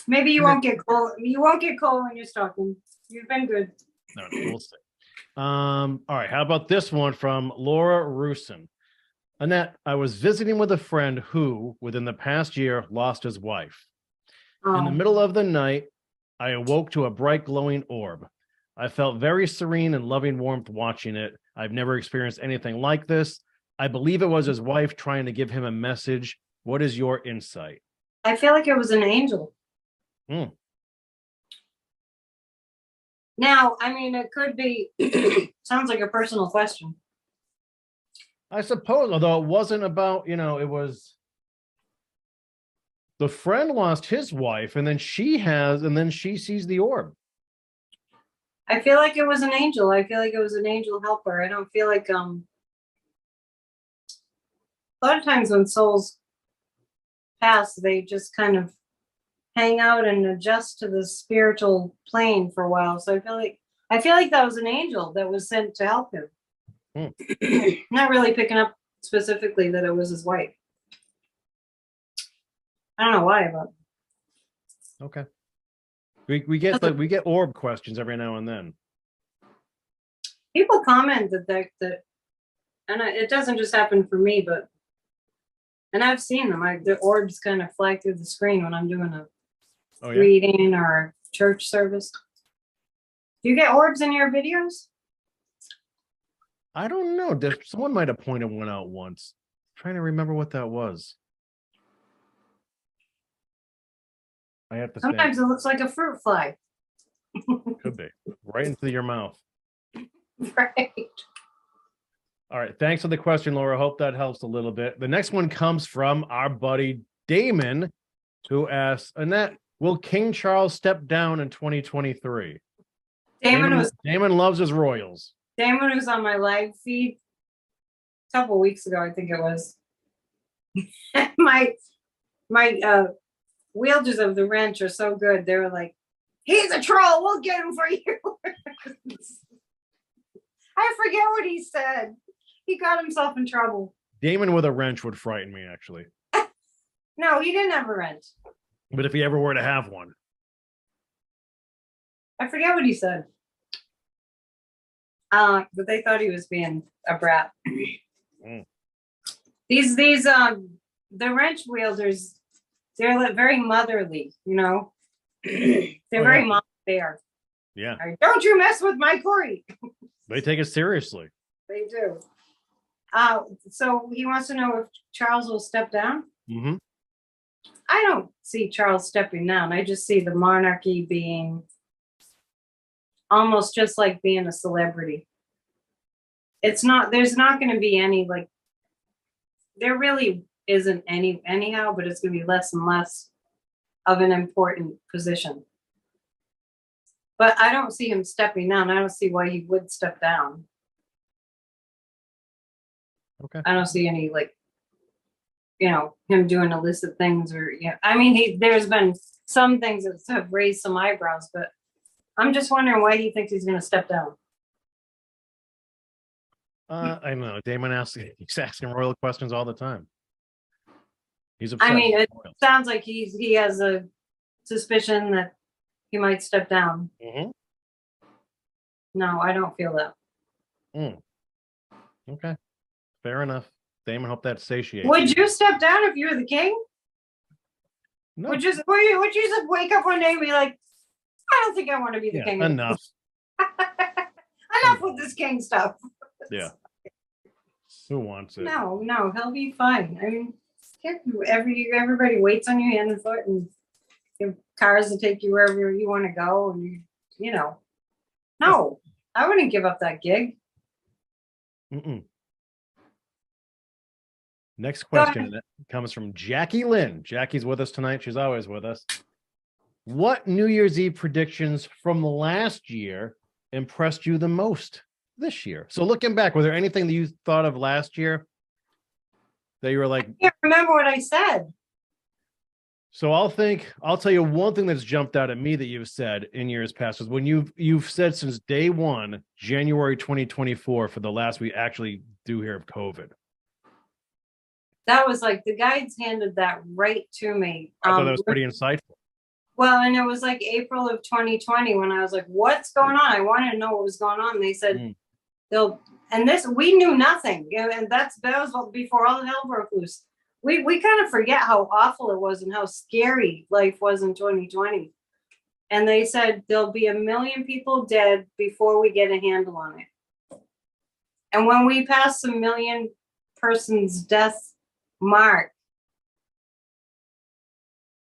Maybe you won't get cold. You won't get cold when you're stalking. You've been good. No, we'll see. All right. How about this one from Laura Rusin? Annette, I was visiting with a friend who, within the past year, lost his wife. In the middle of the night, I awoke to a bright glowing orb. I felt very serene and loving warmth watching it. I've never experienced anything like this. I believe it was his wife trying to give him a message. What is your insight? I feel like it was an angel. Now, I mean, it could be, sounds like a personal question. I suppose, although it wasn't about, it was the friend lost his wife and then she sees the orb. I feel like it was an angel. I feel like it was an angel helper. I don't feel like, a lot of times when souls pass, they just kind of hang out and adjust to the spiritual plane for a while. So I feel like that was an angel that was sent to help him. Not really picking up specifically that it was his wife. I don't know why, but okay. We get orb questions every now and then. People comment that and it doesn't just happen for me, and I've seen them. The orbs kind of fly through the screen when I'm doing a reading or a church service. Do you get orbs in your videos? I don't know. Someone might have pointed one out once. I'm trying to remember what that was. I have to. Sometimes it looks like a fruit fly. Could be right into your mouth. Right. All right. Thanks for the question, Laura. Hope that helps a little bit. The next one comes from our buddy Damon, who asks, Annette, will King Charles step down in 2023? Damon loves his royals. Damon was on my live feed a couple of weeks ago, I think it was. my wielders of the wrench are so good. They were like, he's a troll. We'll get him for you. I forget what he said. He got himself in trouble. Damon with a wrench would frighten me, actually. No, he didn't have a wrench. But if he ever were to have one. I forget what he said. But they thought he was being a brat. These the wrench wielders, they're very motherly, They're very mom bear. Yeah. Don't you mess with my Kory. They take it seriously. They do. So he wants to know if Charles will step down. Mm-hmm. I don't see Charles stepping down. I just see the monarchy being almost just like being a celebrity. There's not going to be any, there really isn't any anyhow, but it's going to be less and less of an important position. But I don't see him stepping down. I don't see why he would step down. Okay. I don't see any him doing illicit things or I mean there's been some things that have raised some eyebrows, but I'm just wondering why he thinks he's going to step down. I know Damon he's asking royal questions all the time. He's upset. I mean, it sounds like he has a suspicion that he might step down. Mm-hmm. No, I don't feel that. Okay, fair enough. Damon, hope that satiates. Would you step down if you were the king? No. Would you just wake up one day and be like, I don't think I want to be the king. Enough. Enough with this king stuff. Yeah. Who wants it? No, he'll be fine. I mean, everybody waits on you hand and foot, and you have cars to take you wherever you want to go, and No, I wouldn't give up that gig. Mm-mm. Next question comes from Jackie Lynn. Jackie's with us tonight. She's always with us. What New Year's Eve predictions from last year impressed you the most this year? So looking back, was there anything that you thought of last year that you were like, I can't remember what I said. So I'll tell you one thing that's jumped out at me that you've said in years past is when you've said since day one, January 2024, for the last we actually do hear of COVID. That was like the guides handed that right to me. I thought that was pretty insightful. Well, and it was like April of 2020 when I was like, what's going on? I wanted to know what was going on. They said we knew nothing. And that was before all the hell broke loose. We kind of forget how awful it was and how scary life was in 2020. And they said there'll be 1 million people dead before we get a handle on it. And when we passed the 1 million persons death mark,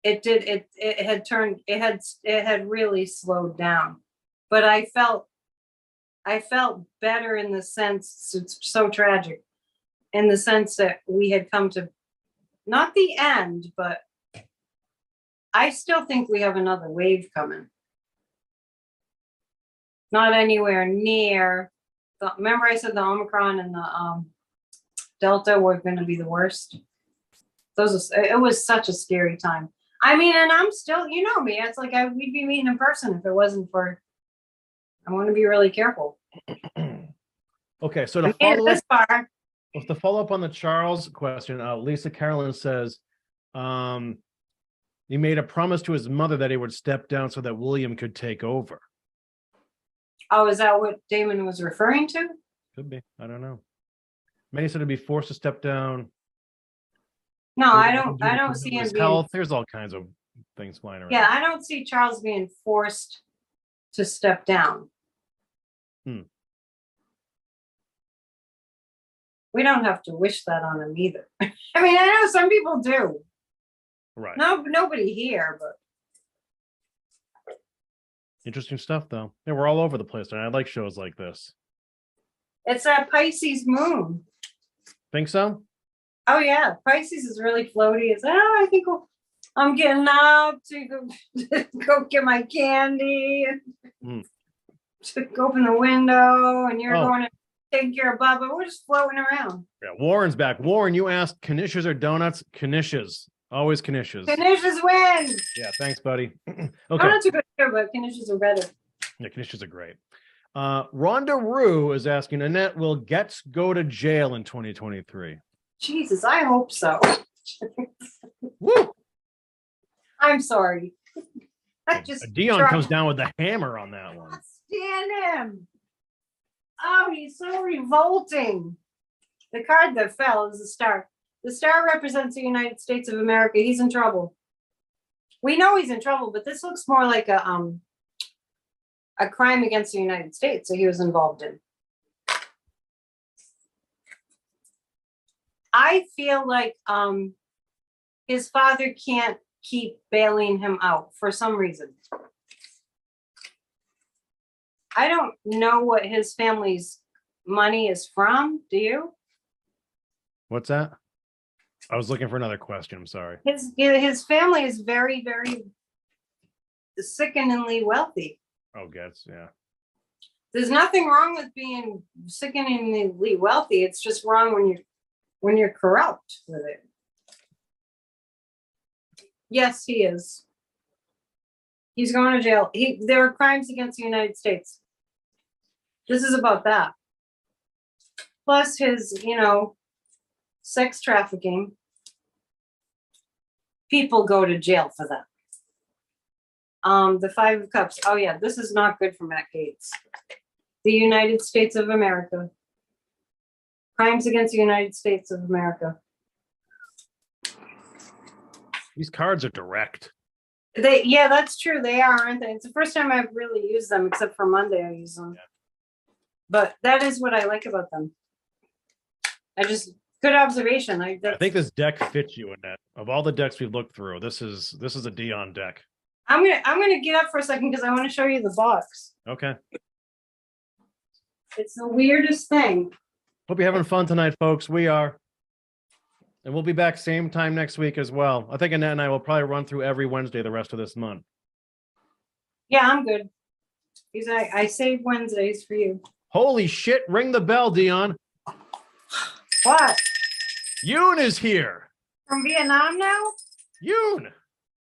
it had really slowed down. But I felt better in the sense, it's so tragic, in the sense that we had come to not the end, but I still think we have another wave coming. Not anywhere near. Remember I said the Omicron and the Delta were going to be the worst? It was such a scary time. I mean, and I'm still, you know me, it's like we'd be meeting in person if it wasn't for, I want to be really careful. Okay, so to follow up on the Charles question, Lisa Carolyn says, he made a promise to his mother that he would step down so that William could take over. Oh, is that what Damon was referring to? Could be. I don't know. Many said to be forced to step down. No, I don't see him being health. There's all kinds of things flying around. Yeah, I don't see Charles being forced to step down. We don't have to wish that on him either. I mean, I know some people do. Right. No, nobody here, but interesting stuff, though. Yeah, we're all over the place, and I like shows like this. It's that Pisces moon. Think so? Oh yeah, Pisces is really floaty. It's I think I'm getting up to go get my candy, to go open the window, and you're going to take care of Bubba. We're just floating around. Yeah, Warren's back. Warren, you asked knishes or donuts? Knishes. Always knishes. Knishes win. Yeah, thanks, buddy. Okay. Donuts are good too, but knishes are better. Yeah, knishes are great. Rhonda Rue is asking, Annette, will Getz go to jail in 2023? Jesus, I hope so. Woo! I'm sorry. Dion comes down with the hammer on that one. Stand him. Oh, he's so revolting. The card that fell is the star. The star represents the United States of America. He's in trouble. We know he's in trouble, but this looks more like a crime against the United States that he was involved in. I feel like his father can't keep bailing him out for some reason. I don't know what his family's money is from. Do you? What's that? I was looking for another question. I'm sorry. His family is very, very sickeningly wealthy. Oh, Getz, yeah. There's nothing wrong with being sickeningly wealthy. It's just wrong when you're corrupt with it. Yes, he is. He's going to jail. There are crimes against the United States. This is about that. Plus his, sex trafficking. People go to jail for that. The Five of Cups. Oh yeah, this is not good for Matt Gaetz. The United States of America. Crimes against the United States of America. These cards are direct. Yeah, that's true. They are, aren't they? It's the first time I've really used them, except for Monday I use them. Yeah. But that is what I like about them. Good observation. I think this deck fits you, Annette. Of all the decks we've looked through, this is a Dion deck. I'm gonna get up for a second because I want to show you the box. Okay. It's the weirdest thing. Hope you're having fun tonight, folks. We are. And we'll be back same time next week as well. I think Annette and I will probably run through every Wednesday the rest of this month. Yeah, I'm good. Because I save Wednesdays for you. Holy shit, ring the bell, Dion. What? Yoon is here. From Vietnam now? Yoon.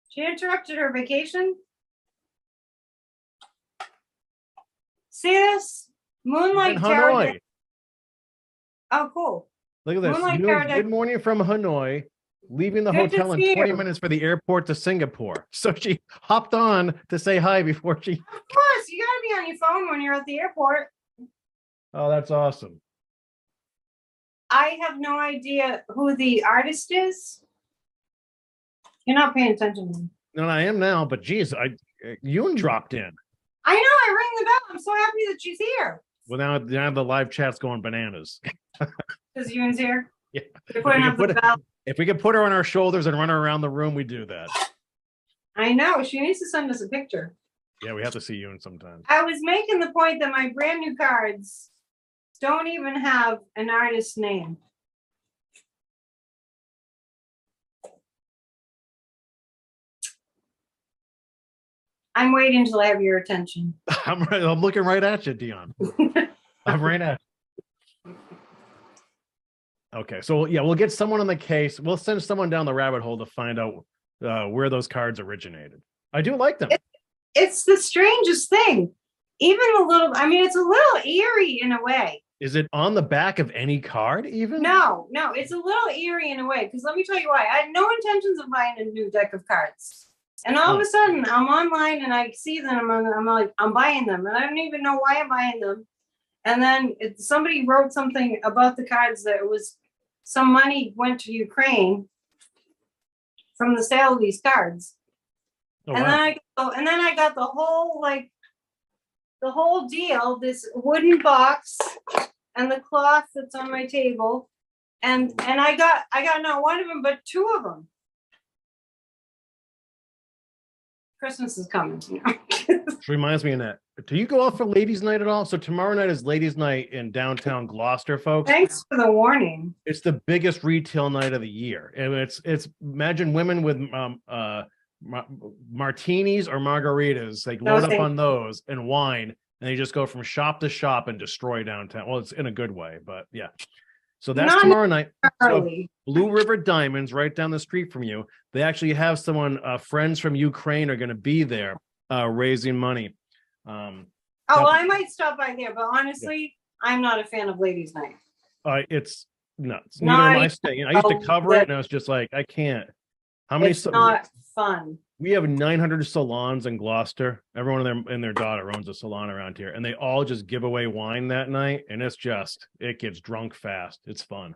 She interrupted her vacation. See this? Moonlight Tarot. Oh, cool. Look at this. Yoon, good morning from Hanoi. Leaving the hotel in 20 minutes for the airport to Singapore. So she hopped on to say hi before she... Of course, you got to be on your phone when you're at the airport. Oh, that's awesome. I have no idea who the artist is. You're not paying attention to me. No, I am now, but geez, Yoon dropped in. I know, I rang the bell. I'm so happy that she's here. Well, now the live chat's going bananas. Because Yoon's here? Yeah. They're putting up the bell. If we could put her on our shoulders and run her around the room, we do that. I know. She needs to send us a picture. Yeah, we have to see Yoon sometime. I was making the point that my brand new cards don't even have an artist's name. I'm waiting till I have your attention. I'm looking right at you, Dion. I'm right at you. Okay, so yeah, we'll get someone on the case. We'll send someone down the rabbit hole to find out where those cards originated. I do like them. It's the strangest thing. Even a little, I mean, it's a little eerie in a way. Is it on the back of any card even? No, it's a little eerie in a way. Because let me tell you why. I had no intentions of buying a new deck of cards. And all of a sudden, I'm online and I see them. I'm like, I'm buying them. And I don't even know why I'm buying them. And then somebody wrote something about the cards that it was some money went to Ukraine from the sale of these cards. Oh, and wow. then I got the whole deal, this wooden box and the cloth that's on my table. And I got not one of them, but two of them. Christmas is coming. Which reminds me, Annette, do you go out for ladies' night at all? So tomorrow night is ladies' night in downtown Gloucester, folks. Thanks for the warning. It's the biggest retail night of the year, and it's imagine women with martinis or margaritas. They load up on those and wine, and they just go from shop to shop and destroy downtown. Well, it's in a good way, but yeah. So that's tomorrow night. So Blue River Diamonds, right down the street from you. They actually have someone, friends from Ukraine are going to be there raising money. I might stop by there, but honestly, I'm not a fan of ladies' night. It's nuts. Neither am I staying. I used to cover it, and I was just like, I can't. How many? It's not fun. We have 900 salons in Gloucester. Everyone and their daughter owns a salon around here, and they all just give away wine that night, and it gets drunk fast. It's fun,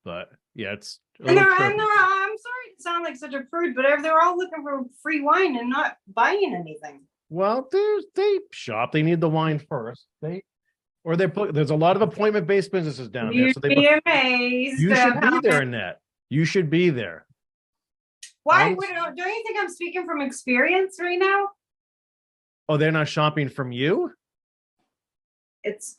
but yeah, it's. I'm sorry to sound like such a prude, but they're all looking for free wine and not buying anything. Well, they shop. They need the wine first. There's a lot of appointment-based businesses down there. So be amazed. You should be there, Annette. You should be there. Why? Don't you think I'm speaking from experience right now? Oh, they're not shopping from you? It's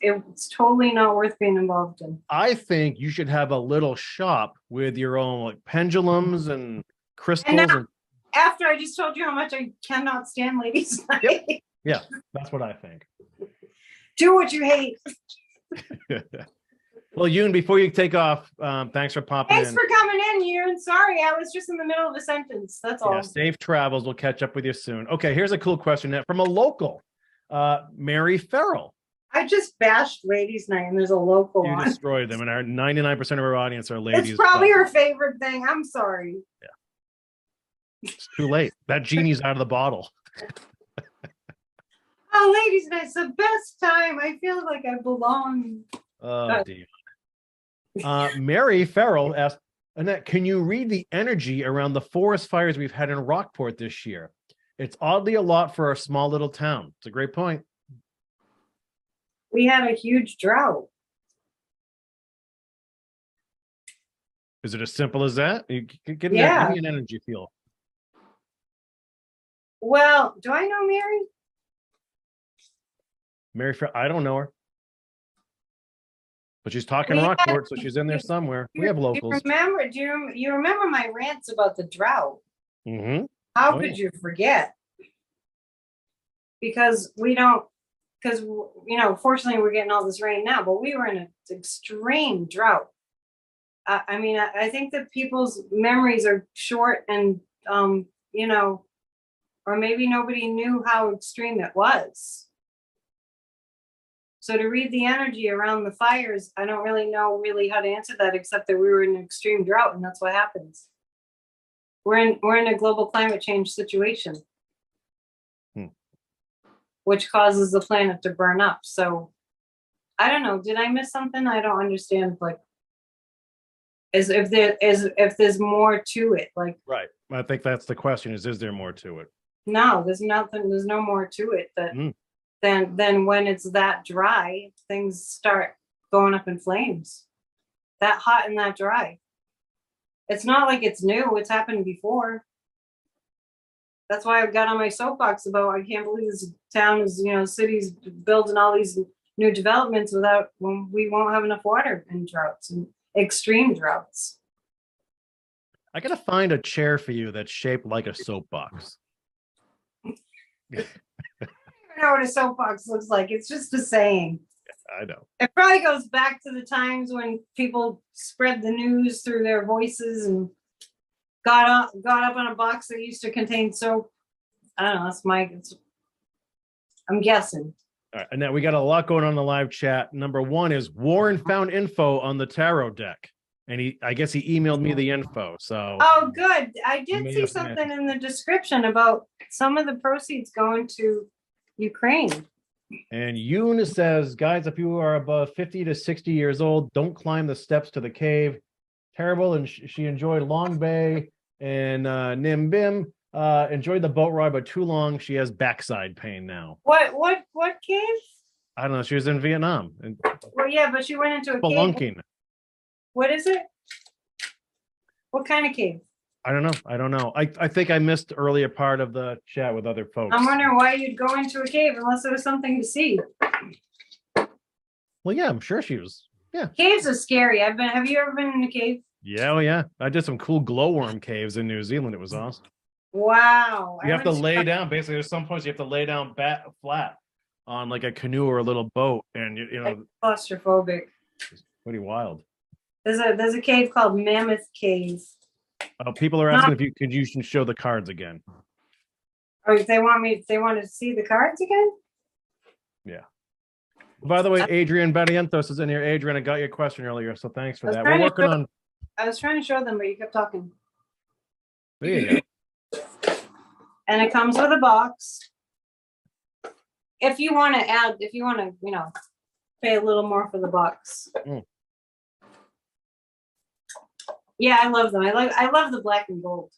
totally not worth being involved in. I think you should have a little shop with your own like pendulums and crystals. After I just told you how much I cannot stand ladies' night. Yep. Yeah, that's what I think. Do what you hate. Well, Yoon, before you take off, thanks for popping in. Thanks for coming in, Yoon. Sorry, I was just in the middle of a sentence. That's all. Yeah, safe travels. We'll catch up with you soon. Okay, here's a cool question from a local, Mary Farrell. I just bashed ladies' night, and there's a local one. You destroyed them, and our 99% of our audience are ladies. It's probably her favorite thing. I'm sorry. Yeah. It's too late. That genie's out of the bottle. Oh, ladies' night's the best time. I feel like I belong. Oh, dear. Mary Farrell asked, Annette, can you read the energy around the forest fires we've had in Rockport this year? It's oddly a lot for a small little town. It's a great point. We had a huge drought. Is it as simple as that? You give me an energy feel. Well, do I know Mary? Mary Farrell, I don't know her. But she's talking Rockport, so she's in there somewhere. We have locals. You remember my rants about the drought? Mm-hmm. How could you forget? Because fortunately we're getting all this rain now, but we were in an extreme drought. I mean, I think that people's memories are short and, or maybe nobody knew how extreme it was. So to read the energy around the fires, I don't really know how to answer that, except that we were in an extreme drought, and that's what happens. We're in a global climate change situation, which causes the planet to burn up. So I don't know. Did I miss something? I don't understand. Like, as if there's more to it. Like, right. I think that's the question: is there more to it? No, there's nothing. There's no more to it. Then when it's that dry, things start going up in flames. That hot and that dry. It's not like it's new. It's happened before. That's why I got on my soapbox about I can't believe this town is, cities building all these new developments when we won't have enough water in droughts and extreme droughts. I gotta find a chair for you that's shaped like a soapbox. I don't know what a soapbox looks like. It's just a saying. I know. It probably goes back to the times when people spread the news through their voices and got up on a box that used to contain soap. I don't know. I'm guessing. All right, and now we got a lot going on in the live chat. Number one is Warren found info on the tarot deck, and I guess he emailed me the info. So oh, good. I did see something in the description about some of the proceeds going to Ukraine. And Yoon says, guys, if you are above 50 to 60 years old, don't climb the steps to the cave. Terrible. And she enjoyed Long Bay and Nimbim. Enjoyed the boat ride, but too long. She has backside pain now. What cave? I don't know. She was in Vietnam. Well, yeah, but she went into a spelunking. Cave. What is it? What kind of cave? I don't know. I think I missed earlier part of the chat with other folks. I'm wondering why you'd go into a cave unless there was something to see. Well, yeah, I'm sure she was. Yeah. Caves are scary. Have you ever been in a cave? Yeah, oh yeah. I did some cool glowworm caves in New Zealand. It was awesome. Wow. You have to lay down. Basically, there's some points you have to lay down flat on like a canoe or a little boat, and you know. Claustrophobic. It's pretty wild. There's a cave called Mammoth Cave. Oh, people are asking if you can show the cards again. Oh, they want to see the cards again? Yeah. By the way, Adrian Barrientos is in here. Adrian, I got your question earlier, so thanks for that. We're working on. I was trying to show them, but you kept talking. There you go. And it comes with a box. If you want to, pay a little more for the box. Mm. Yeah, I love them. I love the black and gold.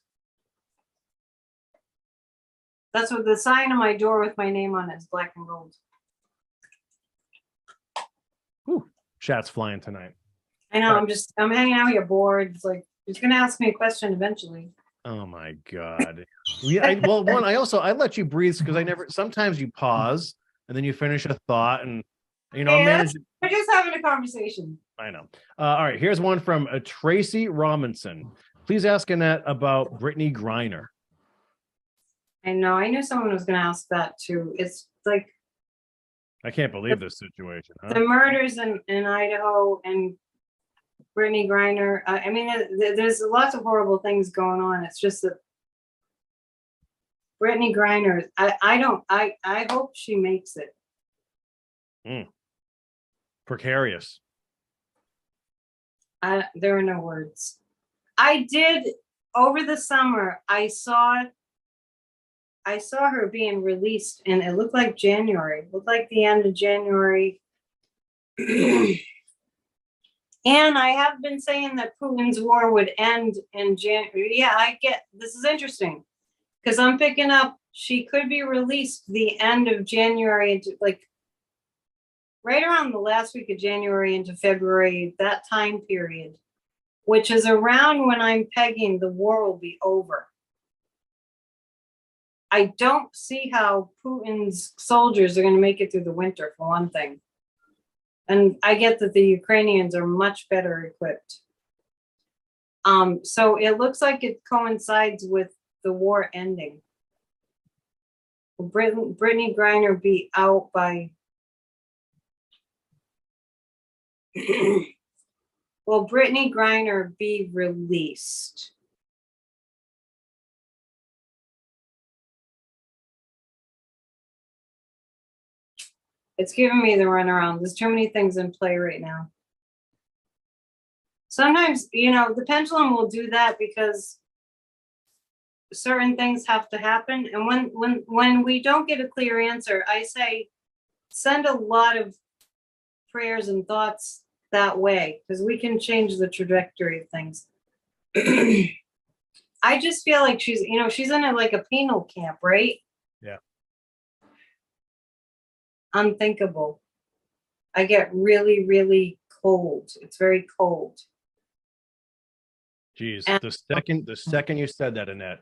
That's what the sign on my door with my name on it is, black and gold. Whew. Chat's flying tonight. I know. I'm hanging out here bored. It's like he's gonna ask me a question eventually. Oh my God. I let you breathe because sometimes you pause and then you finish a thought and we're just having a conversation. I know. All right, here's one from Tracy Robinson. Please ask Annette about Brittany Griner. I know. I knew someone was going to ask that too. It's like I can't believe this situation. Huh? The murders in Idaho and Brittany Griner. I mean, there's lots of horrible things going on. It's just that Brittany Griner. I hope she makes it. Precarious. There are no words. I did over the summer. I saw her being released, and it looked like January. It looked like the end of January. And I have been saying that Putin's war would end in January. Yeah, I get this is interesting because I'm picking up. She could be released the end of January, like right around the last week of January into February, that time period, which is around when I'm pegging the war will be over. I don't see how Putin's soldiers are going to make it through the winter, for one thing. And I get that the Ukrainians are much better equipped. So it looks like it coincides with the war ending. Brittany Griner be out by will Brittany Griner be released? It's giving me the runaround. There's too many things in play right now. Sometimes, you know, the pendulum will do that because certain things have to happen. And when we don't get a clear answer, I say send a lot of prayers and thoughts that way, because we can change the trajectory of things. I just feel like she's, you know, she's in like a penal camp, right? Yeah. Unthinkable. I get really, really cold. It's very cold. Geez, the second you said that, Annette,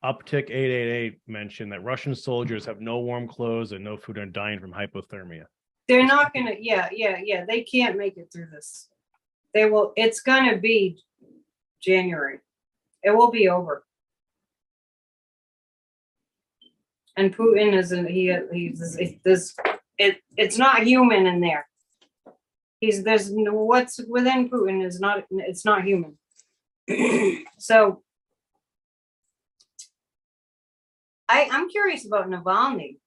Uptick 888 mentioned that Russian soldiers have no warm clothes and no food and dying from hypothermia. They're not gonna, yeah. They can't make it through this. They will, it's gonna be January. It will be over. And Putin isn't, it's not human in there. There's no, what's within Putin is not, it's not human. So I'm curious about Navalny.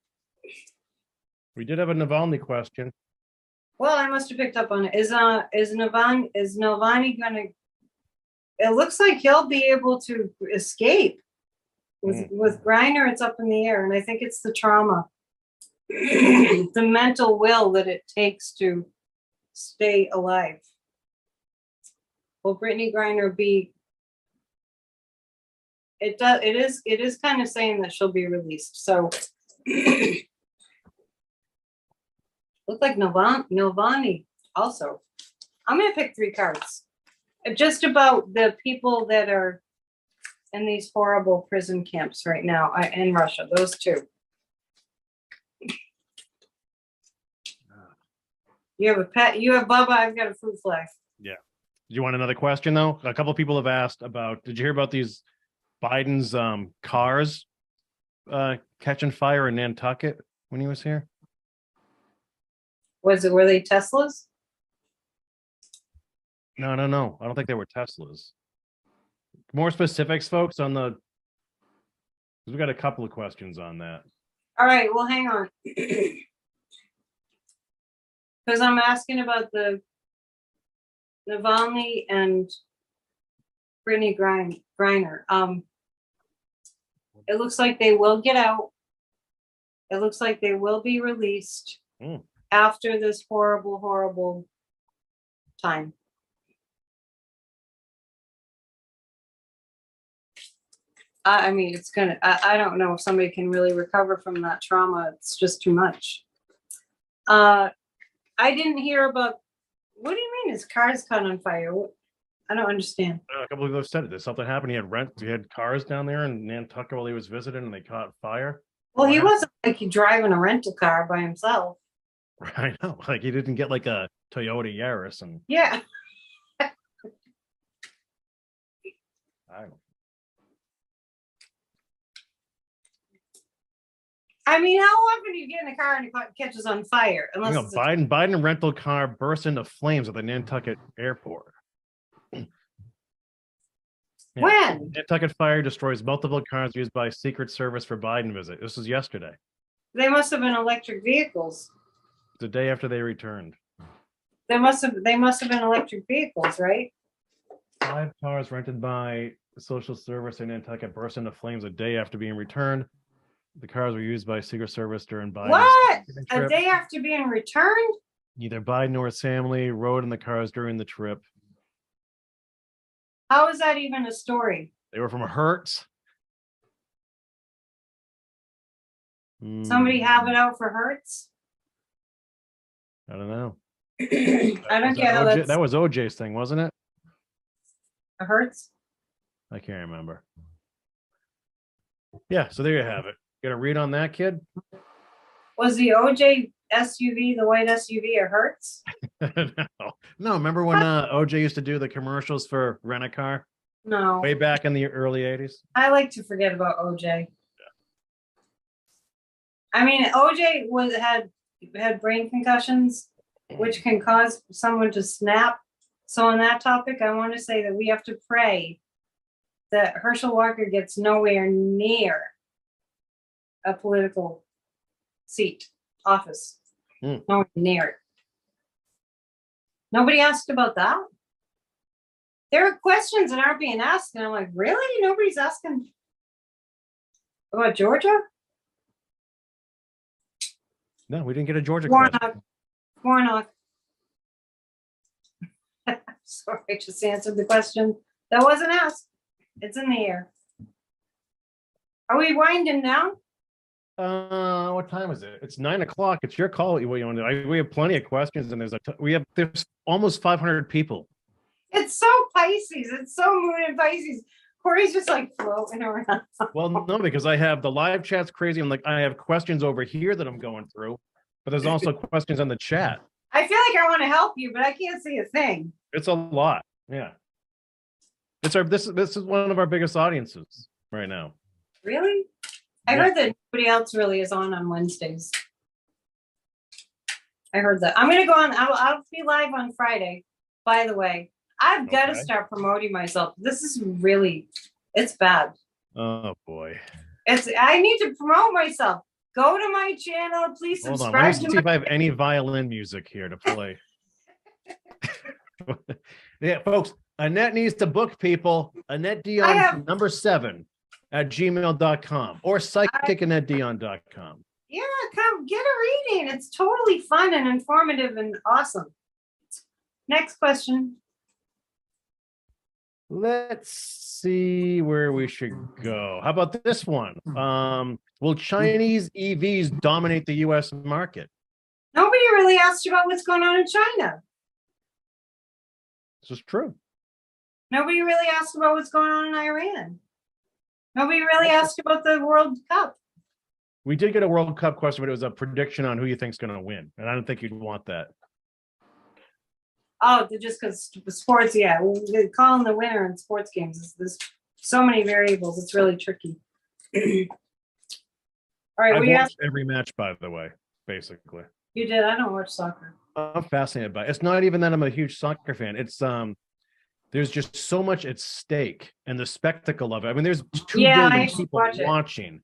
We did have a Navalny question. Well, I must have picked up on it. Is Navalny gonna? It looks like he'll be able to escape. With Griner, it's up in the air, and I think it's the trauma, the mental will that it takes to stay alive. Will Brittany Griner be? It does. It is kind of saying that she'll be released. So. Look like Navalny also. I'm going to pick 3 cards. Just about the people that are in these horrible prison camps right now in Russia. Those 2. You have a pet. You have Bubba. I've got a fruit fly. Yeah. Do you want another question, though? A couple of people have asked about, did you hear about these Biden's cars catching fire in Nantucket when he was here? Were they Teslas? No. I don't think they were Teslas. More specifics, folks, on the. We got a couple of questions on that. All right. Well, hang on. Because I'm asking about the Navalny and Brittany Griner. It looks like they will get out. It looks like they will be released. After this horrible, horrible time. I mean, it's gonna, I don't know if somebody can really recover from that trauma. It's just too much. I didn't hear about, what do you mean his car's caught on fire? I don't understand. A couple of people said it. There's something happened. He had cars down there in Nantucket while he was visiting, and they caught fire. Well, he wasn't like he driving a rental car by himself. I know, like he didn't get like a Toyota Yaris and yeah. I don't. I mean, how often do you get in a car and it catches on fire? Unless Biden rental car burst into flames at the Nantucket airport. When? Nantucket fire destroys multiple cars used by Secret Service for Biden visit. This was yesterday. They must have been electric vehicles. The day after they returned. They must have been electric vehicles, right? 5 cars rented by the Social Service in Nantucket burst into flames a day after being returned. The cars were used by Secret Service during Biden's what? trip. A day after being returned? Neither Biden nor his family rode in the cars during the trip. How is that even a story? They were from Hertz. Somebody have it out for Hertz? I don't know. I don't get how that's... That was OJ's thing, wasn't it? A Hertz? I can't remember. Yeah, so there you have it. Get a read on that, kid? Was the OJ SUV, the white SUV, it hurts. No, remember when OJ used to do the commercials for Rent-A-Car? No. Way back in the early 80s? I like to forget about OJ. I mean, OJ had brain concussions, which can cause someone to snap. So on that topic, I want to say that we have to pray that Herschel Walker gets nowhere near a political seat, office. Nowhere near it. Nobody asked about that. There are questions that aren't being asked, and I'm like, really? Nobody's asking about Georgia? No, we didn't get a Georgia question. Warnock. Sorry, I just answered the question. That wasn't asked. It's in the air. Are we winding down? What time is it? It's 9 o'clock. It's your call. What you want to do? We have plenty of questions, and there's almost 500 people. It's so Pisces. It's so Moon and Pisces. Kory's just like floating around. Well, no, because I have the live chat's crazy. I'm like, I have questions over here that I'm going through, but there's also questions on the chat. I feel like I want to help you, but I can't see a thing. It's a lot. Yeah. This is one of our biggest audiences right now. Really? I heard that nobody else really is on Wednesdays. I heard that. I'm gonna go on. I'll be live on Friday. By the way, I've got to start promoting myself. This is really, it's bad. Oh boy. I need to promote myself. Go to my channel, please subscribe. Hold on. Let me see if I have any violin music here to play. Yeah, folks. Annette needs to book people. Annette Dion number 7 at gmail.com or psychic@AnnetteDion.com. Yeah, come get a reading. It's totally fun and informative and awesome. Next question. Let's see where we should go. How about this one? Will Chinese EVs dominate the U.S. market? Nobody really asked about what's going on in China. This is true. Nobody really asked about what's going on in Iran. Nobody really asked about the World Cup. We did get a World Cup question, but it was a prediction on who you think's going to win. And I don't think you'd want that. Oh, just because sports, yeah. Calling the winner in sports games, there's so many variables. It's really tricky. All right. I've watched every match, by the way, basically. You did? I don't watch soccer. I'm fascinated by it. It's not even that I'm a huge soccer fan. It's there's just so much at stake and the spectacle of it. I mean, there's 2 billion people watching.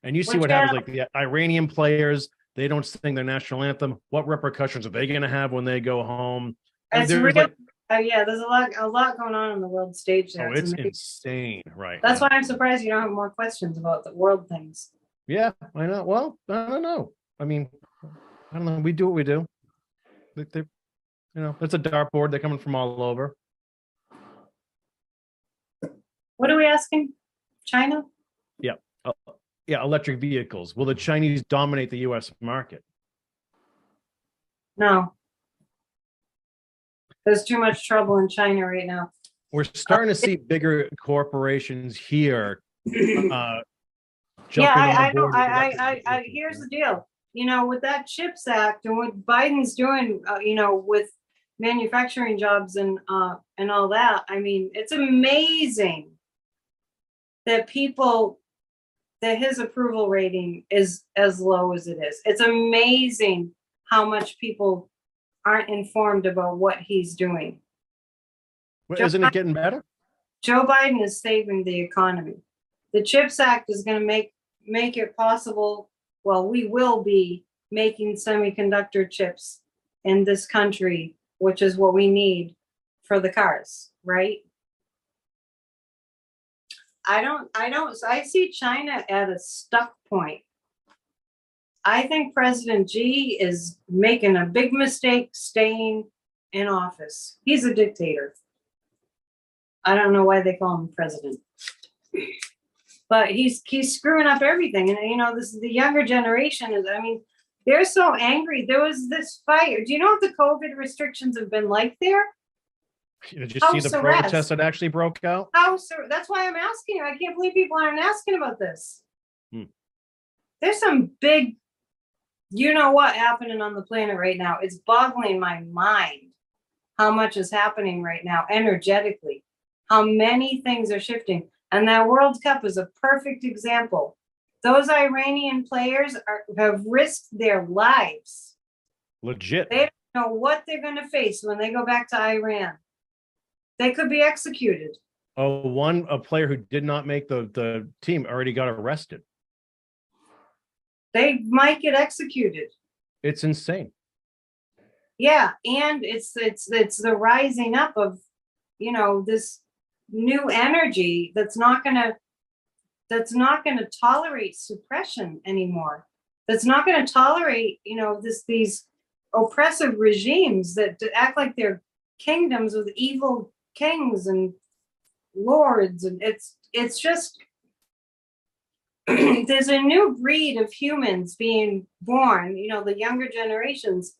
And you see what happens, like the Iranian players, they don't sing their national anthem. What repercussions are they going to have when they go home? It's real, yeah, there's a lot going on the world stage there. Oh, it's insane, right? That's why I'm surprised you don't have more questions about the world things. Yeah, I know. Well, I don't know. I mean, I don't know. We do what we do. They it's a dartboard. They're coming from all over. What are we asking? China? Yeah. Yeah, electric vehicles. Will the Chinese dominate the U.S. market? No. There's too much trouble in China right now. We're starting to see bigger corporations here. Yeah, here's the deal. With that CHIPS Act and what Biden's doing, with manufacturing jobs and all that. I mean, it's amazing that his approval rating is as low as it is. It's amazing how much people aren't informed about what he's doing. Well, isn't it getting better? Joe Biden is saving the economy. The CHIPS Act is going to make it possible. Well, we will be making semiconductor chips in this country, which is what we need for the cars, right? I see China at a stuck point. I think President Xi is making a big mistake staying in office. He's a dictator. I don't know why they call him president. But he's screwing up everything. And, this is the younger generation. They're so angry. There was this fire. Do you know what the COVID restrictions have been like there? Did you see the protest that actually broke out? That's why I'm asking you. I can't believe people aren't asking about this. There's some big you know what happening on the planet right now? It's boggling my mind how much is happening right now energetically, how many things are shifting. And that World Cup is a perfect example. Those Iranian players have risked their lives. Legit. They don't know what they're going to face when they go back to Iran. They could be executed. A player who did not make the team already got arrested. They might get executed. It's insane. Yeah, and it's the rising up of, this new energy that's not gonna tolerate suppression anymore. That's not gonna tolerate, these oppressive regimes that act like they're kingdoms with evil kings and lords, and it's just there's a new breed of humans being born, the younger generations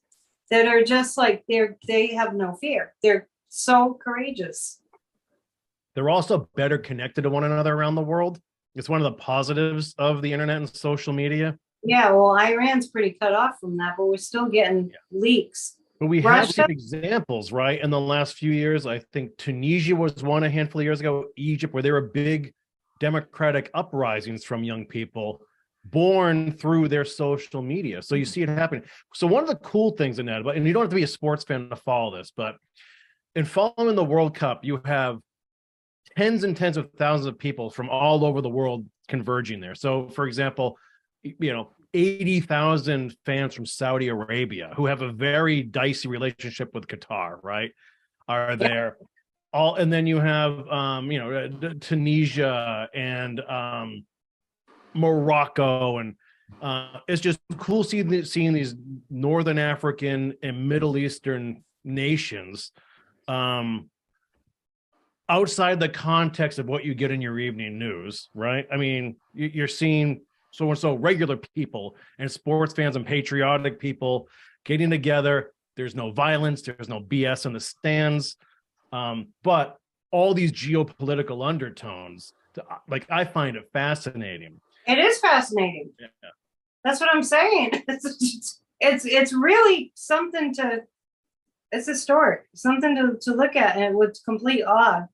that are just like they have no fear. They're so courageous. They're also better connected to one another around the world. It's one of the positives of the internet and social media. Yeah, well, Iran's pretty cut off from that, but we're still getting leaks. But we have some examples, right? In the last few years, I think Tunisia was one a handful of years ago, Egypt, where there were big democratic uprisings from young people born through their social media. So you see it happening. So one of the cool things in that, and you don't have to be a sports fan to follow this, but in following the World Cup, you have tens and tens of thousands of people from all over the world converging there. So, for example, 80,000 fans from Saudi Arabia who have a very dicey relationship with Qatar, right, are there. And then you have Tunisia and Morocco, and it's just cool seeing these Northern African and Middle Eastern nations outside the context of what you get in your evening news, right? I mean, you're seeing so regular people and sports fans and patriotic people getting together. There's no violence, there's no BS in the stands, but all these geopolitical undertones, like, I find it fascinating. It is fascinating. Yeah. That's what I'm saying. It's really something it's historic, something to look at, and with complete awe.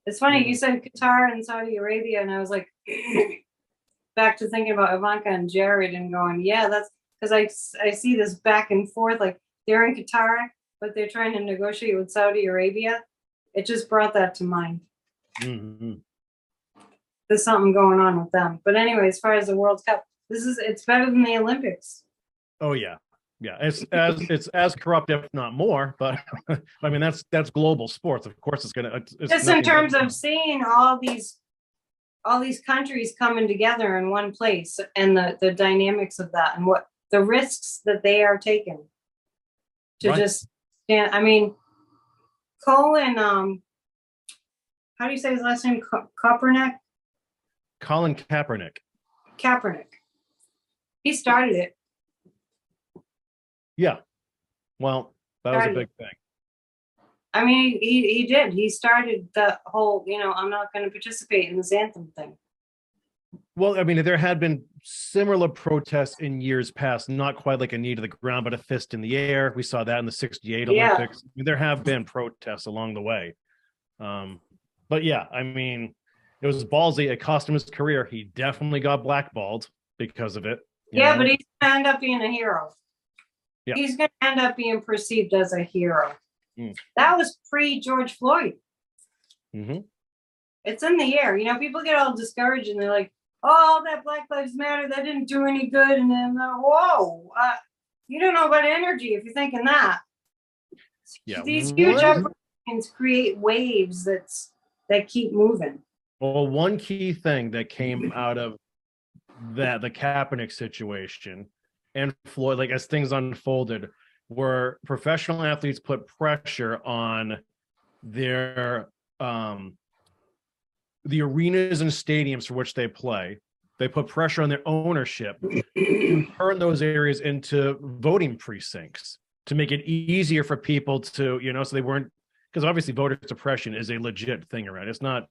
It's funny, you said Qatar and Saudi Arabia, and I was like, back to thinking about Ivanka and Jared and going, yeah, that's because I see this back and forth, like they're in Qatar, but they're trying to negotiate with Saudi Arabia. It just brought that to mind. Mm-hmm. There's something going on with them. But anyway, as far as the World Cup, it's better than the Olympics. Oh yeah. Yeah, it's as corrupt, if not more. But I mean, that's global sports. Of course, it's just in terms of seeing all these countries coming together in one place, and the dynamics of that, and what the risks that they are taking to just stand. I mean, Colin, how do you say his last name? Kaepernick. Colin Kaepernick. He started it. Yeah. Well, that was a big thing. I mean, he did. He started the whole, I'm not going to participate in this anthem thing. Well, I mean, there had been similar protests in years past, not quite like a knee to the ground, but a fist in the air. We saw that in the 68 Olympics. I mean, there have been protests along the way. But yeah, I mean, it was ballsy. It cost him his career. He definitely got blackballed because of it. But he's going to end up being a hero. Yeah. He's going to end up being perceived as a hero. That was pre-George Floyd. Mm-hmm. It's in the air. People get all discouraged and they're like, oh, that Black Lives Matter, that didn't do any good. And then, whoa, you don't know about energy if you're thinking that. Yeah. These huge uprisings create waves that keep moving. Well, one key thing that came out of the Kaepernick situation and Floyd, like as things unfolded, were professional athletes put pressure on their the arenas and stadiums for which they play. They put pressure on their ownership to turn those areas into voting precincts to make it easier for people to, so they weren't, because obviously voter suppression is a legit thing around. It's not.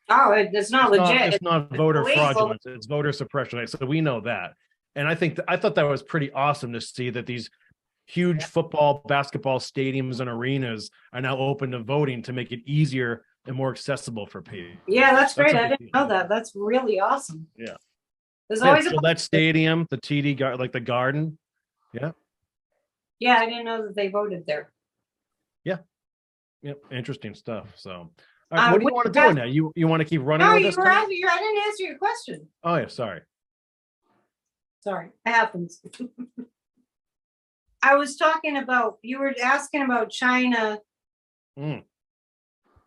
Oh, it's not legit. It's not voter fraudulence. It's voter suppression. So we know that. And I thought that was pretty awesome to see that these huge football, basketball stadiums and arenas are now open to voting to make it easier and more accessible for people. Yeah, that's great. I didn't know that. That's really awesome. Yeah. There's always that stadium, the TD, like the Garden. Yeah. Yeah, I didn't know that they voted there. Yeah. Yep. Interesting stuff. So, all right, what do you want to do now? You want to keep running? No, with you this were I didn't answer your question. Oh yeah, sorry. Sorry, it happens. I was talking about, you were asking about China.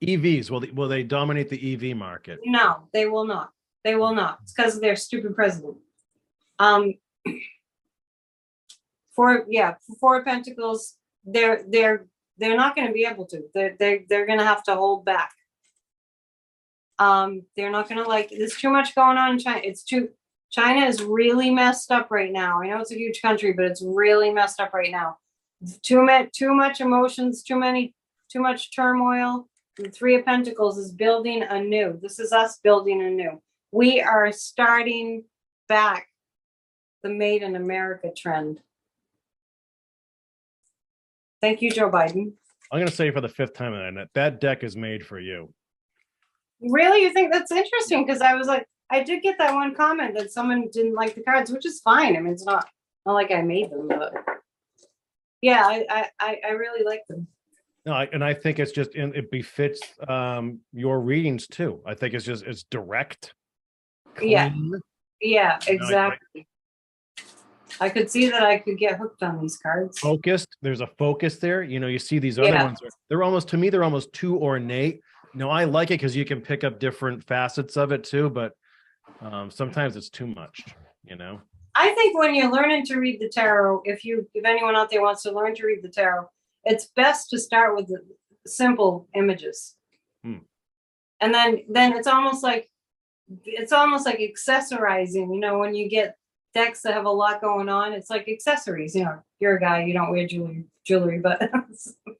EVs, will they dominate the EV market? No, they will not. They will not. It's because of their stupid president. Four of Pentacles, they're not going to be able to. They're going to have to hold back. They're not going to there's too much going on in China. China is really messed up right now. I know it's a huge country, but it's really messed up right now. Too much emotions, too much turmoil. The Three of Pentacles is building anew. This is us building anew. We are starting back the Made in America trend. Thank you, Joe Biden. I'm going to say for the 5th time, Annette, that deck is made for you. Really? You think that's interesting? Because I was like, I did get that one comment that someone didn't like the cards, which is fine. I mean, it's not like I made them, but yeah, I really like them. No, and I think it's just it befits your readings too. I think it's direct. Clean. Yeah, exactly. I could see that I could get hooked on these cards. Focused. There's a focus there. You see these other ones. They're almost too ornate. No, I like it because you can pick up different facets of it too, but sometimes it's too much, I think when you're learning to read the tarot, if anyone out there wants to learn to read the tarot, it's best to start with the simple images. And then it's almost like accessorizing, when you get decks that have a lot going on, it's like accessories. You're a guy, you don't wear jewelry, but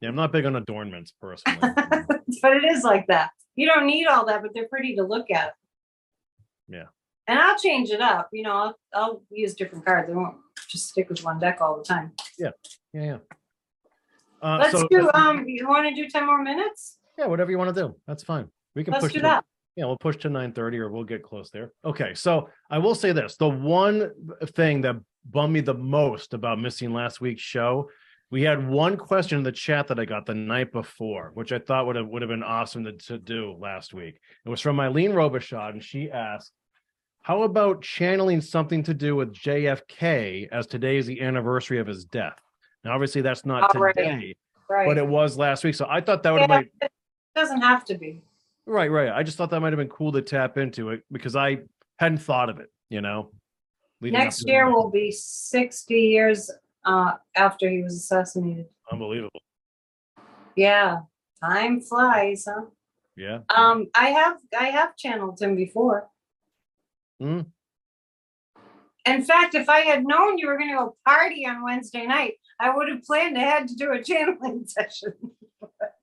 yeah, I'm not big on adornments personally. But it is like that. You don't need all that, but they're pretty to look at. Yeah. And I'll change it up. I'll use different cards. I won't just stick with one deck all the time. Yeah. Let's do. You want to do 10 more minutes? Yeah, whatever you want to do. That's fine. We can push do that. Yeah, we'll push to 9:30, or we'll get close there. Okay, so I will say this: the one thing that bummed me the most about missing last week's show, we had one question in the chat that I got the night before, which I thought would have been awesome to do last week. It was from Eileen Robichaud, and she asked, "How about channeling something to do with JFK, as today is the anniversary of his death?" Now, obviously, that's not today, but it was last week. So I thought that would have been. It doesn't have to be. Right. I just thought that might have been cool to tap into it because I hadn't thought of it, Next year will be 60 years after he was assassinated. Unbelievable. Yeah. Time flies, huh? Yeah. I have channeled him before. In fact, if I had known you were going to go party on Wednesday night, I would have planned ahead to do a channeling session.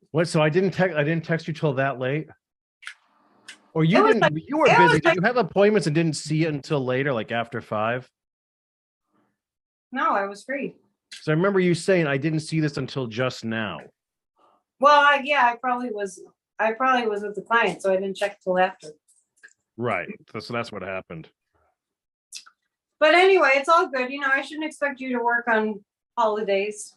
What? So I didn't text you till that late? Or you were busy. Did you have appointments and didn't see it until later, like after 5? No, I was free. So I remember you saying I didn't see this until just now. Well, I probably was with the client, so I didn't check till after. Right. So that's what happened. But anyway, it's all good. I shouldn't expect you to work on holidays.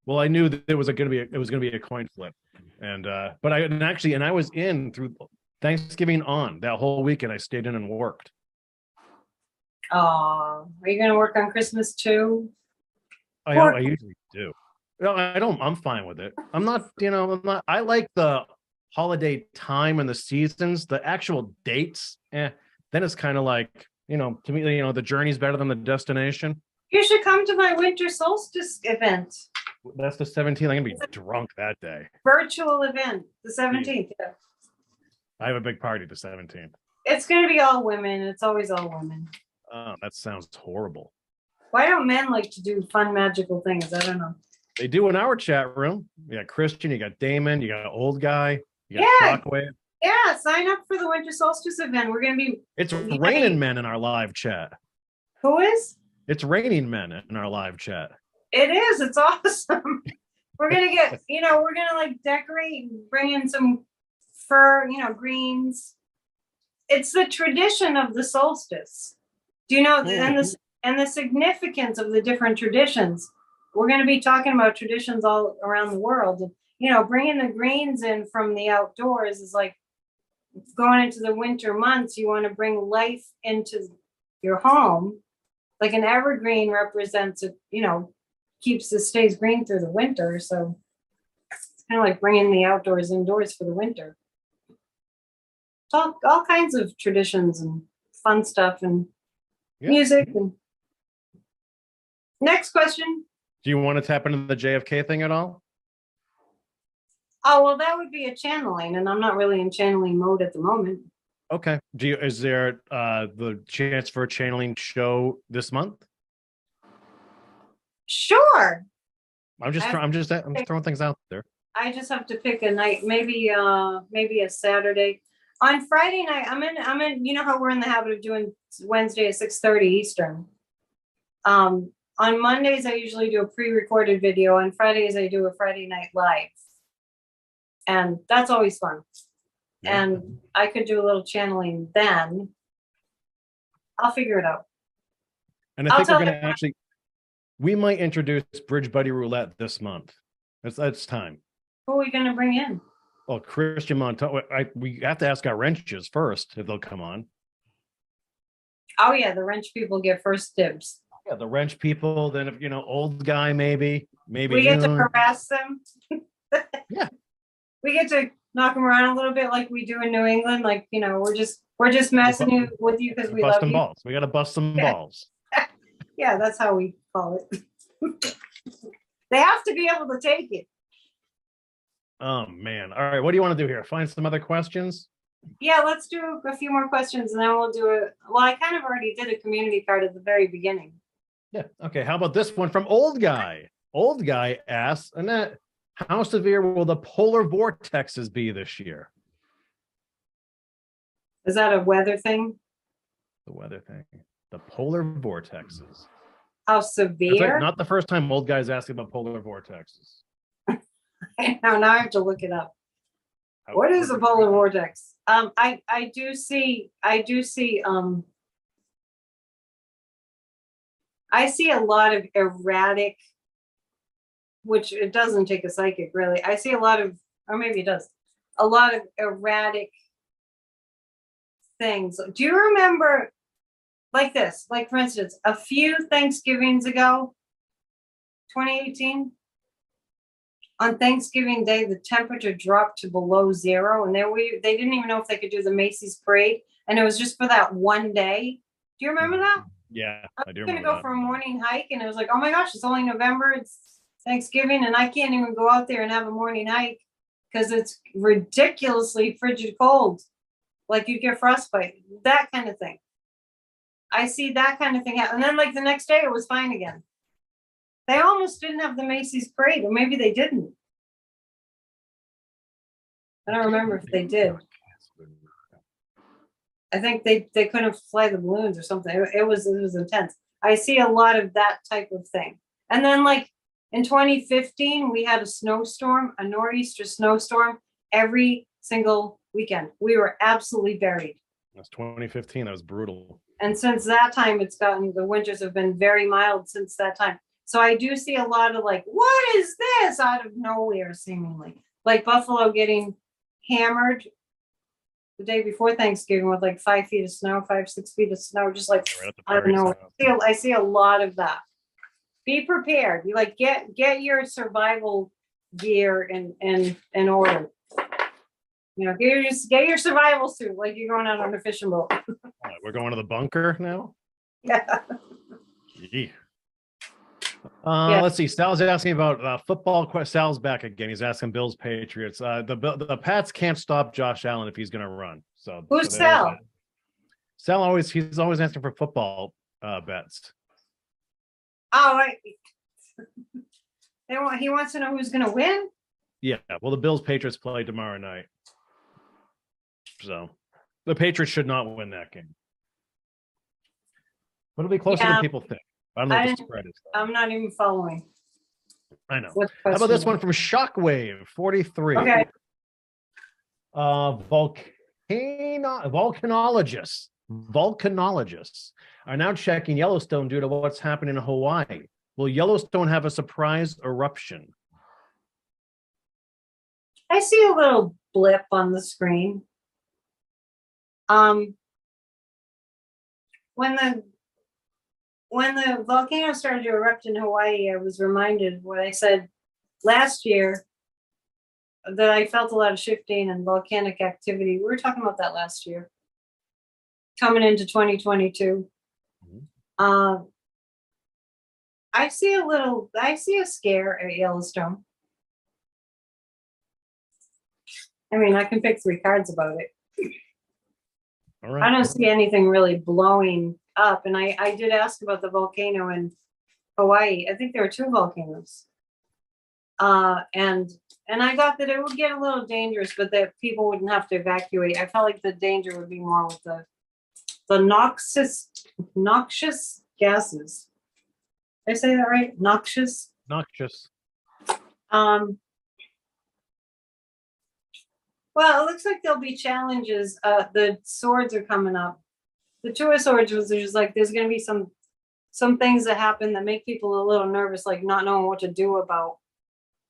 Well, I knew that it was going to be a coin flip, and I was in through Thanksgiving on that whole weekend. I stayed in and worked. Oh, are you going to work on Christmas too? I usually do. No, I don't. I'm fine with it. I'm not. I like the holiday time and the seasons. The actual dates, then it's kind of like to me. The journey's better than the destination. You should come to my winter solstice event. That's the 17th. I'm gonna be drunk that day. Virtual event, the 17th. Yeah. I have a big party the 17th. It's gonna be all women. It's always all women. Oh, that sounds horrible. Why don't men like to do fun, magical things? I don't know. They do in our chat room. You got Christian, you got Damon, you got an old guy, you got Shockwave. Yeah, sign up for the winter solstice event. We're gonna be. It's raining men in our live chat. Who is? It's Raining Men in our live chat. It is. It's awesome. We're gonna get, we're gonna like decorate, bring in some fur, greens. It's the tradition of the solstice. Do you know? And the significance of the different traditions. We're going to be talking about traditions all around the world. Bringing the greens in from the outdoors is like going into the winter months. You want to bring life into your home. Like an evergreen represents it, stays green through the winter. So it's kind of like bringing the outdoors indoors for the winter. All kinds of traditions and fun stuff and music. And next question. Do you want to tap into the JFK thing at all? Oh, well, that would be a channeling, and I'm not really in channeling mode at the moment. Okay. Is there the chance for a channeling show this month? Sure. I'm throwing things out there. I just have to pick a night, maybe a Saturday. On Friday night, I'm in, how we're in the habit of doing Wednesday at 6:30 Eastern. On Mondays, I usually do a pre-recorded video. On Fridays, I do a Friday night live. And that's always fun. Yeah. And I could do a little channeling then. I'll figure it out. And I think we're going to we might introduce Bridge Buddy Roulette this month. It's time. Who are we going to bring in? Oh, Christian Montoya. We have to ask our wrenches first if they'll come on. Oh, yeah. The wrench people get first dibs. Yeah, the wrench people. Then, if old guy, maybe we get to harass them. Yeah. We get to knock them around a little bit like we do in New England. Like, we're just messing with you because we love you. Balls. We got to bust some balls. Yeah, that's how we call it. They have to be able to take it. Oh, man. All right. What do you want to do here? Find some other questions? Yeah, let's do a few more questions and then we'll do it. Well, I kind of already did a community card at the very beginning. Yeah. Okay. How about this one from Old Guy? Old Guy asks, Annette, how severe will the polar vortexes be this year? Is that a weather thing? The weather thing. The polar vortexes. How severe? Not the first time Old Guy's asking about polar vortexes. Now I have to look it up. What is a polar vortex? I do see I see a lot of erratic, which it doesn't take a psychic really. I see a lot of, or maybe it does, a lot of erratic things. Do you remember like this? Like for instance, a few Thanksgivings ago, 2018, on Thanksgiving Day, the temperature dropped to below zero, and they didn't even know if they could do the Macy's parade, and it was just for that one day. Do you remember that? Yeah, I do. I was going to go for a morning hike, and it was like, oh my gosh, it's only November, it's Thanksgiving, and I can't even go out there and have a morning hike because it's ridiculously frigid cold, like you'd get frostbite, that kind of thing. I see that kind of thing happen, and then like the next day, it was fine again. They almost didn't have the Macy's parade, or maybe they didn't. I don't remember if they did. I think they couldn't fly the balloons or something. It was intense. I see a lot of that type of thing. And then like in 2015, we had a snowstorm, a nor'easter snowstorm every single weekend. We were absolutely buried. That's 2015. That was brutal. And since that time, the winters have been very mild since that time. So I do see a lot of like, what is this out of nowhere seemingly? Like Buffalo getting hammered the day before Thanksgiving with like 5 feet of snow, 6 feet of snow, just like, I don't know. I see a lot of that. Be prepared. You like get your survival gear in order. Get your survival suit like you're going out on a fishing boat. We're going to the bunker now? Yeah. Gee. Let's see. Sal's asking about football. Sal's back again. He's asking Bills Patriots. The Pats can't stop Josh Allen if he's going to run. Who's Sal? Sal he's always asking for football bets. Oh, right. He wants to know who's going to win. Yeah. Well, the Bills Patriots play tomorrow night, so the Patriots should not win that game. It'll be closer than people think. I don't know what the spread is. I'm not even following. I know. How about this one from Shockwave 43? Okay. Volcanologists are now checking Yellowstone due to what's happening in Hawaii. Will Yellowstone have a surprise eruption? I see a little blip on the screen. When the volcano started to erupt in Hawaii, I was reminded what I said last year, that I felt a lot of shifting and volcanic activity. We were talking about that last year, coming into 2022. I see a scare at Yellowstone. I mean, I can pick 3 cards about it. All right. I don't see anything really blowing up. And I did ask about the volcano in Hawaii. I think there were 2 volcanoes. And I got that it would get a little dangerous, but that people wouldn't have to evacuate. I felt like the danger would be more with the noxious gases. Did I say that right? Noxious. Well, it looks like there'll be challenges. The swords are coming up. The 2 of Swords was just like there's going to be some things that happen that make people a little nervous, like not knowing what to do about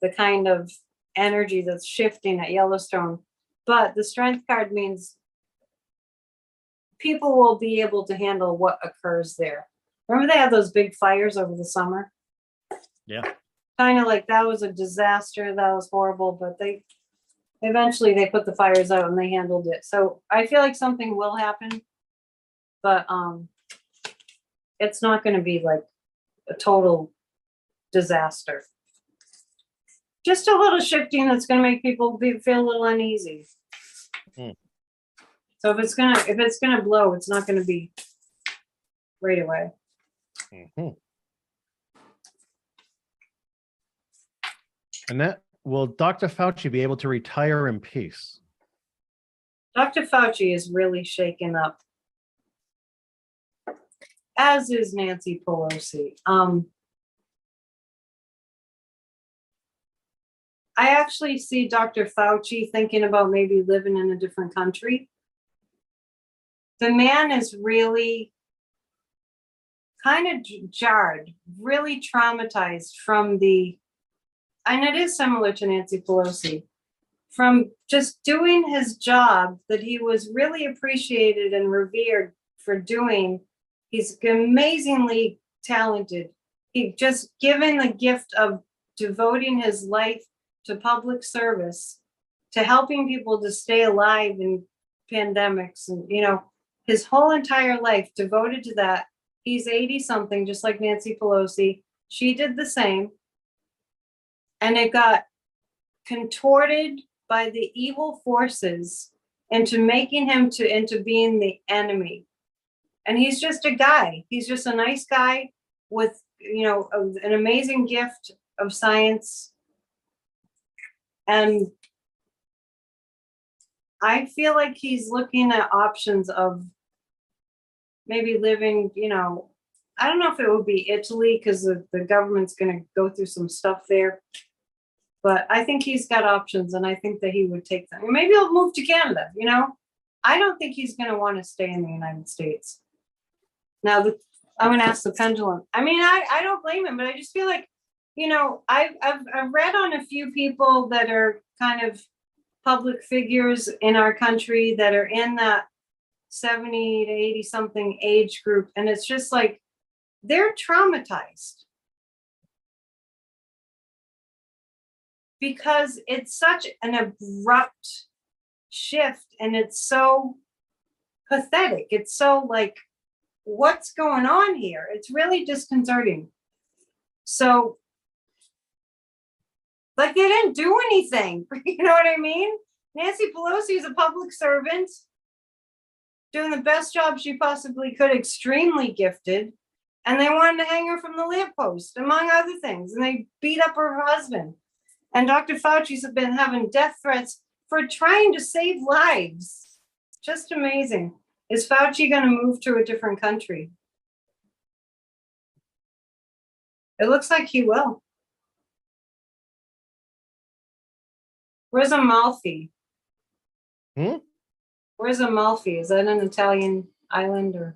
the kind of energy that's shifting at Yellowstone. But the Strength card means people will be able to handle what occurs there. Remember they had those big fires over the summer? Yeah. Kind of like that was a disaster. That was horrible, but they eventually put the fires out and they handled it. So I feel like something will happen, but it's not going to be like a total disaster. Just a little shifting that's going to make people feel a little uneasy. So if it's gonna blow, it's not going to be right away. Annette, will Dr. Fauci be able to retire in peace? Dr. Fauci is really shaken up, as is Nancy Pelosi. I actually see Dr. Fauci thinking about maybe living in a different country. The man is really kind of jarred, really traumatized from and it is similar to Nancy Pelosi, from just doing his job that he was really appreciated and revered for doing. He's amazingly talented. He just given the gift of devoting his life to public service, to helping people to stay alive in pandemics, and his whole entire life devoted to that. He's 80 something, just like Nancy Pelosi. She did the same. And it got contorted by the evil forces into making him into being the enemy. And he's just a guy. He's just a nice guy with, an amazing gift of science. And I feel like he's looking at options of maybe living, I don't know if it would be Italy because the government's going to go through some stuff there. But I think he's got options, and I think that he would take them. Or maybe he'll move to Canada, I don't think he's going to want to stay in the United States. Now, I'm going to ask the pendulum. I mean, I don't blame him, but I just feel like, I've read on a few people that are kind of public figures in our country that are in that 70 to 80 something age group. And it's just like, they're traumatized because it's such an abrupt shift and it's so pathetic. It's so like, what's going on here? It's really disconcerting. So, like, they didn't do anything. You know what I mean? Nancy Pelosi is a public servant, doing the best job she possibly could, extremely gifted. And they wanted to hang her from the lamppost, among other things. And they beat up her husband. And Dr. Fauci's been having death threats for trying to save lives. Just amazing. Is Fauci going to move to a different country? It looks like he will. Where's Amalfi? Where's Amalfi? Is that an Italian island or?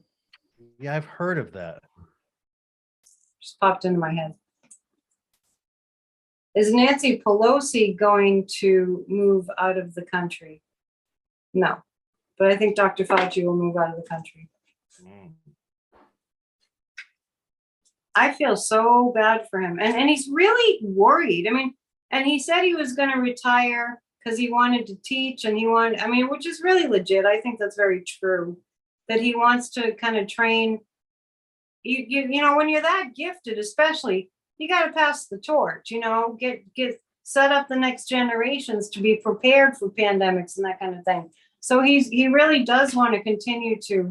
Yeah, I've heard of that. Just popped into my head. Is Nancy Pelosi going to move out of the country? No, but I think Dr. Fauci will move out of the country. I feel so bad for him. And he's really worried. I mean, and he said he was going to retire because he wanted to teach and he wanted, I mean, which is really legit. I think that's very true, that he wants to kind of train. You know, when you're that gifted, especially, you got to pass the torch, you know, get set up the next generations to be prepared for pandemics and that kind of thing. So he really does want to continue to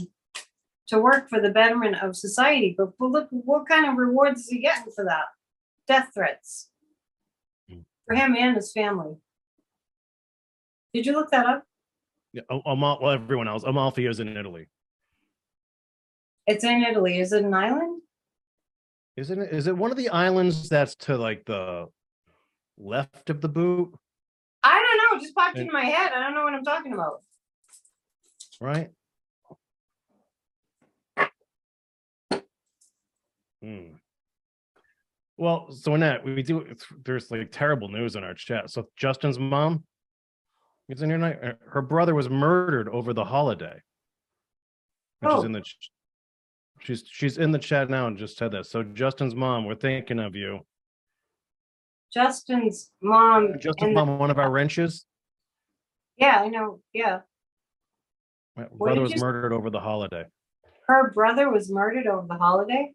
work for the betterment of society. But look, what kind of rewards is he getting for that? Death threats for him and his family. Did you look that up? Yeah, well, everyone else. Amalfi is in Italy. It's in Italy. Is it an island? Isn't it? Is it one of the islands that's to like the left of the boot? I don't know. It just popped into my head. I don't know what I'm talking about. Right. Well, so Annette, there's like terrible news in our chat. So Justin's mom is in here tonight. Her brother was murdered over the holiday. She's in the chat now and just said that. So Justin's mom, we're thinking of you. Justin's mom, one of our wrenches. Yeah, I know. Yeah. My brother was murdered over the holiday. Her brother was murdered over the holiday?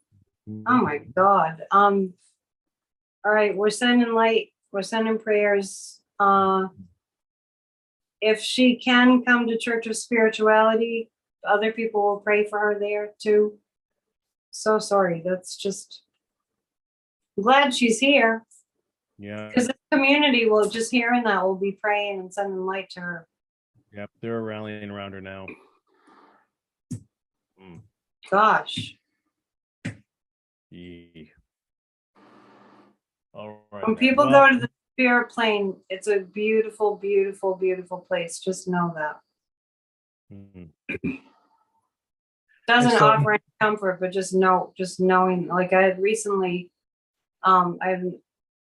Oh my God. All right, we're sending light, we're sending prayers. If she can come to Church of Spirituality, other people will pray for her there too. So sorry. That's just, I'm glad she's here. Yeah. Because the community will just hearing that will be praying and sending light to her. Yep, they're rallying around her now. Gosh. Yeah. All right. When people go to the spirit plane, it's a beautiful, beautiful, beautiful place. Just know that. Doesn't offer any comfort, but just knowing. Like I had recently, I have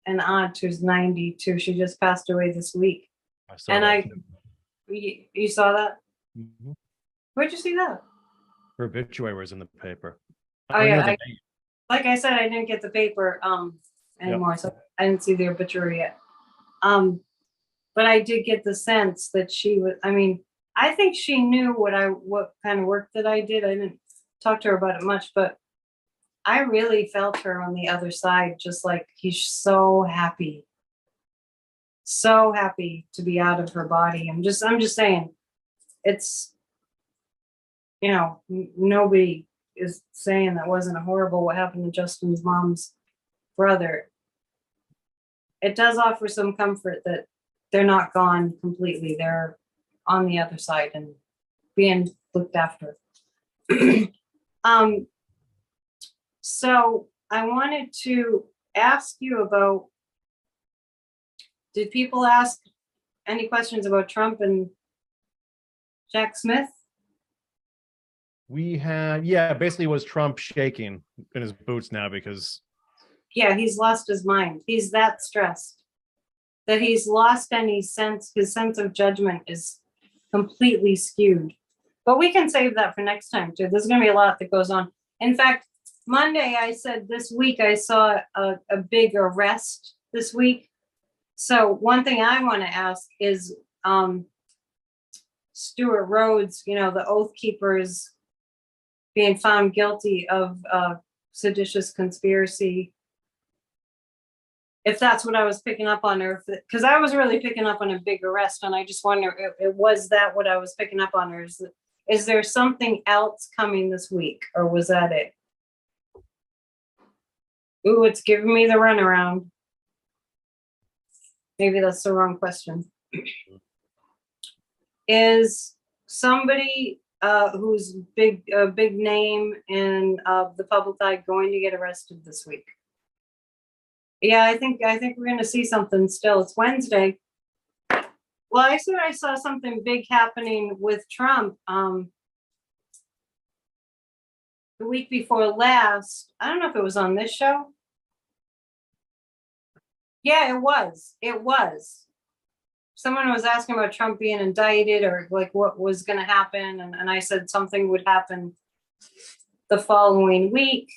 an aunt who's 92. She just passed away this week. You saw that? Mm-hmm. Where'd you see that? Her obituary was in the paper. Oh yeah. Like I said, I didn't get the paper anymore, so I didn't see the obituary yet. But I did get the sense that she was. I mean, I think she knew what kind of work that I did. I didn't talk to her about it much, but I really felt her on the other side, just like he's so happy to be out of her body. I'm just saying, it's, you know, nobody is saying that wasn't horrible what happened to Justin's mom's brother. It does offer some comfort that they're not gone completely. They're on the other side and being looked after. So I wanted to ask you about, did people ask any questions about Trump and Jack Smith? We had, basically was Trump shaking in his boots now because. Yeah, he's lost his mind. He's that stressed that he's lost his sense of judgment is completely skewed. But we can save that for next time too. There's going to be a lot that goes on. In fact, Monday, I said this week I saw a big arrest this week. So one thing I want to ask is Stuart Rhodes, you know, the Oath Keepers being found guilty of seditious conspiracy. If that's what I was picking up on, or because I was really picking up on a big arrest, and I just wonder if was that what I was picking up on, or is there something else coming this week, or was that it? Ooh, it's giving me the runaround. Maybe that's the wrong question. Is somebody who's a big name in the public eye going to get arrested this week? Yeah, I think we're gonna see something still. It's Wednesday. Well, I said I saw something big happening with Trump the week before last. I don't know if it was on this show. Yeah, it was. It was. Someone was asking about Trump being indicted or like what was going to happen. And I said something would happen the following week.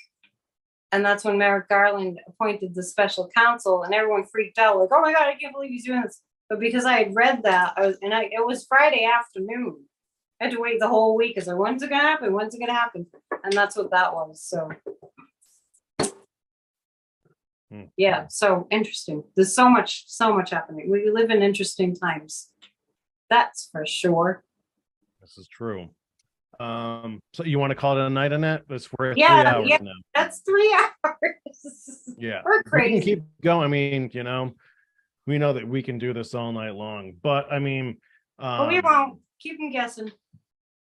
And that's when Merrick Garland appointed the special counsel and everyone freaked out like, oh my God, I can't believe he's doing this. But because I had read that, it was Friday afternoon. I had to wait the whole week. Is there when's it going to happen? When's it going to happen? And that's what that was. So. Yeah, so interesting. There's so much happening. We live in interesting times. That's for sure. This is true. So you want to call it a night, Annette? We're 3 hours now. That's 3 hours. Yeah, we're crazy. We can keep going. I mean, we know that we can do this all night long, but I mean, but we won't keep them guessing.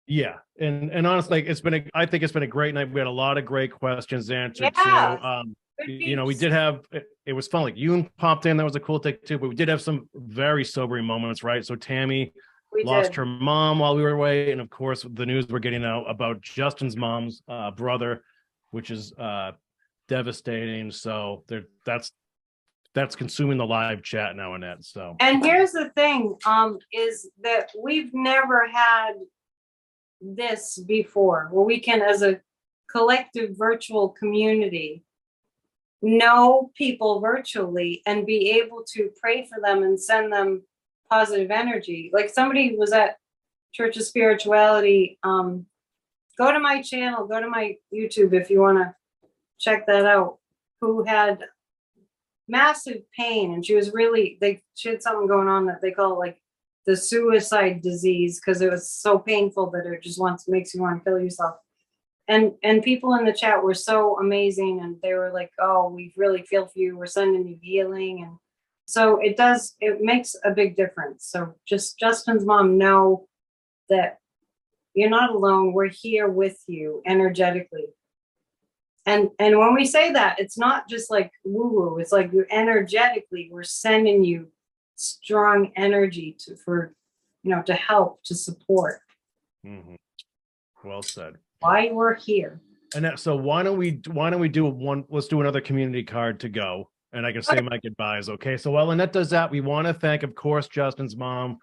Yeah, and honestly, I think it's been a great night. We had a lot of great questions answered too. We did have, it was fun. Like Yoon popped in, that was a cool thing too. But we did have some very sobering moments, right? So Tammy lost her mom while we were away, and of course, the news we're getting out about Justin's mom's brother, which is devastating. So that's consuming the live chat now, Annette. So, and here's the thing, is that we've never had this before, where we can, as a collective virtual community, know people virtually and be able to pray for them and send them positive energy. Like somebody was at Church of Spirituality. Go to my channel, go to my YouTube if you want to check that out, who had massive pain, and she had something going on that they call like the suicide disease, because it was so painful that it just makes you want to kill yourself. And people in the chat were so amazing, and they were like, oh, we really feel for you, we're sending you healing. And so it makes a big difference. So just Justin's mom, know that you're not alone. We're here with you energetically. And when we say that, it's not just like woo-woo, it's like energetically we're sending you strong energy to help, to support. Mm-hmm. Well said. Why we're here. And so why don't we do let's do another community card to go, and I can say my goodbyes. Okay. So while Annette does that, we want to thank, of course, Justin's mom,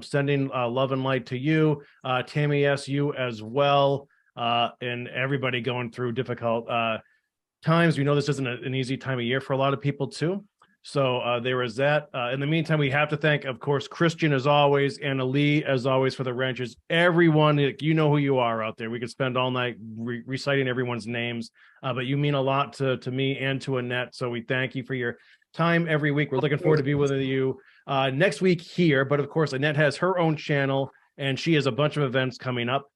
sending love and light to you, Tammy, you as well, and everybody going through difficult times. We know this isn't an easy time of year for a lot of people too. So there is that. In the meantime, we have to thank, of course, Christian as always, and Ali as always for the wrenches. Everyone, you know who you are out there. We could spend all night reciting everyone's names, but you mean a lot to me and to Annette. So we thank you for your time every week. We're looking forward to be with you next week here. But of course, Annette has her own channel, and she has a bunch of events coming up.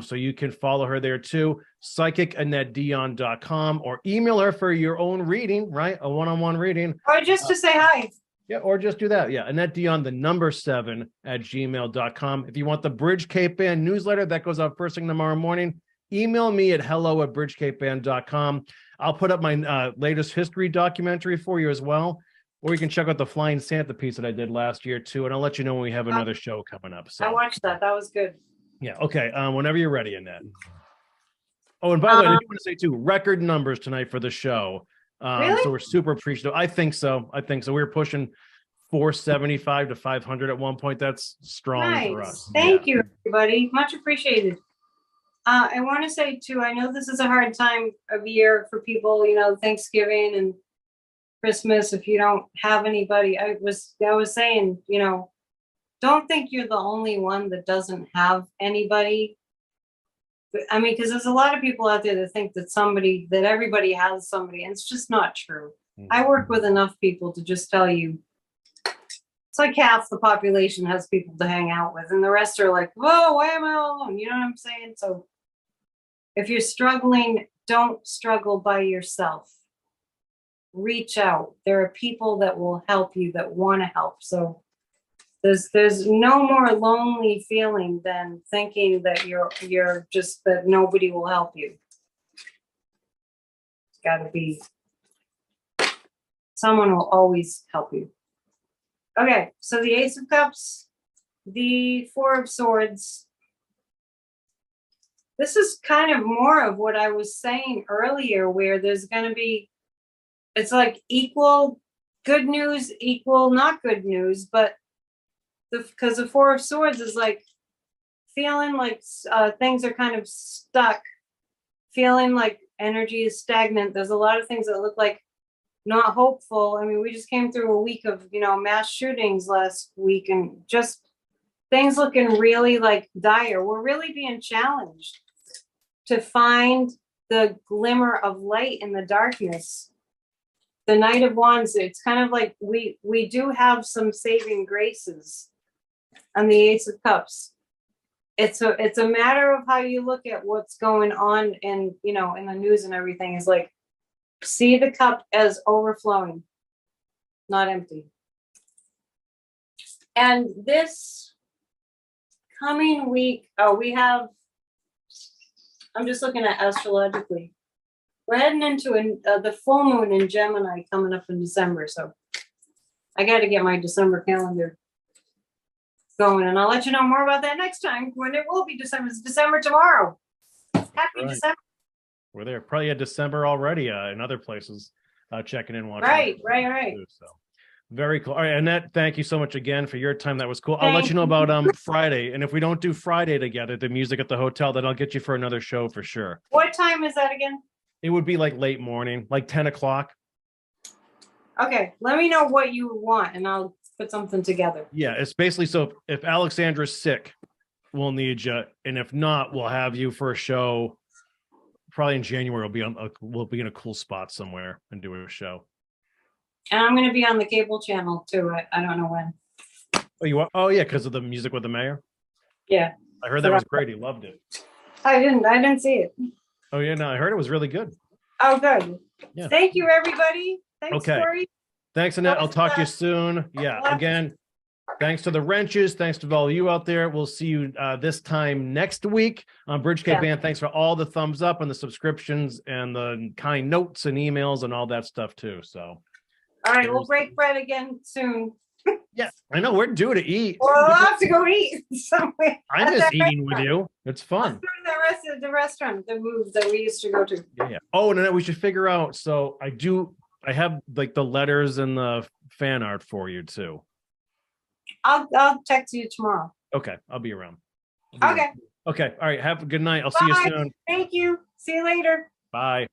So you can follow her there too, psychic@dion.com, or email her for your own reading, right? A one-on-one reading. Or just to say hi. Yeah, or just do that. Yeah, Annette Dion, the number 7@gmail.com. If you want the Bridge Cape Band newsletter, that goes out first thing tomorrow morning. Email me at hello@bridgecapeband.com. I'll put up my latest history documentary for you as well. Or you can check out the Flying Santa piece that I did last year too. And I'll let you know when we have another show coming up. So I watched that. That was good. Yeah. Okay. Whenever you're ready, Annette. Oh, and by the way, I do want to say too, record numbers tonight for the show. Really? So we're super appreciative. I think so. We're pushing 475 to 500 at one point. That's strong for us. Thank you, everybody. Much appreciated. I want to say too, I know this is a hard time of year for people, Thanksgiving and Christmas. If you don't have anybody, I was saying, don't think you're the only one that doesn't have anybody. I mean, because there's a lot of people out there that think that everybody has somebody, and it's just not true. Mm-hmm. I work with enough people to just tell you, it's like half the population has people to hang out with, and the rest are like, whoa, why am I all alone? You know what I'm saying? So if you're struggling, don't struggle by yourself. Reach out. There are people that will help you, that want to help. So there's no more lonely feeling than thinking that you're just, that nobody will help you. It's got to be Someone will always help you. Okay, so the Ace of Cups, the Four of Swords. This is kind of more of what I was saying earlier, where there's going to be, it's like equal good news, equal not good news, but because the Four of Swords is like feeling like things are kind of stuck, feeling like energy is stagnant. There's a lot of things that look like not hopeful. I mean, we just came through a week of, mass shootings last week, and just things looking really like dire. We're really being challenged to find the glimmer of light in the darkness. The Knight of Wands, it's kind of like we do have some saving graces on the Ace of Cups. It's a matter of how you look at what's going on in the news and everything. Is like, see the cup as overflowing, not empty. And this coming week, I'm just looking at astrologically. We're heading into the full moon in Gemini coming up in December. So I got to get my December calendar going, and I'll let you know more about that next time when it will be December. It's December tomorrow. Happy December. We're there. Probably at December already in other places, checking in, watching. Right. Too, so very cool. All right, Annette, thank you so much again for your time. That was cool. I'll let you know about Friday. And if we don't do Friday together, the music at the hotel, then I'll get you for another show for sure. What time is that again? It would be like late morning, like 10 o'clock. Okay, let me know what you want and I'll put something together. Yeah, it's basically, so if Alexandra's sick, we'll need you. And if not, we'll have you for a show. Probably in January, we'll be in a cool spot somewhere and do a show. And I'm going to be on the cable channel too. I don't know when. Oh, you are? Oh, yeah, because of the music with the mayor? Yeah. I heard that was great. He loved it. I didn't see it. Oh, yeah, no, I heard it was really good. Oh, good. Yeah. Thank you, everybody. Thanks, okay. Kory. Thanks, Annette. I'll talk to you soon. Yeah, again, thanks to the wrenches. Thanks to all you out there. We'll see you this time next week on Bridge K Band. Thanks for all the thumbs up and the subscriptions and the kind notes and emails and all that stuff too. So, all right, we'll break bread again soon. Yeah, I know we're due to eat. Well, I'll have to go eat somewhere. I'm just eating with you. It's fun. The rest of the restaurant, the moves that we used to go to. Yeah. Oh, no, we should figure out. So I have like the letters and the fan art for you too. I'll text you tomorrow. Okay, I'll be around. Okay. Okay. All right. Have a good night. I'll see you soon. Thank you. See you later. Bye.